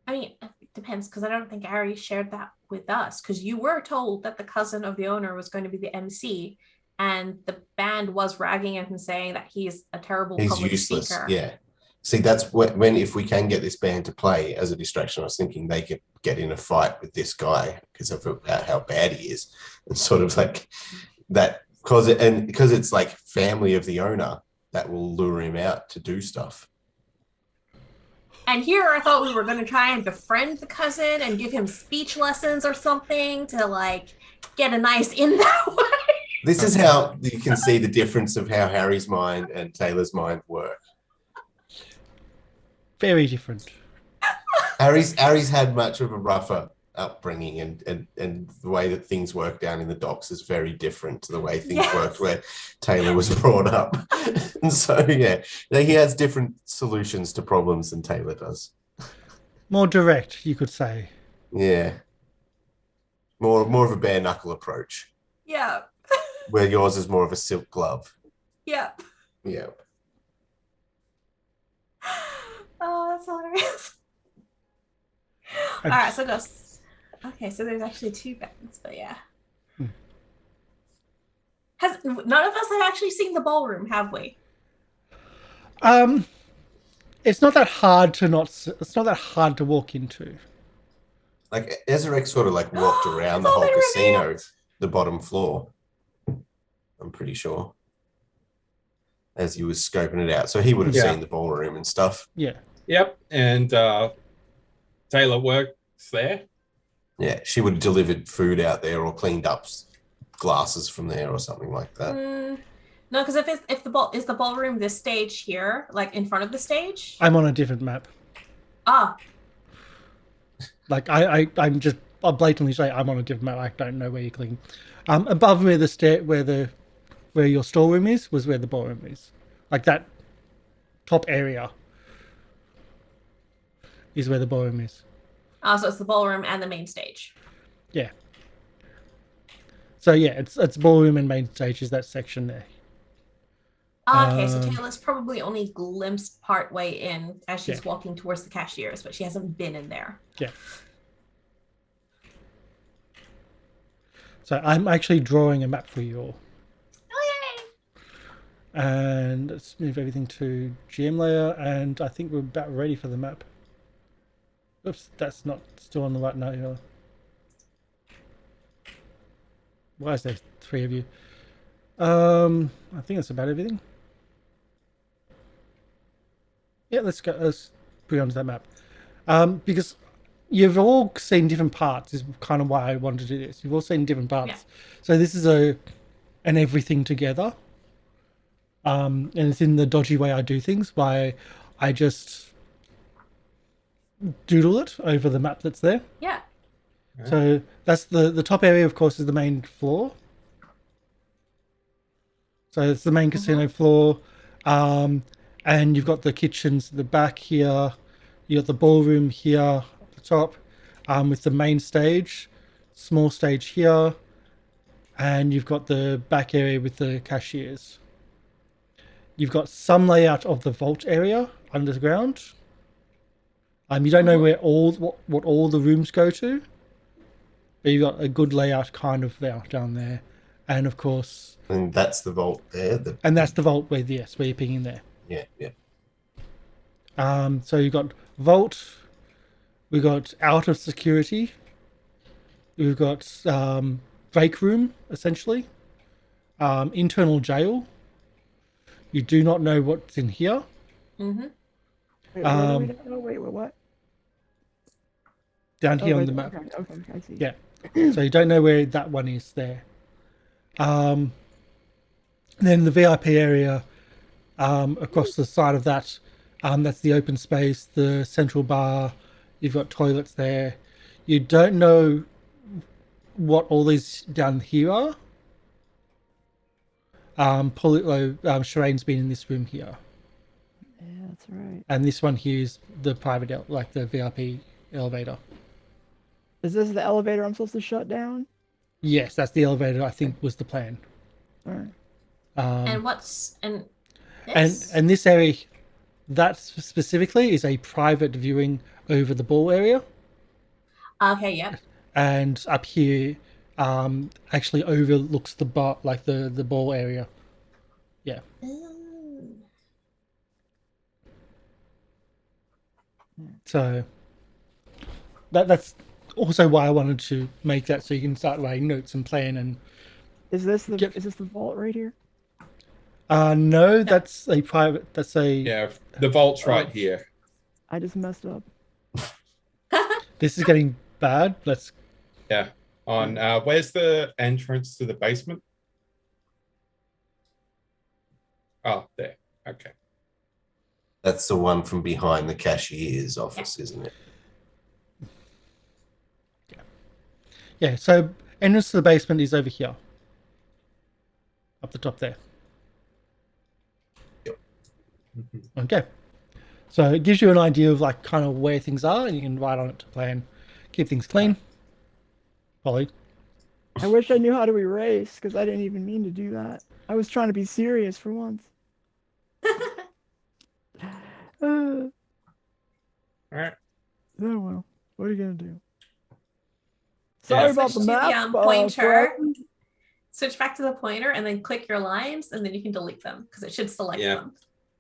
mean, it depends, because I don't think Arry shared that with us, because you were told that the cousin of the owner was going to be the MC, and the band was ragging him and saying that he's a terrible He's public useless. speaker. Yeah. See, that's when if we can get this band to play as a distraction, I was thinking they could get in a fight with this guy because of how bad he is, and sort of like that, because it's like family of the owner, that will lure him out to do stuff. And here I thought we were going to try and befriend the cousin and give him speech lessons or something to like get a nice in that way. This is how you can see the difference of how Harry's mind and Taylor's mind work. Very different. Harry's had much of a rougher upbringing, and the way that things work down in the docks is very different to the way things worked where Taylor was brought up. And so, yeah, he has different solutions to problems than Taylor does. More direct, you could say. Yeah. More of a bare knuckle approach. Yeah. Where yours is more of a silk glove. Yeah. Yeah. Oh, that's hilarious. All right, so ghosts. Okay, so there's actually two bands, but yeah. None of us have actually seen the ballroom, have we? It's not that hard to It's not that hard to walk into. Like Ezarek sort of like walked around the whole casino, the bottom floor. I'm pretty sure, as he was scoping it out, so he would have seen the ballroom and stuff. Yeah. Yep, and Taylor works there. Yeah, she would have delivered food out there or cleaned up glasses from there or something like that. No, because if the ballroom this stage here, like in front of the stage? I'm on a different map. Ah. Like I'm just, I'll blatantly say I'm on a different map. I don't know where you're clicking. Above where where your storeroom was where the ballroom is. Like that top area is where the ballroom is. Oh, so it's the ballroom and the main stage. Yeah. So yeah, it's ballroom and main stage is that section there. Okay, so Taylor's probably only glimpsed part way in as she's walking towards the cashiers, but she hasn't been in there. Yeah. So I'm actually drawing a map for you all. Oh, yay! And let's move everything to GM layer, and I think we're about ready for the map. Oops, that's not still on the right note. Why is there three of you? I think that's about everything. Yeah, let's go. Let's put it onto that map. Because you've all seen different parts is kind of why I wanted to do this. You've all seen different parts. Yeah. So this is an everything together. And it's in the dodgy way I do things, by I just doodle it over the map that's there. Yeah. So that's the top area, of course, is the main floor. So it's the main casino floor. And you've got the kitchens at the back here. You got the ballroom here at the top, with the main stage, small stage here, and you've got the back area with the cashiers. You've got some layout of the vault area underground. You don't know where what all the rooms go to, but you've got a good layout kind of layout down there, and of course, And that's the vault there. and that's the vault where you're picking there. Yeah, yeah. So you've got vault, we've got out of security, we've got break room essentially, internal jail. You do not know what's in here. Mm-hmm. Wait, where do we know? Wait, what? Down here on right the there. map. Okay, I see. Yeah. So you don't know where that one is there. Then the VIP area, across the side of that, that's the open space, the central bar. You've got toilets there. You don't know what all these down here are. Sherain's been in this room here, Yeah, that's right. and this one here is the private, like the VIP elevator. Is this the elevator I'm supposed to shut down? Yes, that's the elevator. I think was the plan. All right. And what's and And this? and this area, that specifically is a private viewing over the ball area, Okay, yep. and up here, actually overlooks the bar, like the ball area. Yeah. Ooh. So that's also why I wanted to make that so you can start writing notes and plan and. Is this the Yep. is this the vault right here? No, that's a private. That's a. Yeah, the vault's right here. I just messed up. This is getting bad. Let's. Yeah. On where's the entrance to the basement? Oh, there. Okay. That's the one from behind the cashier's office, isn't it? Yeah. So entrance to the basement is over here. Up the top there. Okay. So it gives you an idea of like kind of where things are, and you can write on it to plan, keep things clean. Polly. I wish I knew how to erase because I didn't even mean to do that. I was trying to be serious for once. All right. Oh well. What are you gonna do? Sorry Yeah. about the Switch to the, map. pointer. Fred. Switch back to the pointer and then click your lines, and then you can delete them because it should select Yeah. them.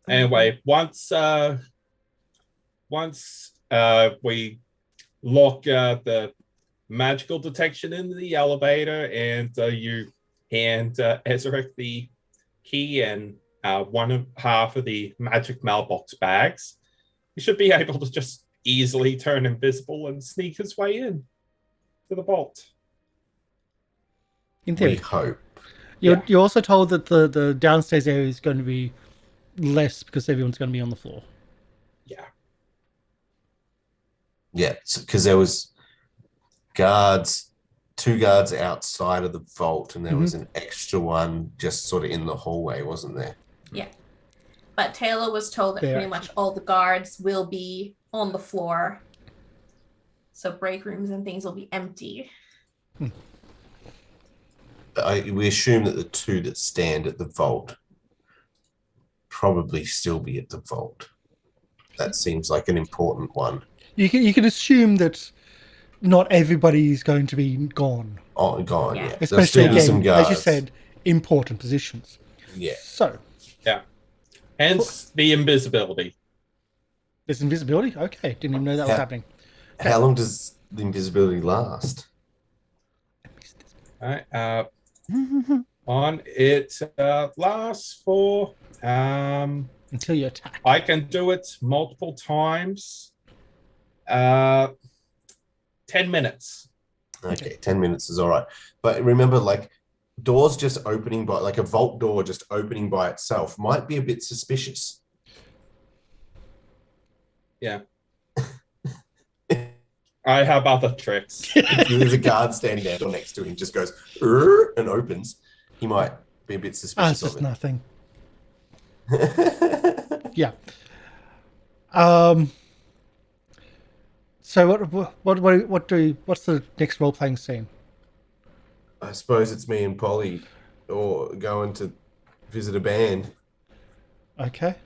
Anyway, once we lock the magical detection in the elevator, and you hand Ezarek the key and half of the magic mailbox bags, he should be able to just easily turn invisible and sneak his way in to the vault. In We theory. hope. You're also told that the downstairs area is going to be less because everyone's going to be on the floor. Yeah. Yeah, because there was two guards outside of the vault, and there was an extra one just sort of in the hallway, wasn't there? Yeah. But Tayla was told that There. pretty much all the guards will be on the floor. So break rooms and things will be empty. We assume that the two that stand at the vault probably still be at the vault. That seems like an important one. You can assume that not everybody is going to be gone, Oh, gone, Yeah. yeah. There'll especially still be some again, as guards. you said, important positions. Yeah. So Hence the invisibility. there's invisibility. Okay, didn't even know that was Yeah. happening. How long does the invisibility last? All right. On it lasts for Until you attack. I can do it multiple times. 10 minutes. Okay, 10 minutes is all right. But remember, like, doors just opening by, like a vault door just opening by itself might be a bit suspicious. Yeah. I have other tricks. If there's a guard standing there next to him, just goes "Urgh," and opens, he might be a bit It's suspicious just of nothing. it. Yeah. So what's the next role playing scene? I suppose it's me and Polly, or going to visit a band. Okay.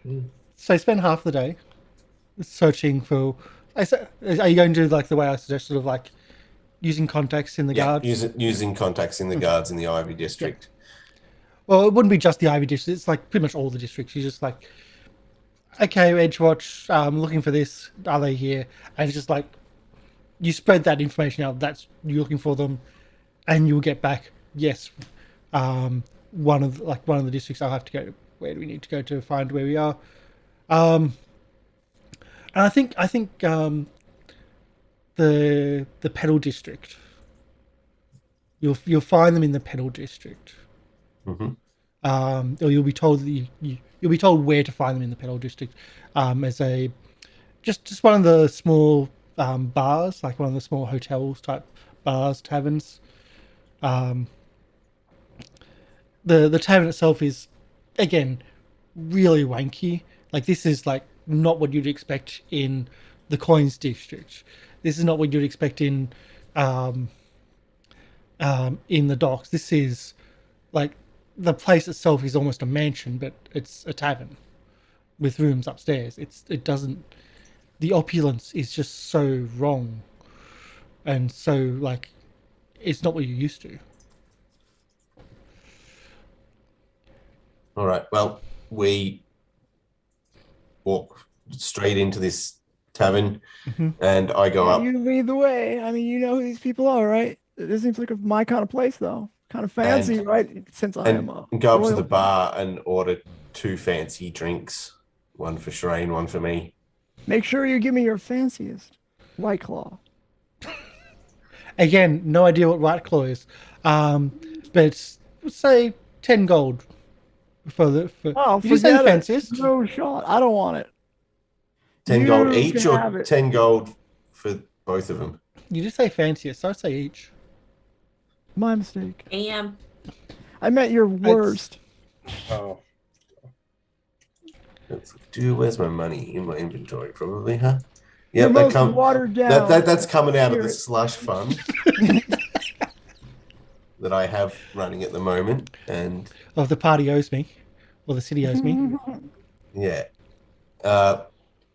Hmm. So spend half the day searching for. Are you going to do like the way I suggested of like using contacts in the Yeah, guards? using contacts in the guards in the Ivy district. Well, it wouldn't be just the Ivy district. It's like pretty much all the districts. You just like, okay, Edgewatch, looking for this. Are they here? And it's just like you spread that information out. That's you're looking for them, and you'll get back. Yes, one of the districts. I'll have to go. Where do we need to go to find where we are? And I think the pedal district. You'll find them in the pedal district. Mm-hmm. Or you'll be told that you'll be told where to find them in the pedal district. As a just one of the small bars, like one of the small hotels type bars, taverns. The tavern itself is again really wanky. Like this is like not what you'd expect in the coins district. This is not what you'd expect in the docks. This is like the place itself is almost a mansion, but it's a tavern with rooms upstairs. It doesn't. The opulence is just so wrong, and so like it's not what you're used to. All right. Well, we walk straight into this tavern, and I go up. You lead the way. I mean, you know who these people are, right? This seems like my kind of place, though. Kind of fancy, And- right? Since I am And go up to royal. the bar and order 2 fancy drinks, one for Sherain, one for me. Make sure you give me your fanciest White Claw. Again, no idea what White Claw is, but say 10 gold for the. Oh, Did you say the forget it. fanciest? No shot. I don't want it. 10 You gold can each, have or it. 10 gold for both of them? You just say fanciest, so I'd say each. My mistake. Damn. I meant your worst. Oh, Where's my money? In my inventory, probably, huh? Your Yeah, most watered down. that's coming out of the spirit. slush fund that I have running at the moment, and Of the party owes me, or the city owes me. yeah.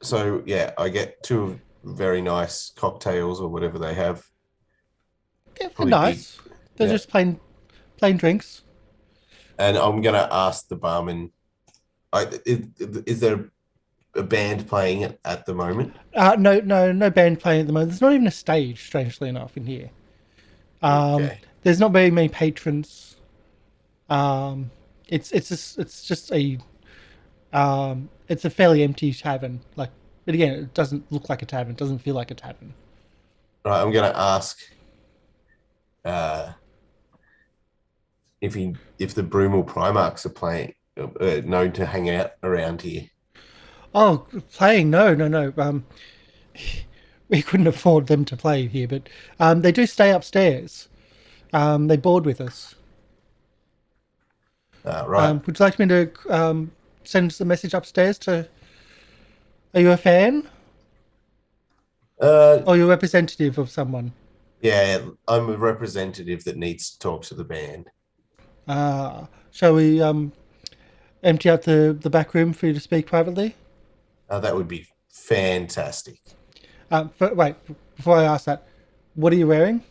So yeah, I get 2 very nice cocktails or whatever they have. Yeah, they're Probably nice. They're yeah. just plain drinks. And I'm gonna ask the barman, is there a band playing at the moment? No band playing at the moment. There's not even a stage, strangely enough, in here. Okay. There's not very many patrons. It's just a it's a fairly empty tavern. Like, but again, it doesn't look like a tavern. It doesn't feel like a tavern. Right, I'm gonna ask if the Brumel Primarchs are playing, known to hang out around here. Oh, playing? No. We couldn't afford them to play here, but they do stay upstairs. They board with us. Right. Would you like me to send the message upstairs to? Are you a fan? Or are you a representative of someone? Yeah, I'm a representative that needs to talk to the band. Shall we empty out the back room for you to speak privately? That would be fantastic. Wait, before I ask that, what are you wearing?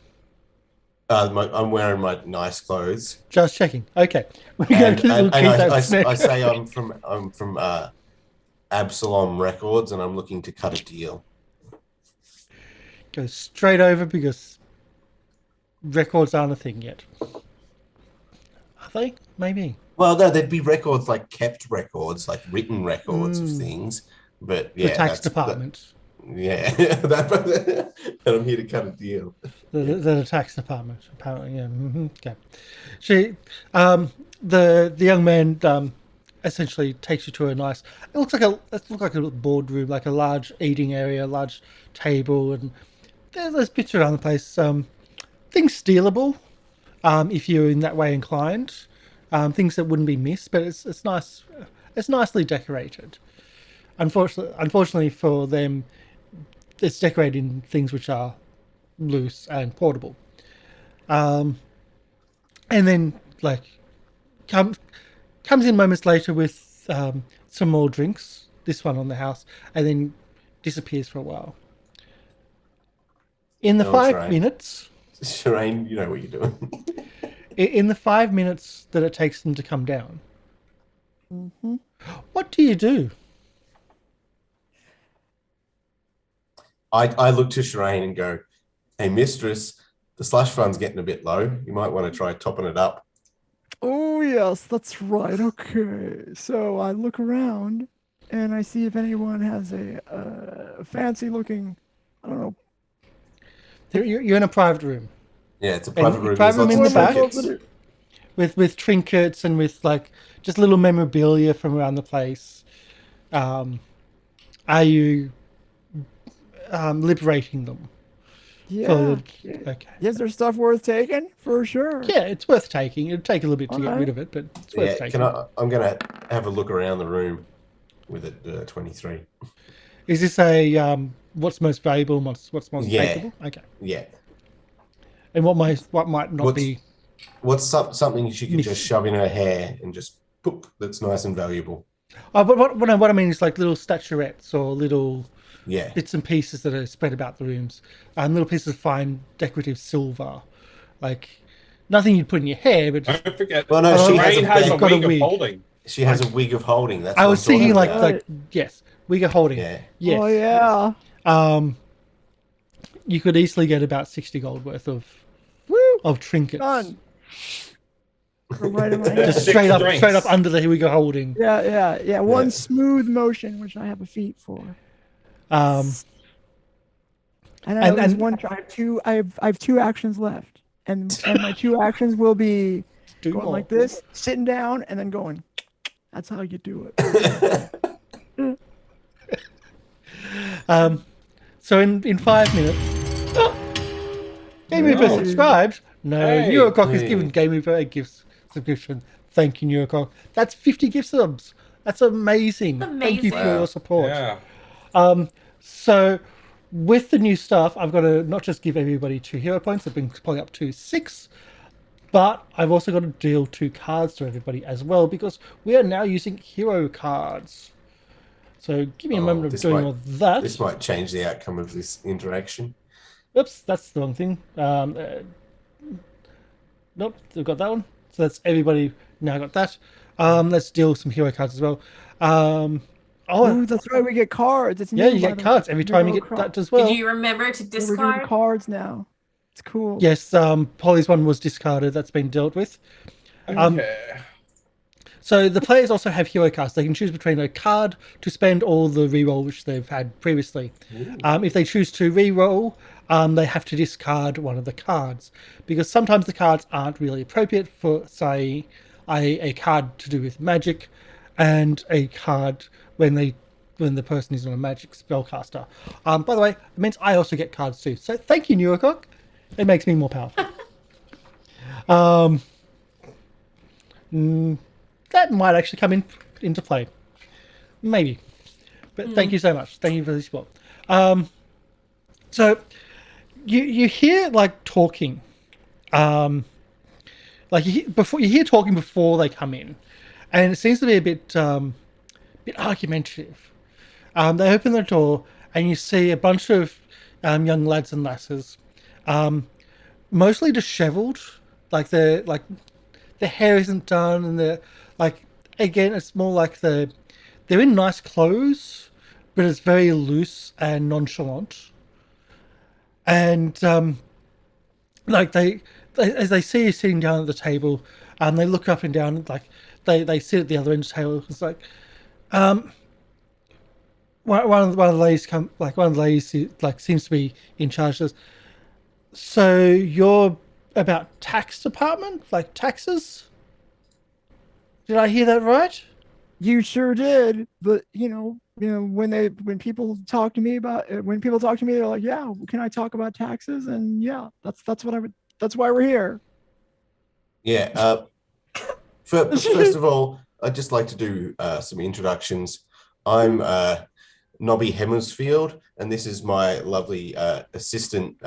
I'm wearing my nice clothes. Just checking. Okay. We'll And keep that I snake. say I'm from Absalom Records, and I'm looking to cut a deal. Go straight over because records aren't a thing yet. Are they? Maybe. Well, no, there'd be records like kept records, like written records of things. But yeah, The tax department. and I'm here to cut a deal. The tax department, apparently. Yeah. Okay. She, the young man, essentially takes you to a nice. It looks like a boardroom, like a large eating area, a large table, and there's bits around the place. Things stealable, if you're in that way inclined. Things that wouldn't be missed, but it's nice. It's nicely decorated. Unfortunately for them, it's decorated in things which are loose and portable. and then like comes in moments later with some more drinks. This one on the house, and then disappears for a while. In the No, 5 Sherain. minutes, Sherain, you know what you're doing. in the 5 minutes that it takes them to come down, Mm-hmm. what do you do? I look to Sherain and go, "Hey, mistress, the slush fund's getting a bit low. You might want to try topping it up." Oh, yes, that's right. Okay. So I look around and I see if anyone has a fancy looking, I don't know. You're in a private room Yeah, it's a private room. private There's room lots in of the back. trinkets. with trinkets and with like just little memorabilia from around the place. Are you liberating them? Yeah. Okay. Is there stuff worth taking? For sure. Yeah, it's worth taking. It'd take a little bit to get Alright. rid of it, but it's worth Yeah, taking. I'm going to have a look around the room with it 23. Is this a what's most valuable and what's most Yeah. takeable? Okay. Yeah. And what might not be? What's something she could just shove in her hair and just poop that's nice and valuable? Oh, but what I mean is like little statuettes or little Yeah. bits and pieces that are spread about the rooms, and little pieces of fine decorative silver, like nothing you'd put in your hair, but just, Don't forget, Well, no, she has Sherain a has a bag. Got a wig of wig. holding. She has a wig of holding. That's I what was I'm talking thinking like about. yes, wig of holding. Yeah. Yes. Oh, yeah. You could easily get about 60 gold worth of Woo! trinkets. Done. Right in my head. Just Six straight drinks. up under the wig of holding. Yeah. One Yeah. smooth motion, which I have a feat for. Um, And I and- one. I have two actions left, and my two actions will be do going more. like this, sitting down, and then going. That's how you do it. So in 5 minutes, Game Reaper subscribed. No, Hey. Neurocock has Hey. given Game Reaper a gift subscription. Thank you, Neurocock. That's 50 gift subs. That's amazing. Thank you for Amazing. your support. Yeah. So with the new stuff, I've got to not just give everybody 2 hero points. I've been pulling up to 6. But I've also got to deal 2 cards to everybody as well, because we are now using hero cards. So give me a moment of this doing might- all that. This might change the outcome of this interaction. Oops, that's the wrong thing. Nope, we've got that one. So that's everybody now got that. Let's deal some hero cards as well. Ooh, that's right. We get cards. It's Yeah, new, you by get the cards way. every time you New get card. that as well. Did you remember to We're doing discard? cards now. It's cool. Yes, Polly's one was discarded. That's been dealt with. Okay. So the players also have hero cards. They can choose between a card to spend or the reroll which they've had previously. If they choose to reroll, they have to discard one of the cards, because sometimes the cards aren't really appropriate for, say, a card to do with magic, and a card when the person is not a magic spellcaster. By the way, it means I also get cards too. So thank you, Neurocock. It makes me more powerful. That might actually come into play. Maybe. But thank you so much. Thank you for the support. So you hear like talking. Like you hear talking before they come in. And it seems to be a bit argumentative. They open the door and you see a bunch of young lads and lasses, mostly disheveled. Like their hair isn't done, and they're like, again, it's more like they're in nice clothes, but it's very loose and nonchalant. And like they as they see you sitting down at the table, they look up and down, like they sit at the other end of the table. It's like one of the ladies one of the ladies who, like, seems to be in charge says, "So you're about tax department, like taxes? Did I hear that right?" You sure did. But when people talk to me, they're like, "Yeah, can I talk about taxes?" And yeah, that's why we're here. Yeah. First of all, I'd just like to do some introductions. I'm Nobby Hemmersfield, and this is my lovely assistant,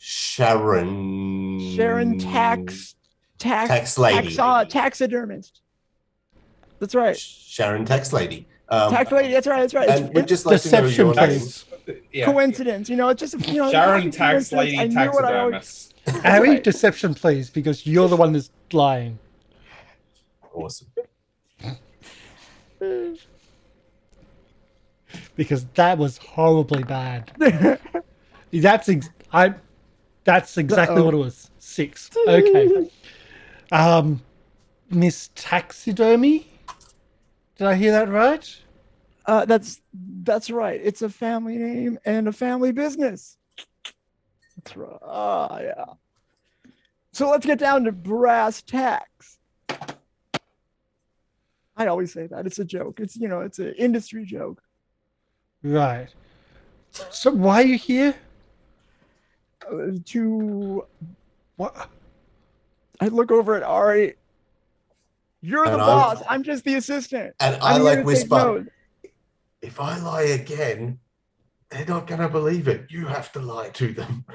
Sherain tax lady. Taxidermist. That's right. Sherain tax lady. Tax lady. That's right. And we'd just like to know Deception, your name. please. Yeah. Coincidence. It's just Sharon tax lady I knew what I always. taxidermist. Arry, right. deception, please, because you're the one that's lying. Awesome. Because that was horribly bad. That's exactly Uh-oh. what it was. 6. Okay. Miss Taxidermy? Did I hear that right? That's right. It's a family name and a family business. That's right. Ah, yeah. So let's get down to brass tacks. I always say that. It's a joke. It's it's an industry joke. Right. So why are you here? To What? I look over at Arry. You're the And boss. I'm just the assistant. And I'm I here to take whisper, notes. if I lie again, they're not going to believe it. You have to lie to them.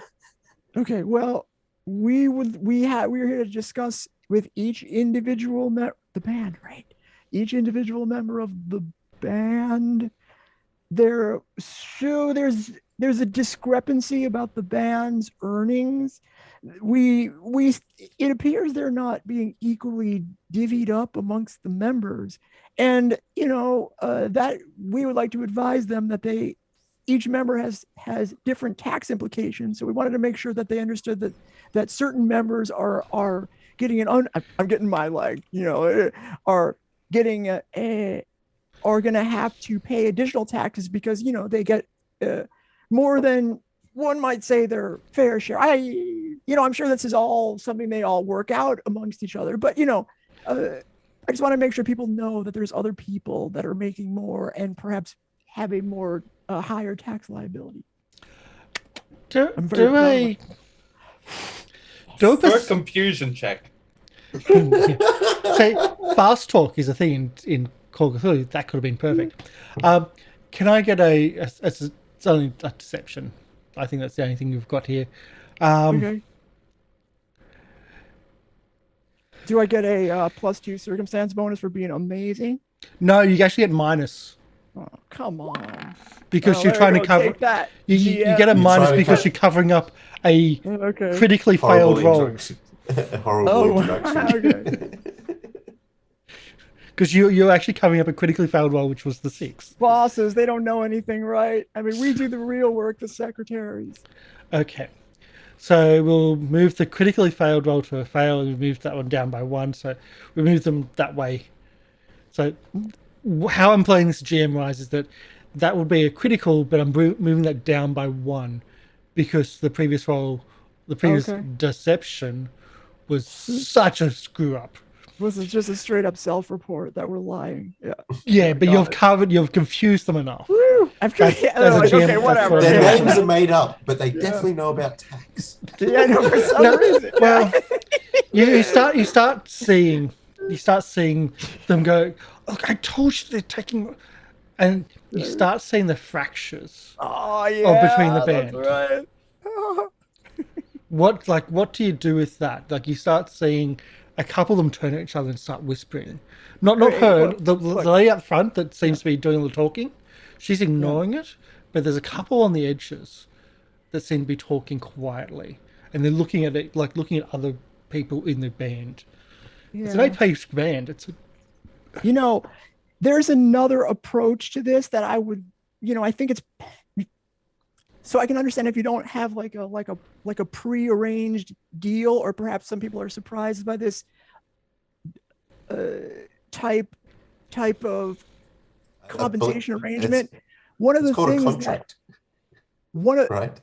Okay, well, we're here to discuss with each individual the band, right? Each individual member of the band. There's a discrepancy about the band's earnings. It appears they're not being equally divvied up amongst the members, and that we would like to advise them that each member has different tax implications. So we wanted to make sure that they understood that certain members are getting I'm getting my leg, are getting are going to have to pay additional taxes because they get more than one might say their fair share. I'm sure this is all something they all work out amongst each other, but I just want to make sure people know that there's other people that are making more and perhaps have a more higher tax liability. Do Do a a confusion check. say fast talk is a thing in Call of Cthulhu. That could have been perfect. Can I get it's only a deception? I think that's the only thing you've got here. Okay. Do I get a +2 circumstance bonus for being amazing? No, you actually get minus Oh, come on. because Oh, you're there trying we to go. cover. Take that. You get a You're minus trying to because cover- you're covering up a Okay. critically failed Horrible roll. introduction. Horrible Oh, introduction. okay. Because you're actually covering up a critically failed roll, which was the 6. Bosses, they don't know anything, right? I mean, we do the real work, the secretaries. Okay. So we'll move the critically failed roll to a fail, and we move that one down by 1. So we move them that way. So how I'm playing this GM-wise is that would be a critical, but I'm moving that down by 1 because the previous roll, the previous Okay. deception was such a screw-up. Was it just a straight up self-report that we're lying? Yeah. Yeah, but got you've confused them enough. Woo! I've got That's- as a GM, okay, that's whatever. what Their Yeah. names are made up, but they definitely know about tax. Yeah, no, for some No, reason. well, you start seeing them go. Look, I told you they're taking, and you start seeing the fractures. Oh yeah. between the that's band. right. What do you do with that? Like you start seeing a couple of them turn at each other and start whispering. Not Hey, her. look, The look. lady up front that seems to be doing all the talking. She's ignoring it, but there's a couple on the edges that seem to be talking quietly, and they're looking at it like looking at other people in the band. It's an Yeah. 8-page band. It's There's another approach to this that I would, I think it's so I can understand if you don't have like a pre-arranged deal, or perhaps some people are surprised by this type of compensation arrangement. One of the It's called a things contract, right?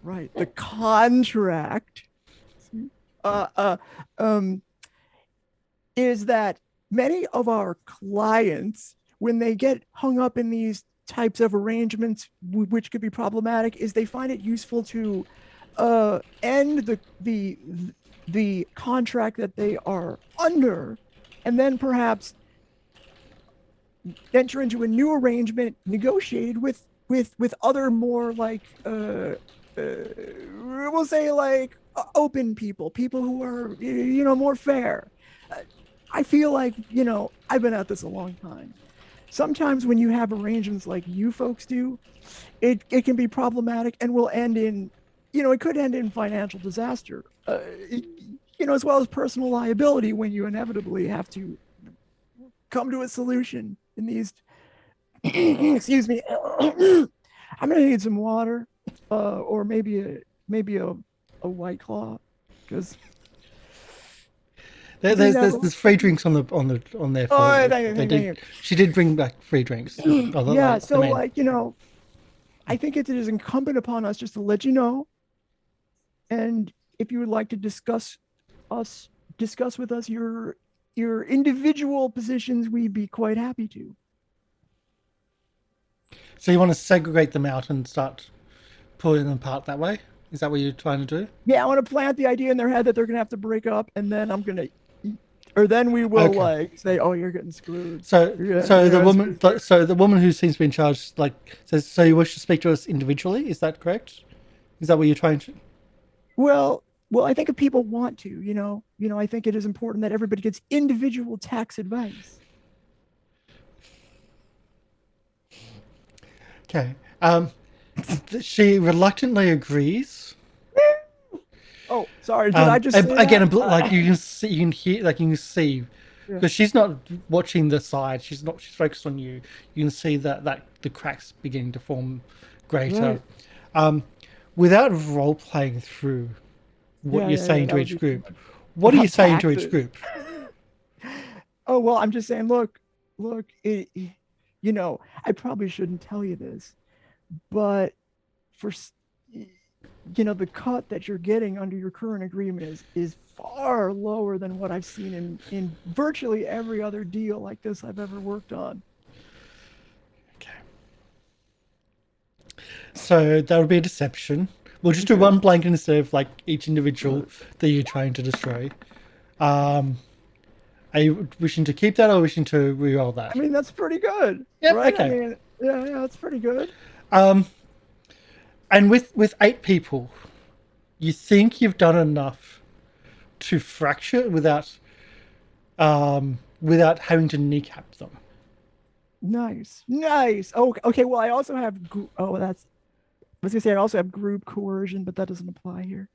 right, the contract is that many of our clients, when they get hung up in these types of arrangements, which could be problematic, is they find it useful to end the contract that they are under, and then perhaps enter into a new arrangement negotiated with other more like we'll say like open people who are more fair. I feel like I've been at this a long time. Sometimes when you have arrangements like you folks do, it can be problematic and will end in it could end in financial disaster, as well as personal liability when you inevitably have to come to a solution in these. Excuse me. I'm gonna need some water, or maybe a White Claw, because there's free drinks on there for Oh, you. thank you. She did bring back free drinks. Yeah, so I think it is incumbent upon us just to let you know, and if you would like to discuss with us your individual positions, we'd be quite happy to. So you want to segregate them out and start pulling them apart that way? Is that what you're trying to do? Yeah, I want to plant the idea in their head that they're gonna have to break up, and then then we will say, "Oh, you're getting screwed." So the woman who seems to be in charge says, "So you wish to speak to us individually? Is that correct? Is that what you're trying to?" Well, I think if people want to, I think it is important that everybody gets individual tax advice. Okay. She reluctantly agrees. Oh, sorry. Did I just say again? that? Like you can see, because she's not watching the side. She's focused on you. You can see that the cracks beginning to form greater. Right. Without role playing through what you're saying to each group, what are you saying to each group? Oh well, I'm just saying. Look. I probably shouldn't tell you this, but for the cut that you're getting under your current agreement is far lower than what I've seen in virtually every other deal like this I've ever worked on. Okay. So that would be a deception. We'll just do one blanket instead of each individual that you're trying to destroy. Are you wishing to keep that or wishing to re-roll that? I mean, that's pretty good. Yep, right? okay. I mean, yeah, that's pretty good. And with 8 people, you think you've done enough to fracture without having to kneecap them. Nice. Oh, okay. Well, I also have. I was gonna say I also have group coercion, but that doesn't apply here.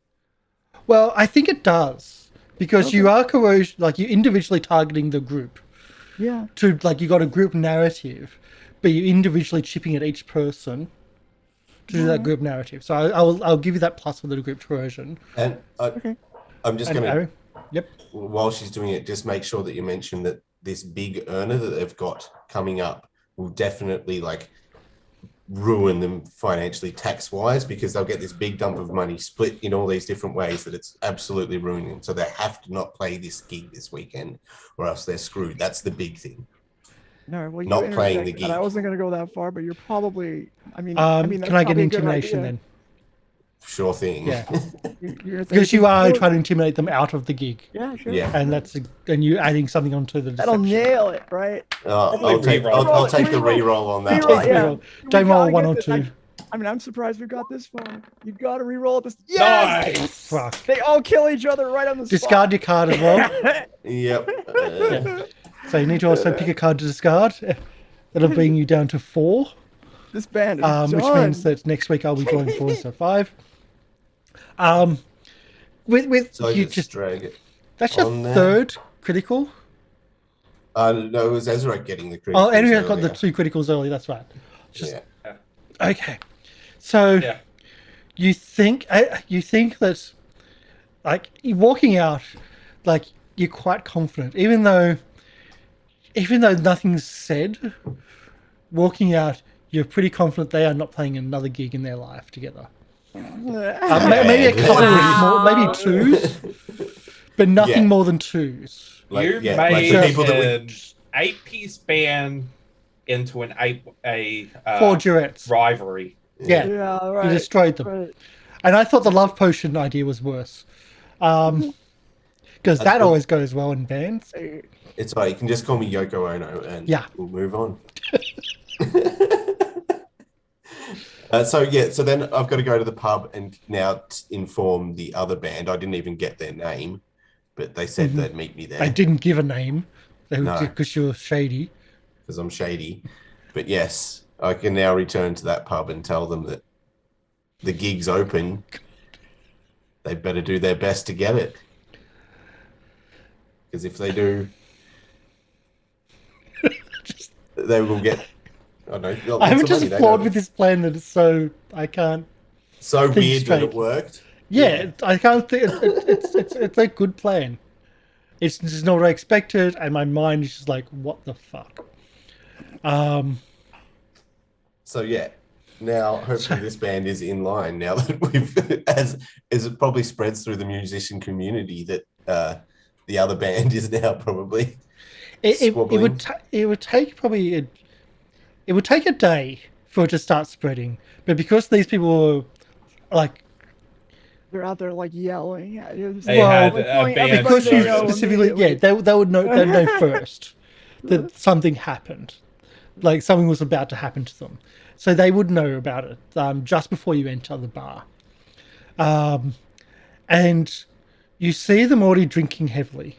Well, I think it does. Because you are coercion, you're individually targeting the group. Yeah. To you got a group narrative, but you're individually chipping at each person to do that group narrative. So I'll give you that plus for the group coercion. And I'm just going to. Yep. While she's doing it, just make sure that you mention that this big earner that they've got coming up will definitely ruin them financially tax-wise, because they'll get this big dump of money split in all these different ways that it's absolutely ruining them. So they have to not play this gig this weekend or else they're screwed. That's the big thing. No, well, not playing the gig. I wasn't going to go that far, but you're probably. I mean, can I get intimidation then? Sure thing. Yeah. Because you are trying to intimidate them out of the gig. Yeah, sure. Yeah. And you're adding something onto the deception. That'll nail it, right? I'll take the re-roll on that. Yeah. Don't roll 1 or 2. I mean, I'm surprised we got this far. You got to re-roll this. Yes! Nice. Fuck. They all kill each other right on the Discard your card as well. Yep. So you need to also pick a card to discard. That'll bring you down to 4. This band is which means that next week I'll be drawing 4 instead of 5. So you just drag it. That's your third critical. No, it was Ezarek getting the critical. Oh, Ezarek got the 2 criticals early. That's right. Okay. So you think that you're walking out you're quite confident, even though nothing's said. Walking out, you're pretty confident they are not playing another gig in their life together. Maybe a couple of small, maybe 2s, but nothing more than 2s. You made an 8-piece band into an 4 duets rivalry. Yeah, right. You destroyed them. Right. And I thought the love potion idea was worse, because that always goes well in bands. It's like, you can just call me Yoko Ono and we'll move on. So then I've got to go to the pub and now inform the other band. I didn't even get their name, but they said they'd meet me there. They didn't give a name. They No. because you're shady. Because I'm shady. But yes, I can now return to that pub and tell them that the gig's open. They better do their best to get it. Because if they do, they will get. I don't know. I'm just flawed with this plan that it's so I can't. So think weird that straight. it worked. Yeah, I can't think. It's a good plan. It's just not what I expected, and my mind is just like, what the fuck. So yeah, now hopefully this band is in line now that we've as it probably spreads through the musician community that the other band is now probably It squabbling. would take probably it would take a day for it to start spreading, but because these people were like They're out there like yelling at you. They had a band because you photo. specifically they would know they'd know first that something happened, like something was about to happen to them, so they would know about it just before you enter the bar, and you see them already drinking heavily,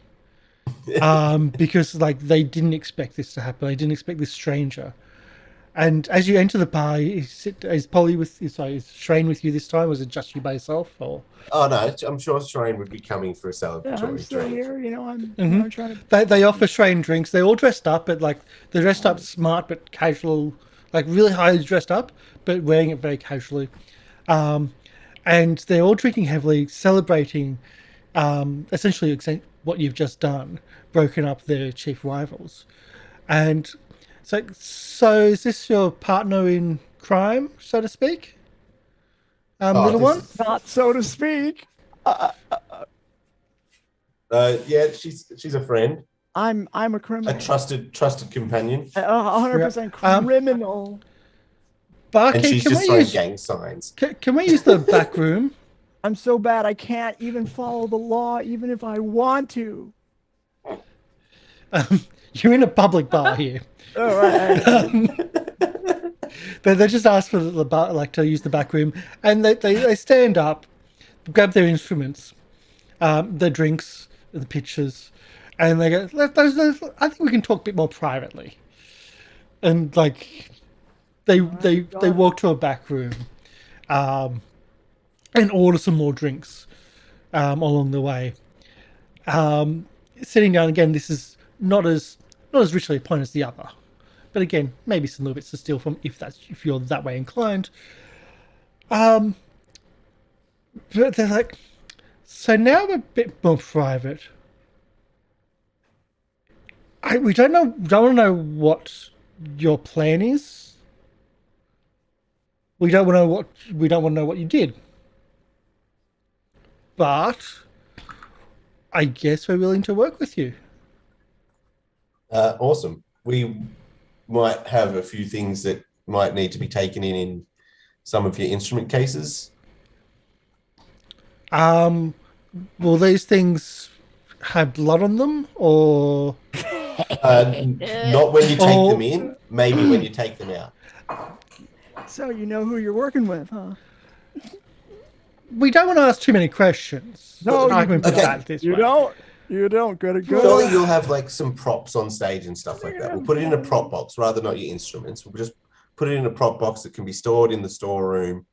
because like they didn't expect this to happen. They didn't expect this stranger. And as you enter the bar, is Polly is Sherain with you this time? Was it just you by yourself, or? Oh no, I'm sure Sherain would be coming for a Yeah, I'm celebratory still drink. here. I'm trying to. They offer Sherain drinks. They're all dressed up, but like they're dressed up smart but casual, like really highly dressed up, but wearing it very casually. And they're all drinking heavily, celebrating essentially what you've just done, broken up their chief rivals. And so is this your partner in crime, so to speak? Little one? Not so to speak. Yeah, she's a friend, I'm a criminal. a trusted companion, 100% criminal. Barkeep, and she's can just we throwing use gang signs. can we use the back room? I'm so bad I can't even follow the law, even if I want to. You're in a public bar here. All right. They just ask for the bar, like to use the back room, and they stand up, grab their instruments, their drinks, the pitchers, and they go. I think we can talk a bit more privately. And like, they walk to a back room, and order some more drinks, along the way. Sitting down again, this is not as richly appointed as the other. But again, maybe some little bits to steal from if you're that way inclined. But they're like, so now we're a bit more private. We don't want to know what your plan is. We don't want to know what you did. But I guess we're willing to work with you. Awesome. We might have a few things that might need to be taken in some of your instrument cases. Will these things have blood on them, or Not when you take them in, maybe when you take them out. So you know who you're working with, huh? we don't want to ask too many questions? No, I can put okay. that this You way. don't. You don't. Good. Surely you'll have like some props on stage and stuff like that. We'll put it in a prop box rather than not your instruments. We'll just put it in a prop box that can be stored in the storeroom.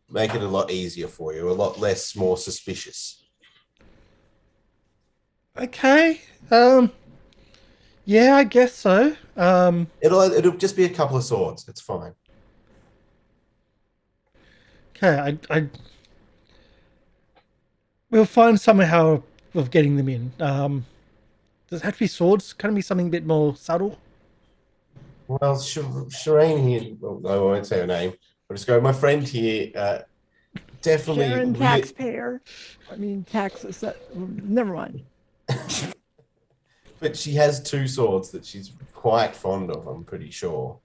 Make it a lot easier for you, a lot less, more suspicious. Okay. Yeah, I guess so. It'll just be a couple of swords. It's fine. Okay, we'll find somehow of getting them in. Does it have to be swords? Can it be something a bit more subtle? Well, Sherain here, well, I won't say her name. I'll just go, my friend here, definitely... Sharon, taxpayer. I mean, never mind. But she has two swords that she's quite fond of, I'm pretty sure.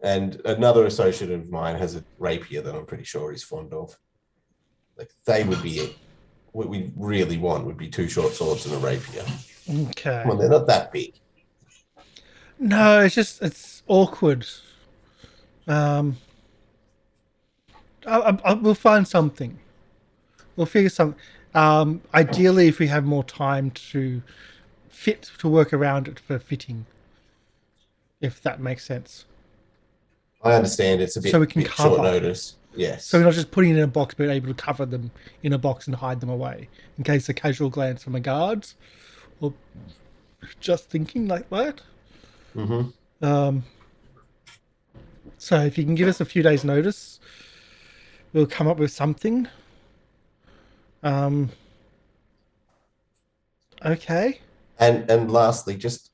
And another associate of mine has a rapier that I'm pretty sure he's fond of. Like, they would be it. What we really want would be two short swords and a rapier. Okay. Well, they're not that big. No, it's awkward. We'll find something. We'll figure something. Ideally, if we have more time to work around it for fitting, if that makes sense. I understand it's a bit, So we can bit short cover. notice. Yes. So we're not just putting it in a box, but able to cover them in a box and hide them away in case a casual glance from a guard, or just thinking like that. Mm-hmm. So if you can give us a few days' notice, we'll come up with something. Okay. And lastly, just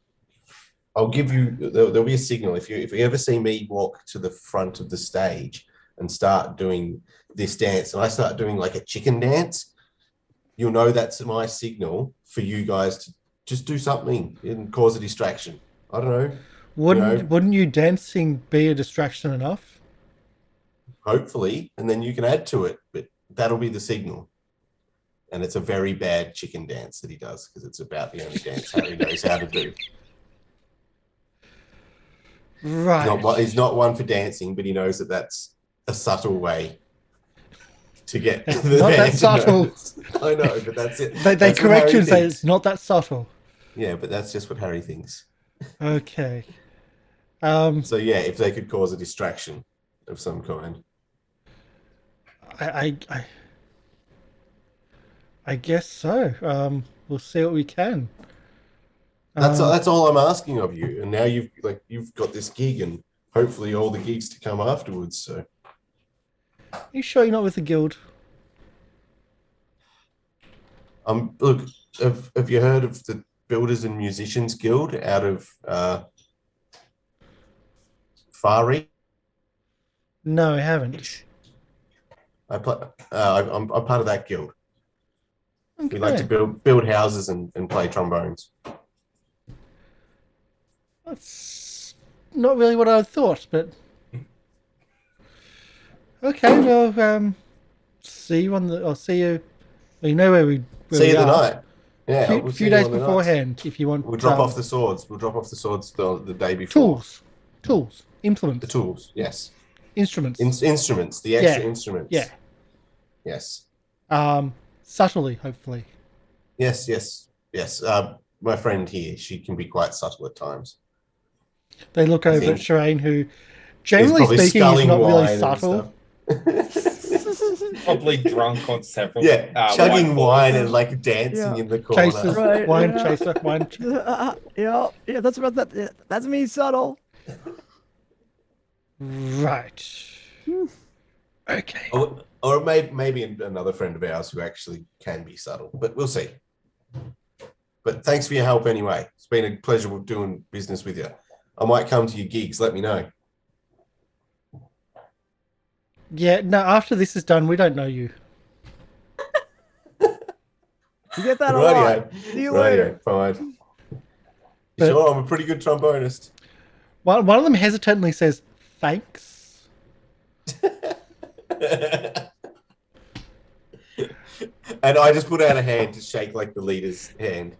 I'll give you there'll be a signal if you ever see me walk to the front of the stage and start doing this dance, and I start doing like a chicken dance, you'll know that's my signal for you guys to just do something and cause a distraction. I don't know. Wouldn't you dancing be a distraction enough? Hopefully, and then you can add to it, but that'll be the signal. And it's a very bad chicken dance that he does because it's about the only dance Harry knows how to do. Right. He's not one for dancing, but he knows that that's a subtle way to get the Not that band to subtle. notice. I know, but that's it. They That's what correct you Harry and say thinks. it's not that subtle. Yeah, but that's just what Harry thinks. Okay. So yeah, if they could cause a distraction of some kind. I guess so. We'll see what we can. That's all I'm asking of you. And now you've got this gig, and hopefully all the gigs to come afterwards. So Are you sure you're not with the guild? look, have you heard of the Builders and Musicians Guild out of Fari? No, I haven't. I'm part of that guild. Okay. We like to build houses and play trombones. That's not really what I thought, but okay. Well, see you on the. I'll see you. Well, you know where we. See you the are. night. Yeah, A we'll see few you days on the night. beforehand, if you want. We'll drop off the swords. We'll drop off the swords the day before. Tools, implements, The tools, yes. instruments. Instruments, the extra Yeah. instruments. Yeah. Yes. Subtly, hopefully. Yes. My friend here, she can be quite subtle at times. They look over think at Sherain, who, He's generally probably speaking, is sculling not really wine and subtle. stuff. Probably drunk on several. Yeah, chugging wine balls. and like dancing Yeah. in the corner. Chasers, Right, wine yeah. chaser, wine. Yeah, that's about that. Yeah, that's me, subtle. Right. Okay. Or maybe another friend of ours who actually can be subtle, but we'll see. But thanks for your help anyway. It's been a pleasure doing business with you. I might come to your gigs. Let me know. Yeah. No. After this is done, we don't know you. You get that a lot. Rightio. See you later. Fine. But- Sure, I'm a pretty good trombonist. One of them hesitantly says, "Thanks." And I just put out a hand to shake like the leader's hand.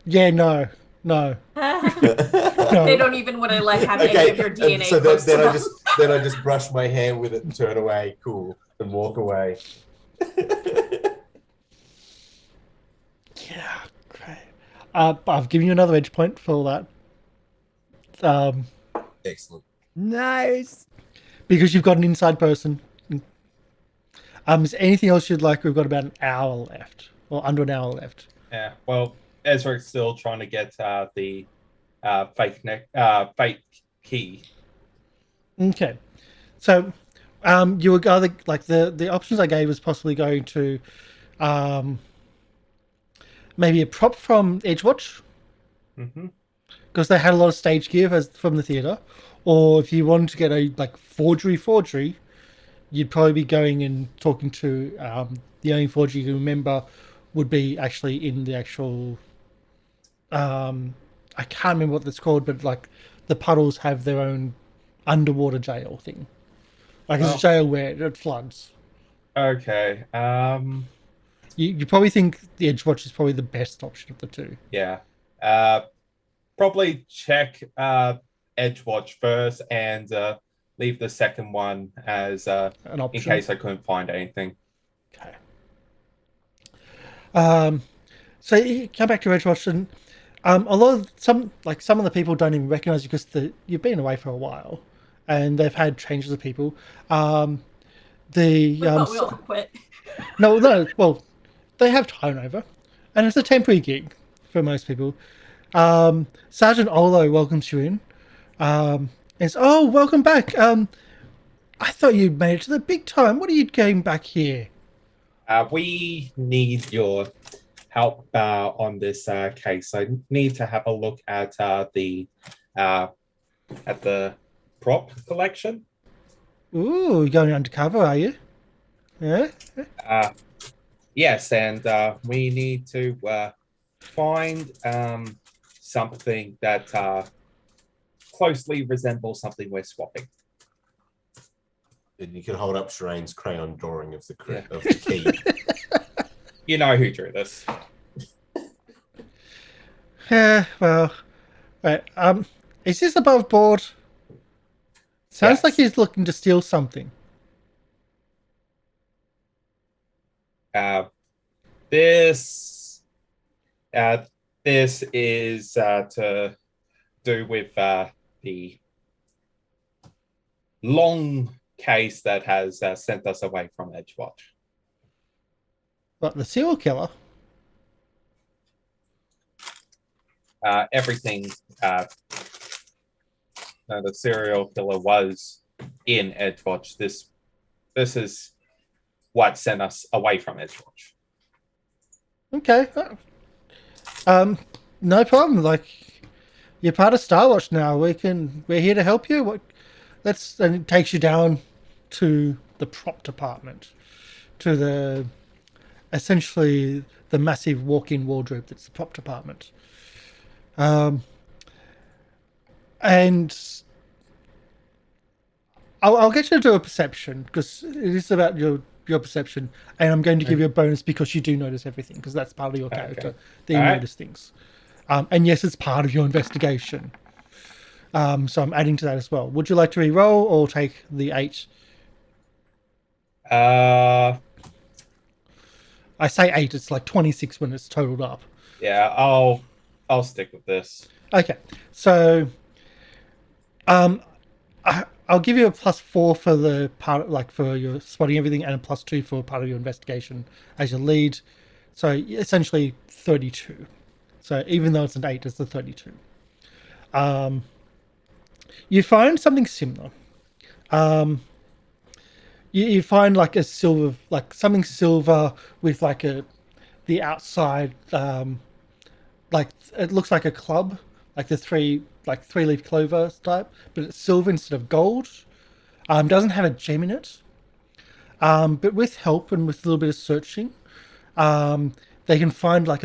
Yeah. No. No. They don't even want to like have any of your DNA. So close to them. then I just brush my hand with it and turn away, cool, and walk away. Yeah. Great. I've given you another edge point for all that. Excellent. Nice. Because you've got an inside person. Is there anything else you'd like? We've got about an hour left, or under an hour left. Yeah. Well, Ezra's still trying to get the fake key. Okay, so you were either like the options I gave was possibly going to maybe a prop from Edgewatch Mm-hmm. because they had a lot of stage gear from the theater, or if you wanted to get a like forgery, you'd probably be going and talking to the only forgery you can remember would be actually in the actual. I can't remember what that's called, but like the puddles have their own underwater jail thing. Like it's a jail where it floods. Okay. You probably think the Edgewatch is probably the best option of the two. Yeah. Probably check Edgewatch first and leave the second one as An in option. case I couldn't find anything. Okay. So you come back to Edgewatch, and a lot of some of the people don't even recognize you because you've been away for a while, and they've had changes of people. But we all quit. No, well, they have turnover, and it's a temporary gig for most people. Sergeant Olo welcomes you in. And says, "Oh, welcome back. I thought you'd made it to the big time. What are you doing back here?" We need your help on this case. I need to have a look at the prop collection. Ooh, you're going undercover, are you? Yeah. Yes, and we need to find something that closely resembles something we're swapping. And you can hold up Sherain's crayon drawing of the key. You know who drew this. Yeah, well, right. Is this above board? Sounds Yes. like he's looking to steal something. This is to do with the long case that has sent us away from Edgewatch. What, the serial killer? Everything. The serial killer was in Edgewatch. This is what sent us away from Edgewatch. Okay. No problem. Like, you're part of Starwatch now. We're here to help you. And it takes you down to the prop department, to essentially the massive walk-in wardrobe that's the prop department. And I'll get you to do a perception because it is about your perception, and I'm going to give you a bonus because you do notice everything because that's part of your character. That you notice things. And yes, it's part of your investigation. So I'm adding to that as well. Would you like to re-roll or take the 8? I say 8. It's like 26 when it's totaled up. Yeah, I'll stick with this. Okay, so I'll give you a +4 for the part, like for your spotting everything, and a +2 for part of your investigation as your lead. So essentially 32. So even though it's an 8, it's a 32. You find something similar. You find like a silver, like something silver with like the outside, like it looks like a club, like the three-leaf clover type, but it's silver instead of gold. Doesn't have a gem in it. But with help and with a little bit of searching, they can find like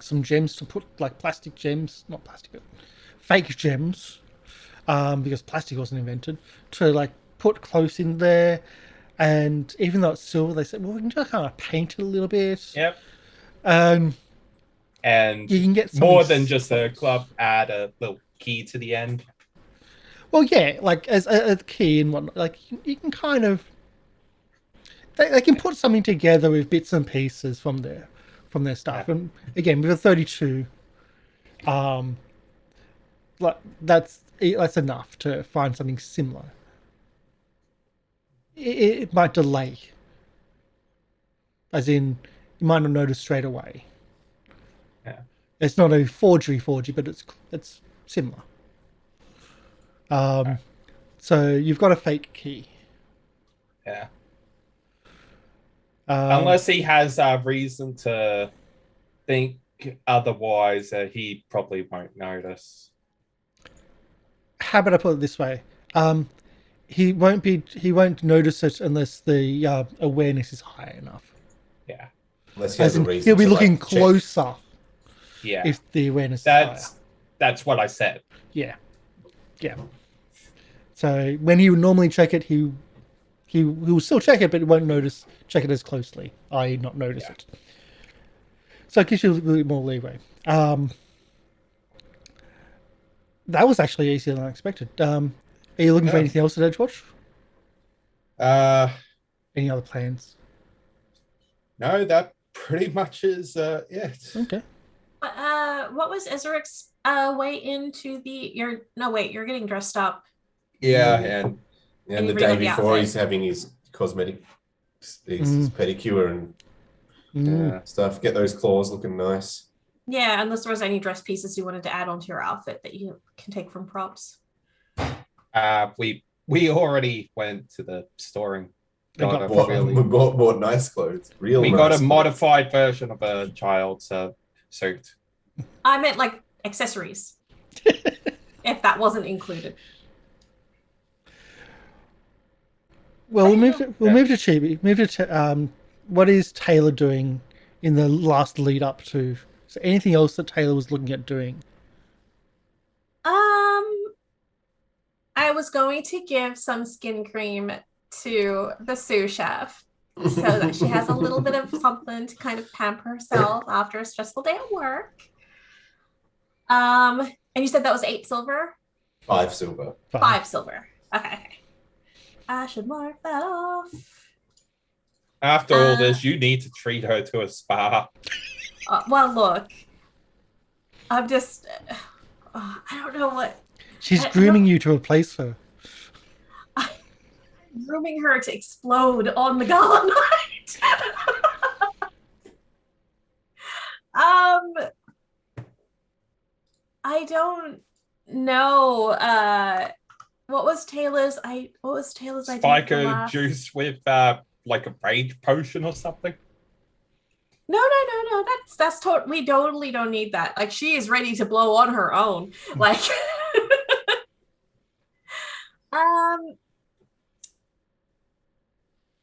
some gems to put, like plastic gems, not plastic, but fake gems, because plastic wasn't invented, to like put close in there. And even though it's silver, they said, well, we can just kind of paint it a little bit. Yep. And you can get more than just a club, add a little key to the end. Well, yeah, like as a key and whatnot. Like you can kind of, they can put something together with bits and pieces from their stuff. Yeah. And again, with a 32, like that's enough to find something similar. It might delay, as in you might not notice straight away. Yeah, it's not a forgery, but it's similar. So you've got a fake key. Yeah. Unless he has a reason to think otherwise, he probably won't notice. How about I put it this way? He won't notice it unless the awareness is high enough. Yeah. Unless he has a reason. He'll be looking closer. Yeah. If the awareness is higher. That's what I said. Yeah. Yeah. So when he would normally check it, he will still check it, but he won't check it as closely, i.e. not notice it. So it gives you a little bit more leeway. That was actually easier than I expected. Are you looking for Yeah. anything else at Edgewatch? Uh, Any other plans? no, that pretty much is it. Okay. What was Ezarek's way into the? You're getting dressed up. Yeah, and And And you the day remove the before, outfit. he's having his cosmetic, his pedicure and Mm. stuff. Get those claws looking nice. Yeah, unless there was any dress pieces you wanted to add onto your outfit that you can take from props. We already went to the store and got got a proper- really. We bought nice clothes. Real We nice got a clothes. modified version of a child's suit. I meant like accessories. If that wasn't included. Well, we'll move to Yeah. Chibi. What is Tayla doing in the last lead up to? Is there anything else that Tayla was looking at doing? I was going to give some skin cream to the sous chef so that she has a little bit of something to kind of pamper herself after a stressful day at work. And you said that was 8 silver? 5 silver. 5 silver. Okay. I should mark that off. After all this, you need to treat her to a spa. Well, look. I'm just... I don't know what... She's I grooming don't- you to replace her. Grooming her to explode on the gala night. I don't know. What was Tayla's idea? Spike for a last- juice with like a rage potion or something. No. That's we totally don't need that. Like, she is ready to blow on her own. Like,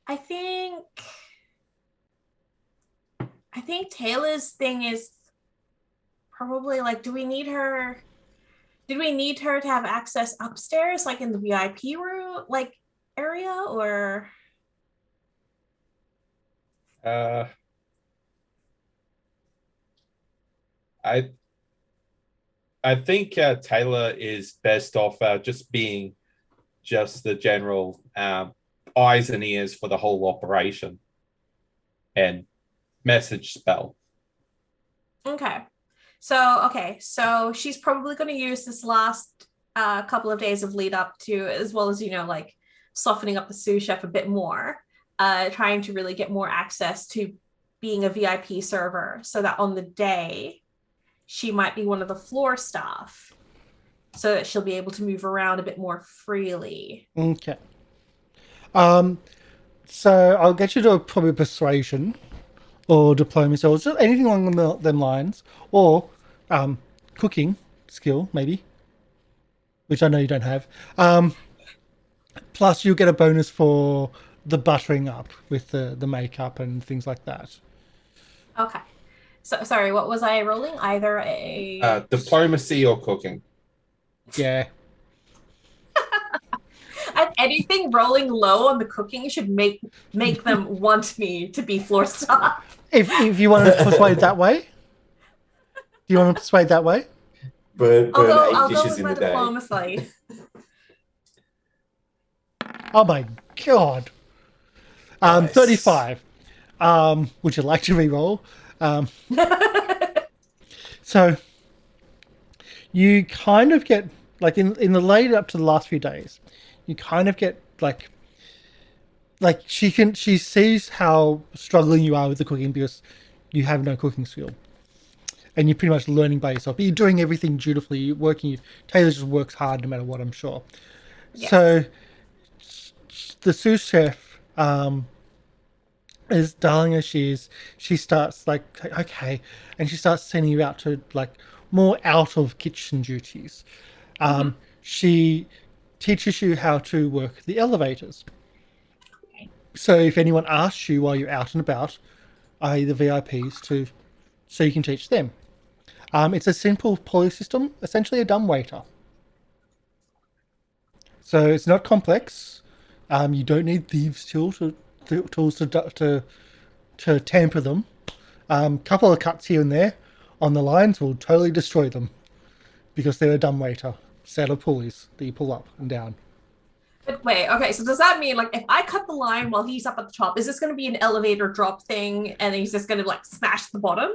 I think Tayla's thing is probably like, did we need her to have access upstairs, like in the VIP room, like area, or? I think Tayla is best off just being just the general eyes and ears for the whole operation and message spell. Okay. So she's probably going to use this last couple of days of lead up to, as well as, like softening up the sous chef a bit more, trying to really get more access to being a VIP server, so that on the day she might be one of the floor staff, so that she'll be able to move around a bit more freely. Okay. So I'll get you to probably persuasion or diplomacy or just anything along them lines, or cooking skill maybe, which I know you don't have. Plus you'll get a bonus for the buttering up with the makeup and things like that. Okay. So sorry, what was I rolling? Either a Diplomacy or cooking. Yeah. anything rolling low on the cooking should make them want me to be floor staff. If you want to persuade that way. Do you want to persuade that way? Burn I'll 8 go dishes with in my the day. diplomacy. Oh my god. Nice. 35. Would you like to re-roll? So you kind of get, like, in the lead up to the last few days, you kind of get like she sees how struggling you are with the cooking because you have no cooking skill. And you're pretty much learning by yourself. But you're doing everything dutifully. You're working. Taylor just works hard no matter what, I'm sure. Yes. So the sous chef, as darling as she is, she starts like, okay, and she starts sending you out to like more out of kitchen duties. She teaches you how to work the elevators. Okay. So if anyone asks you while you're out and about, i.e. the VIPs, so you can teach them. It's a simple pulley system, essentially a dumbwaiter. So it's not complex. You don't need thieves' tools to tamper them. Couple of cuts here and there on the lines will totally destroy them because they're a dumbwaiter set of pulleys that you pull up and down. But wait, okay, so does that mean like if I cut the line while he's up at the top, is this going to be an elevator drop thing and he's just going to like smash the bottom?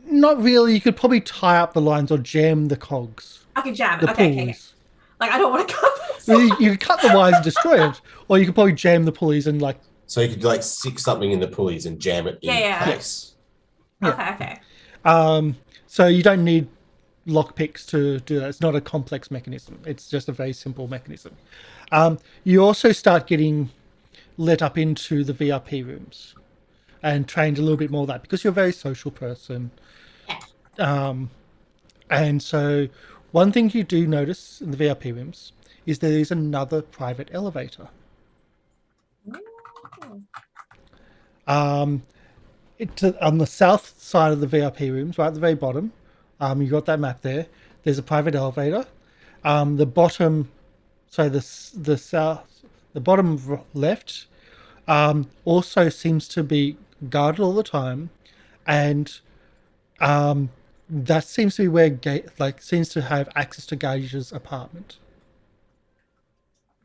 Not really. You could probably tie up the lines or jam the cogs, I can jam it. the Okay. pulleys. Like I don't want to cut this. Well, you could cut the wires and destroy it, or you could probably jam the pulleys and like. So you could like stick something in the pulleys and jam it in Yeah. place. Okay. So you don't need lockpicks to do that. It's not a complex mechanism. It's just a very simple mechanism. You also start getting let up into the VIP rooms and trained a little bit more of that because you're a very social person. And so one thing you do notice in the VIP rooms is there is another private elevator. On the south side of the VIP rooms, right at the very bottom, you got that map there. There's a private elevator. The bottom, so the bottom left, also seems to be guarded all the time, and that seems to be where seems to have access to Gage's apartment.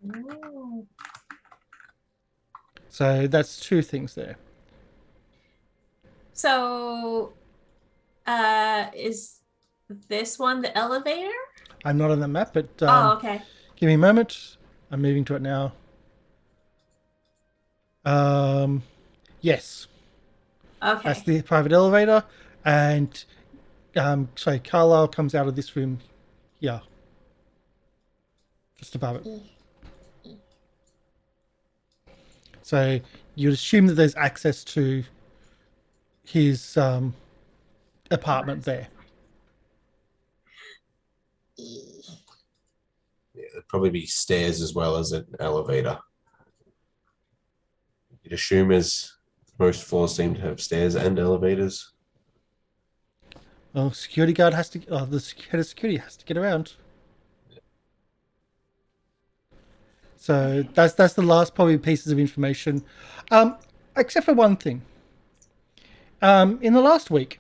Ooh. So that's two things there. So, is this one the elevator? I'm not on the map, but Okay. give me a moment. I'm moving to it now. Yes, Okay. that's the private elevator, and so Carlisle comes out of this room here, just above it. So you'd assume that there's access to his apartment there. Yeah, there'd probably be stairs as well as an elevator. You'd assume as most floors seem to have stairs and elevators. Well, security guard has to. The head of security has to get around. So that's the last probably pieces of information, except for one thing. In the last week,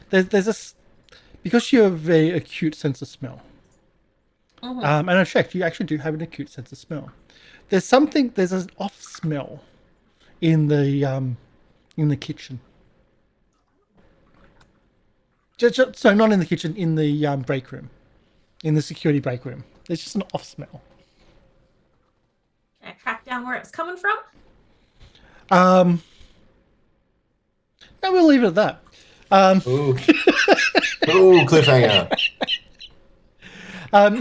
there's because you have a very acute sense of smell. And I checked, you actually do have an acute sense of smell. There's an off smell in the kitchen. So not in the kitchen, in the break room, in the security break room. There's just an off smell. Can I track down where it's coming from? No, we'll leave it at that. Ooh. Ooh, cliffhanger.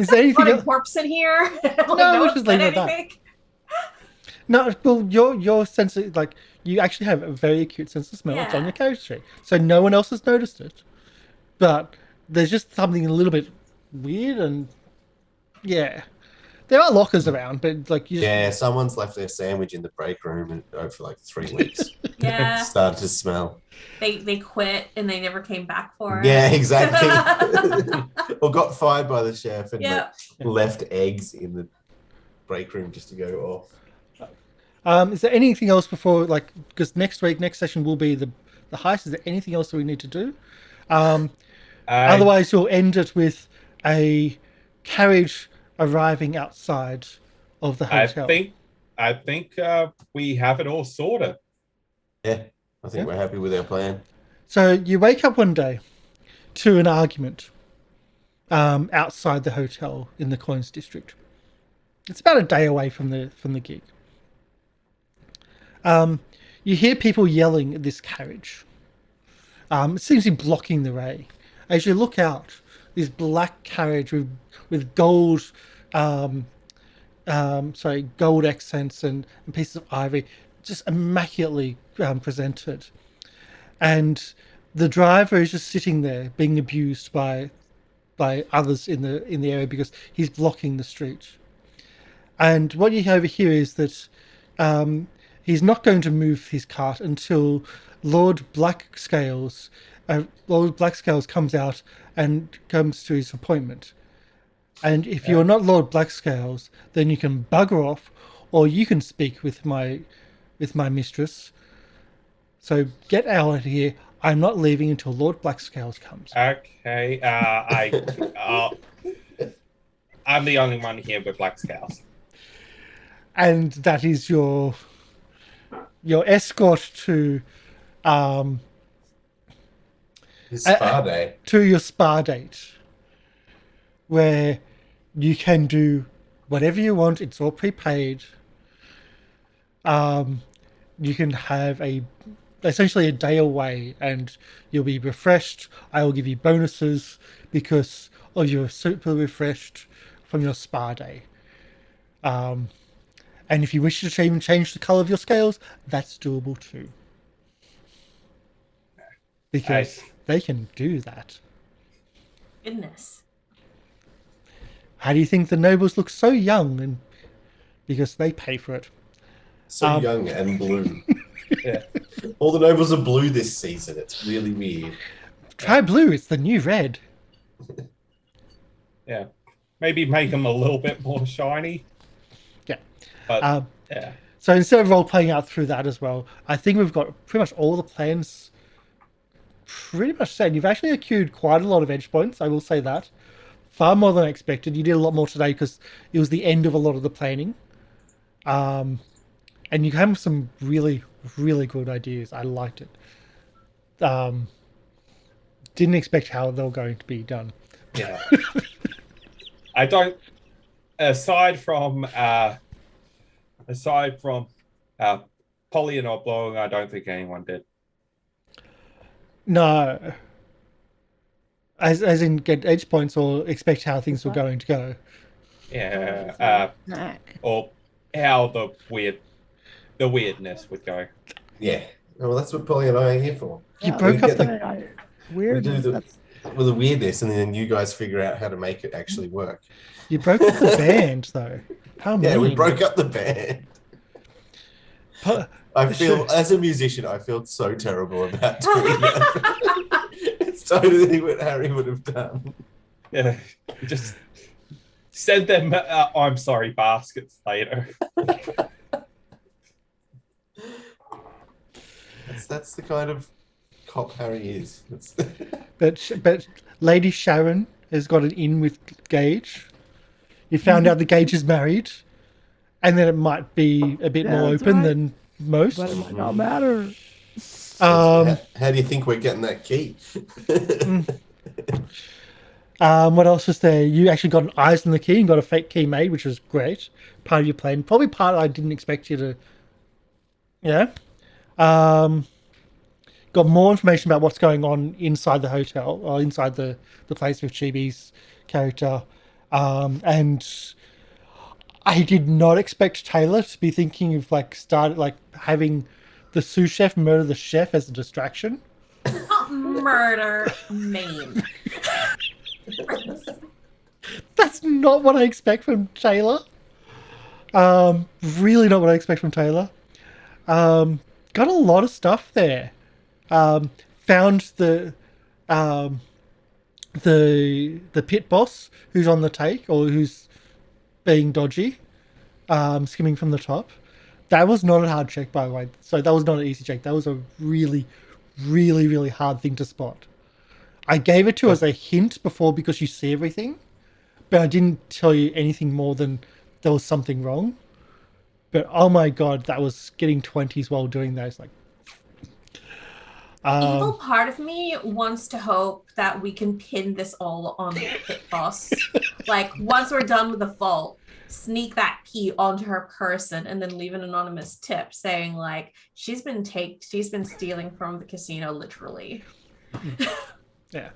Is there anything Putting else? corpse in here? No, we'll just leave it at that. No, well, your sense of, like, you actually have a very acute sense of smell. It's on Yeah. your character sheet, so no one else has noticed it. But there's just something a little bit weird, and yeah, there are lockers around, but like, Yeah, someone's left their sandwich in the break room for like 3 weeks. Yeah. It started to smell. They quit and they never came back for it. Yeah, exactly. Or got fired by the chef and Yeah. like, left eggs in the break room just to go off. Is there anything else before, like, because next session will be the heist? Is there anything else that we need to do? Otherwise, you'll end it with a carriage arriving outside of the hotel. I think we have it all sorted. Yeah, I think we're happy with our plan. So you wake up one day to an argument outside the hotel in the Coins District. It's about a day away from the gig. You hear people yelling at this carriage. It seems to be blocking the way. As you look out, this black carriage with gold, gold accents and pieces of ivory, just immaculately presented. And the driver is just sitting there being abused by others in the area because he's blocking the street. And what you have here is that he's not going to move his cart until Lord Blackscales comes out and comes to his appointment. And if you're not Lord Blackscales, then you can bugger off, or you can speak with my mistress. So get out of here. I'm not leaving until Lord Blackscales comes. Okay. I'm the only one here with black scales. and that is your escort to His spa day. to your spa date, where you can do whatever you want. It's all prepaid. You can have essentially a day away, and you'll be refreshed. I will give you bonuses because of your super refreshed from your spa day. And if you wish to even change the color of your scales, that's doable too. Because they can do that. Goodness. How do you think the nobles look so young? And because they pay for it. So young and blue. Yeah. All the nobles are blue this season. It's really weird. Try blue. It's the new red. Yeah. Maybe make them a little bit more shiny. Yeah. But, yeah. So instead of role playing out through that as well, I think we've got pretty much all the plans pretty much set. You've actually accrued quite a lot of edge points, I will say that. Far more than I expected. You did a lot more today because it was the end of a lot of the planning. And you have some really, really good ideas. I liked it. Didn't expect how they were going to be done. Yeah. I don't. Aside from Polly and Oblong, I don't think anyone did. No. As in get edge points or expect how things were going to go. Yeah. Or how the weirdness would go. Yeah. Well, that's what Polly and I are here for. You broke up We do the weirdness, and then you guys figure out how to make it actually work. You broke up the band, though. How mean. Yeah, we broke up the band. I feel, as a musician, I feel so terrible about doing that. It's totally what Harry would have done. Yeah, just send them I'm sorry baskets later. That's the kind of cop Harry is. But Lady Sherain has got an in with Gage. You found out the Gage is married, and then it might be a bit more open than most. But it might not matter. How do you think we're getting that key? What else was there? You actually got an eyes on the key and got a fake key made, which was great. Part of your plan. Probably part I didn't expect you to. Yeah. Got more information about what's going on inside the hotel or inside the place with Chibi's character. And I did not expect Tayla to be thinking of having the sous chef murder the chef as a distraction. Not murder, maim. That's not what I expect from Tayla. Really not what I expect from Tayla. Got a lot of stuff there. Found the pit boss who's on the take or who's being dodgy, skimming from the top. That was not a hard check, by the way. So that was not an easy check. That was a really, really, really hard thing to spot. I gave it to as a hint before because you see everything, but I didn't tell you anything more than there was something wrong. But oh my god, that was getting 20s while doing that. It's like... Evil part of me wants to hope that we can pin this all on the pit boss. Like, once we're done with the vault, sneak that key onto her person and then leave an anonymous tip saying, like, she's been stealing from the casino, literally. Yeah.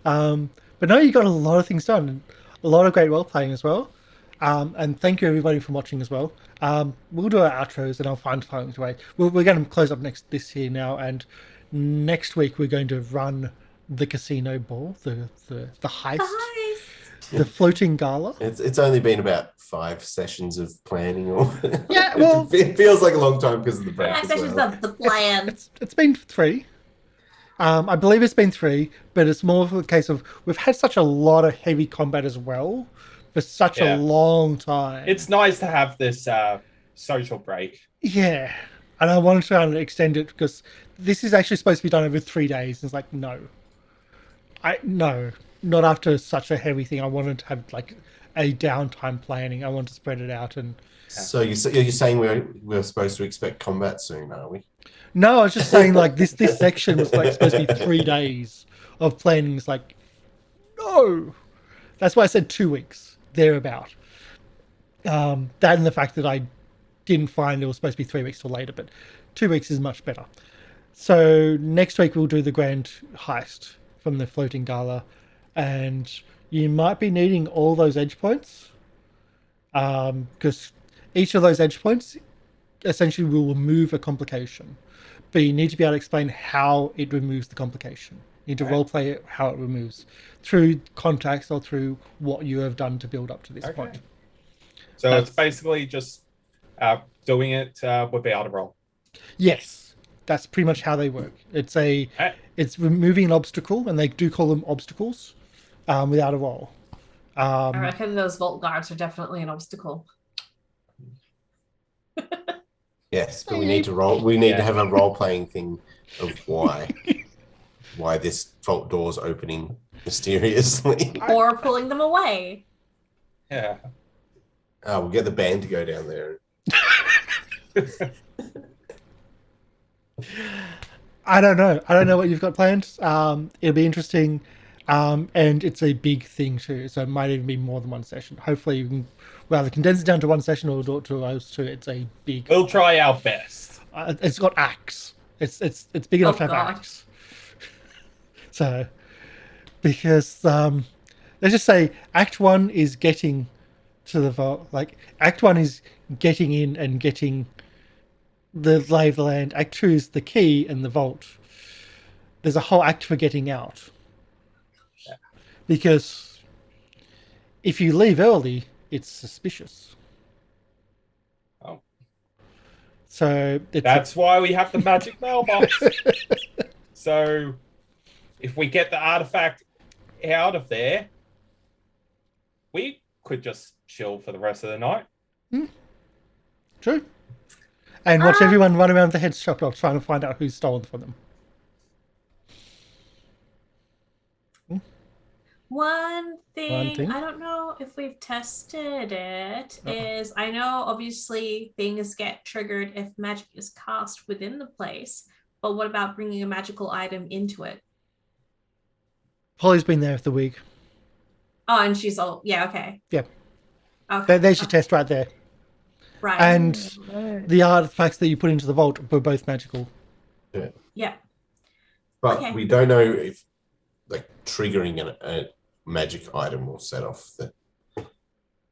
But no, you got a lot of things done. A lot of great role playing as well. And thank you everybody for watching as well. We'll do our outros and I'll find something to wait. We're going to close up this here now, and next week we're going to run the casino ball, the heist, the floating gala. It's only been about 5 sessions of planning, or yeah, well, it feels like a long time because of the break. 5 sessions of the plan. It's been 3. I believe it's been 3, but it's more of a case of we've had such a lot of heavy combat as well for such a long time. It's nice to have this social break. Yeah, and I wanted to extend it because this is actually supposed to be done over 3 days. It's like, no, not after such a heavy thing. I wanted to have like a downtime planning. I want to spread it out. And So you're saying we're supposed to expect combat soon, are we? no, I was just saying like this section was like supposed to be 3 days of planning. It's like, no, that's why I said 2 weeks thereabout. That and the fact that I didn't find it was supposed to be 3 weeks till later, but 2 weeks is much better. So next week we'll do the grand heist from the Floating Gala, and you might be needing all those edge points, because each of those edge points essentially will remove a complication, but you need to be able to explain how it removes the complication. You need to roleplay it, how it removes, through context or through what you have done to build up to this point. So it's basically just doing it without a roll. Yes, that's pretty much how they work. It's removing an obstacle, and they do call them obstacles, without a roll. I reckon those vault guards are definitely an obstacle. Yes, but we need to roll. We need to have a role-playing thing of why this vault door's opening mysteriously. Or pulling them away. Yeah. We'll get the band to go down there. I don't know. I don't know what you've got planned. It'll be interesting, and it's a big thing too. So it might even be more than one session. Hopefully, you can either condense it down to one session or do it to those two. It's a big. We'll try our best. It's got acts. It's big enough to have God. acts. So, because let's just say Act 1 is getting to the vault. Like Act 1 is getting in and getting the lay of the land. Act 2 is the key and the vault. There's a whole act for getting out. Yeah. Because if you leave early, it's suspicious. Oh. So That's why we have the magic mailbox. So if we get the artifact out of there, we could just chill for the rest of the night. True. And watch everyone run around the head shop trying to find out who's stolen from them. One thing, thing? I don't know if we've tested it, is I know obviously things get triggered if magic is cast within the place, but what about bringing a magical item into it? Holly's been there for the week. Oh, and she's all, yeah, okay. Yeah. Okay. There's your test right there. Right. And the artifacts that you put into the vault were both magical. Yeah. But Okay. we don't know if like triggering a magic item will set off the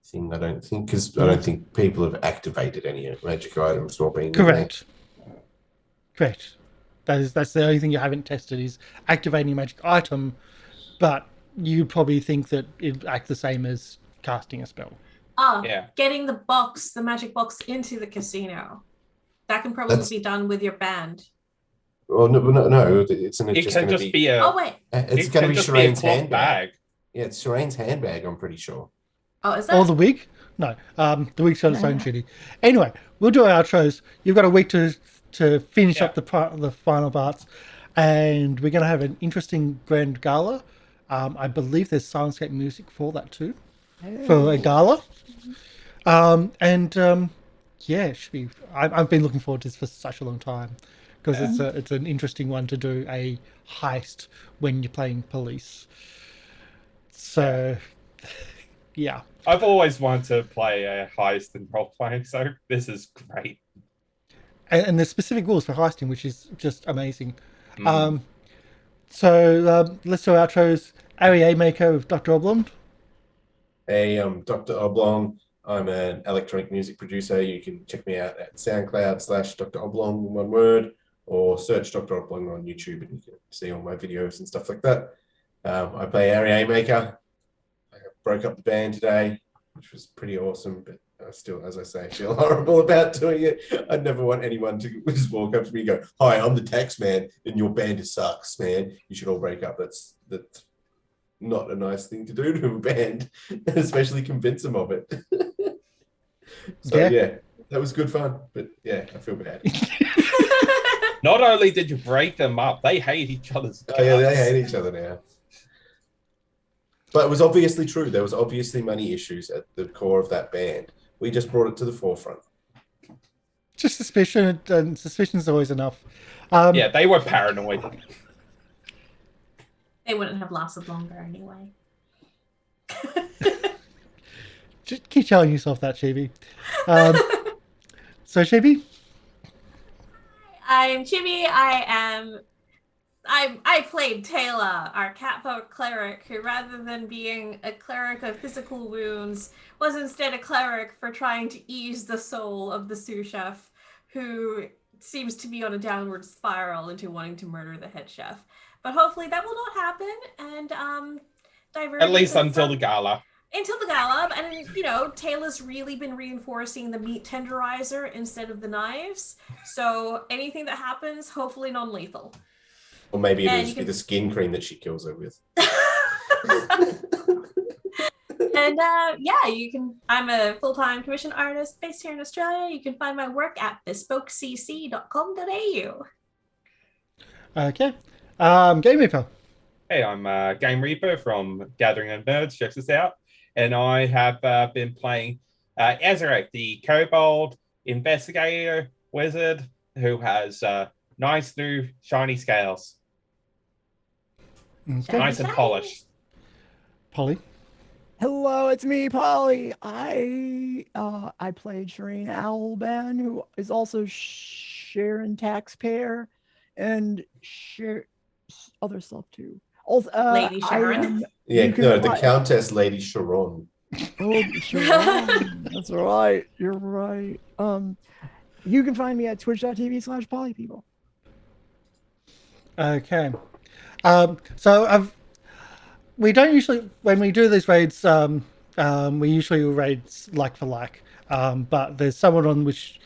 thing. I don't think, because I don't think people have activated any magic items while being Correct. Correct. That's the only thing you haven't tested is activating a magic item, but you probably think that it'd act the same as casting a spell. Oh, Yeah. getting the magic box into the casino. That can probably be done with your band. Well, no, it's It just can going to just be. be a. Oh, wait. It's It going can to be just be a Sherain's cloth handbag. bag. Yeah, it's Sherain's handbag. I'm pretty sure. Oh, is that? Or the wig? No. The wig's got its own shitty. Anyway, we'll do our outros. You've got a week to finish up the final parts, and we're going to have an interesting grand gala. I believe there's Syrinscape music for that too, for a gala. Yeah, it should be. I've been looking forward to this for such a long time because it's an interesting one to do a heist when you're playing police. So, yeah. I've always wanted to play a heist in role playing, so this is great. And there's specific rules for heisting, which is just amazing. So let's do outros. Arry A maker with Dr. Oblong. Hey, I'm Dr. Oblong. I'm an electronic music producer. You can check me out at SoundCloud/Dr. Oblong, one word, or search Dr. Oblong on YouTube and you can see all my videos and stuff like that. I play Arry A maker. I broke up the band today, which was pretty awesome, but I still, as I say, feel horrible about doing it. I'd never want anyone to just walk up to me and go, "Hi, I'm the tax man, and your band sucks, man. You should all break up." That's not a nice thing to do to a band, especially convince them of it. So yeah, that was good fun, but yeah, I feel bad. Not only did you break them up, they hate each other's guts. Oh yeah, they hate each other now. But it was obviously true. There was obviously money issues at the core of that band. We just brought it to the forefront. Just suspicion, and suspicion is always enough. Yeah, they were paranoid. They wouldn't have lasted longer anyway. Just keep telling yourself that, Chibi. So, Chibi? I'm Chibi. I played Tayla, our catfolk cleric, who rather than being a cleric of physical wounds, was instead a cleric for trying to ease the soul of the sous chef, who seems to be on a downward spiral into wanting to murder the head chef. But hopefully that will not happen, and divert At least into until the gala. until the gala. And you know, Taylor's really been reinforcing the meat tenderizer instead of the knives. So anything that happens, hopefully non-lethal. Or maybe it'll And just you be the skin cream that she kills her with. And yeah, you can. I'm a full-time commission artist based here in Australia. You can find my work at bespokecc.com.au. Okay. Game Reaper. Hey, I'm Game Reaper from Gathering of Nerds. Check this out. And I have been playing Ezarek, the kobold investigator wizard who has nice new shiny scales. Okay. Nice and polished. Polly. Hello, it's me, Polly. I played Sherain Alban, who is also Sherain taxpayer, and share other stuff too. Also, Lady Sharon. The Countess Lady Sharon. Oh, Sherain. That's right. You're right. You can find me at twitch.tv/polypeople. Okay. So we don't usually, when we do these raids, we usually raids like for like. But there's someone on which,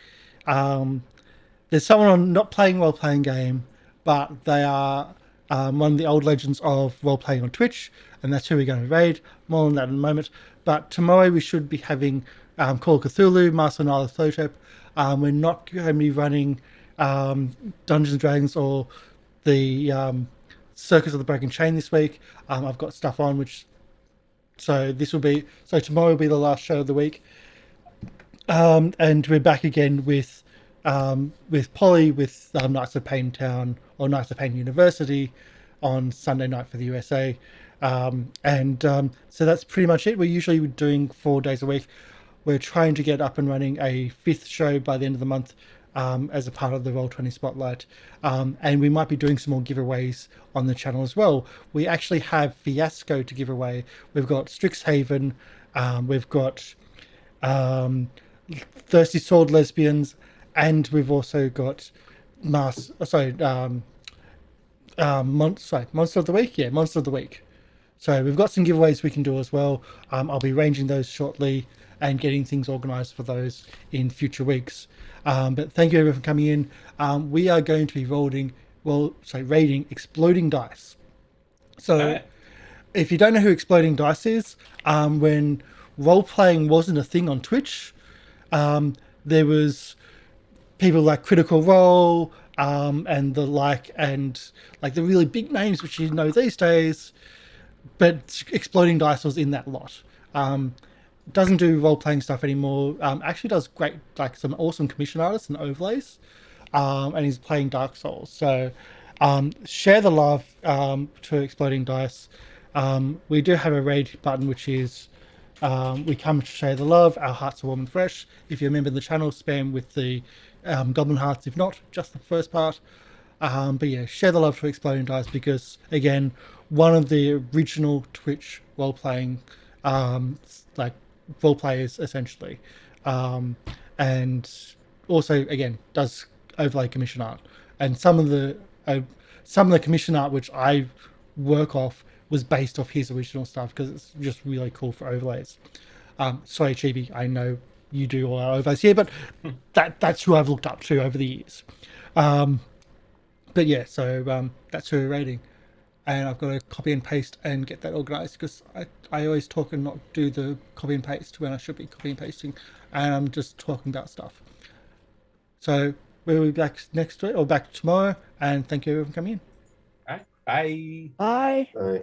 there's someone on not playing role-playing game, but they are one of the old legends of role-playing on Twitch, and that's who we're going to raid. More on that in a moment. But tomorrow we should be having Call of Cthulhu, Master Nyla Thotep. We're not going to be running Dungeons & Dragons or the Circus of the Broken Chain this week. I've got stuff on so tomorrow will be the last show of the week. And we're back again with Polly with Knights of Pain Town or Knights of Pain University on Sunday night for the USA. So that's pretty much it. We're usually doing 4 days a week. We're trying to get up and running a 5th show by the end of the month as a part of the Roll20 Spotlight. And we might be doing some more giveaways on the channel as well. We actually have Fiasco to give away. We've got Strixhaven, we've got Thirsty Sword Lesbians, and we've also got Monster of the Week. Yeah, Monster of the Week. So we've got some giveaways we can do as well. I'll be arranging those shortly and getting things organized for those in future weeks. But thank you everyone for coming in. We are going to be raiding Exploding Dice. So if you don't know who Exploding Dice is, when role-playing wasn't a thing on Twitch, there was people like Critical Role and the like the really big names which you know these days, but Exploding Dice was in that lot. Doesn't do role-playing stuff anymore. Actually does great, like some awesome commission artists and overlays, and he's playing Dark Souls. So share the love to Exploding Dice. We do have a raid button, which is we come to share the love. Our hearts are warm and fresh. If you're a member of the channel, spam with the Goblin Hearts. If not, just the first part. But yeah, share the love to Exploding Dice because, again, one of the original Twitch role-playing role players essentially, and also again does overlay commission art, and some of the commission art which I work off was based off his original stuff because it's just really cool for overlays. Sorry Chibi, I know you do all our overlays here, but that's who I've looked up to over the years. But yeah, so that's who we're rating. And I've got to copy and paste and get that organized because I always talk and not do the copy and paste when I should be copy and pasting, and I'm just talking about stuff. So we'll be back next week or back tomorrow, and thank you everyone for coming in. All right. Bye. Bye. Bye.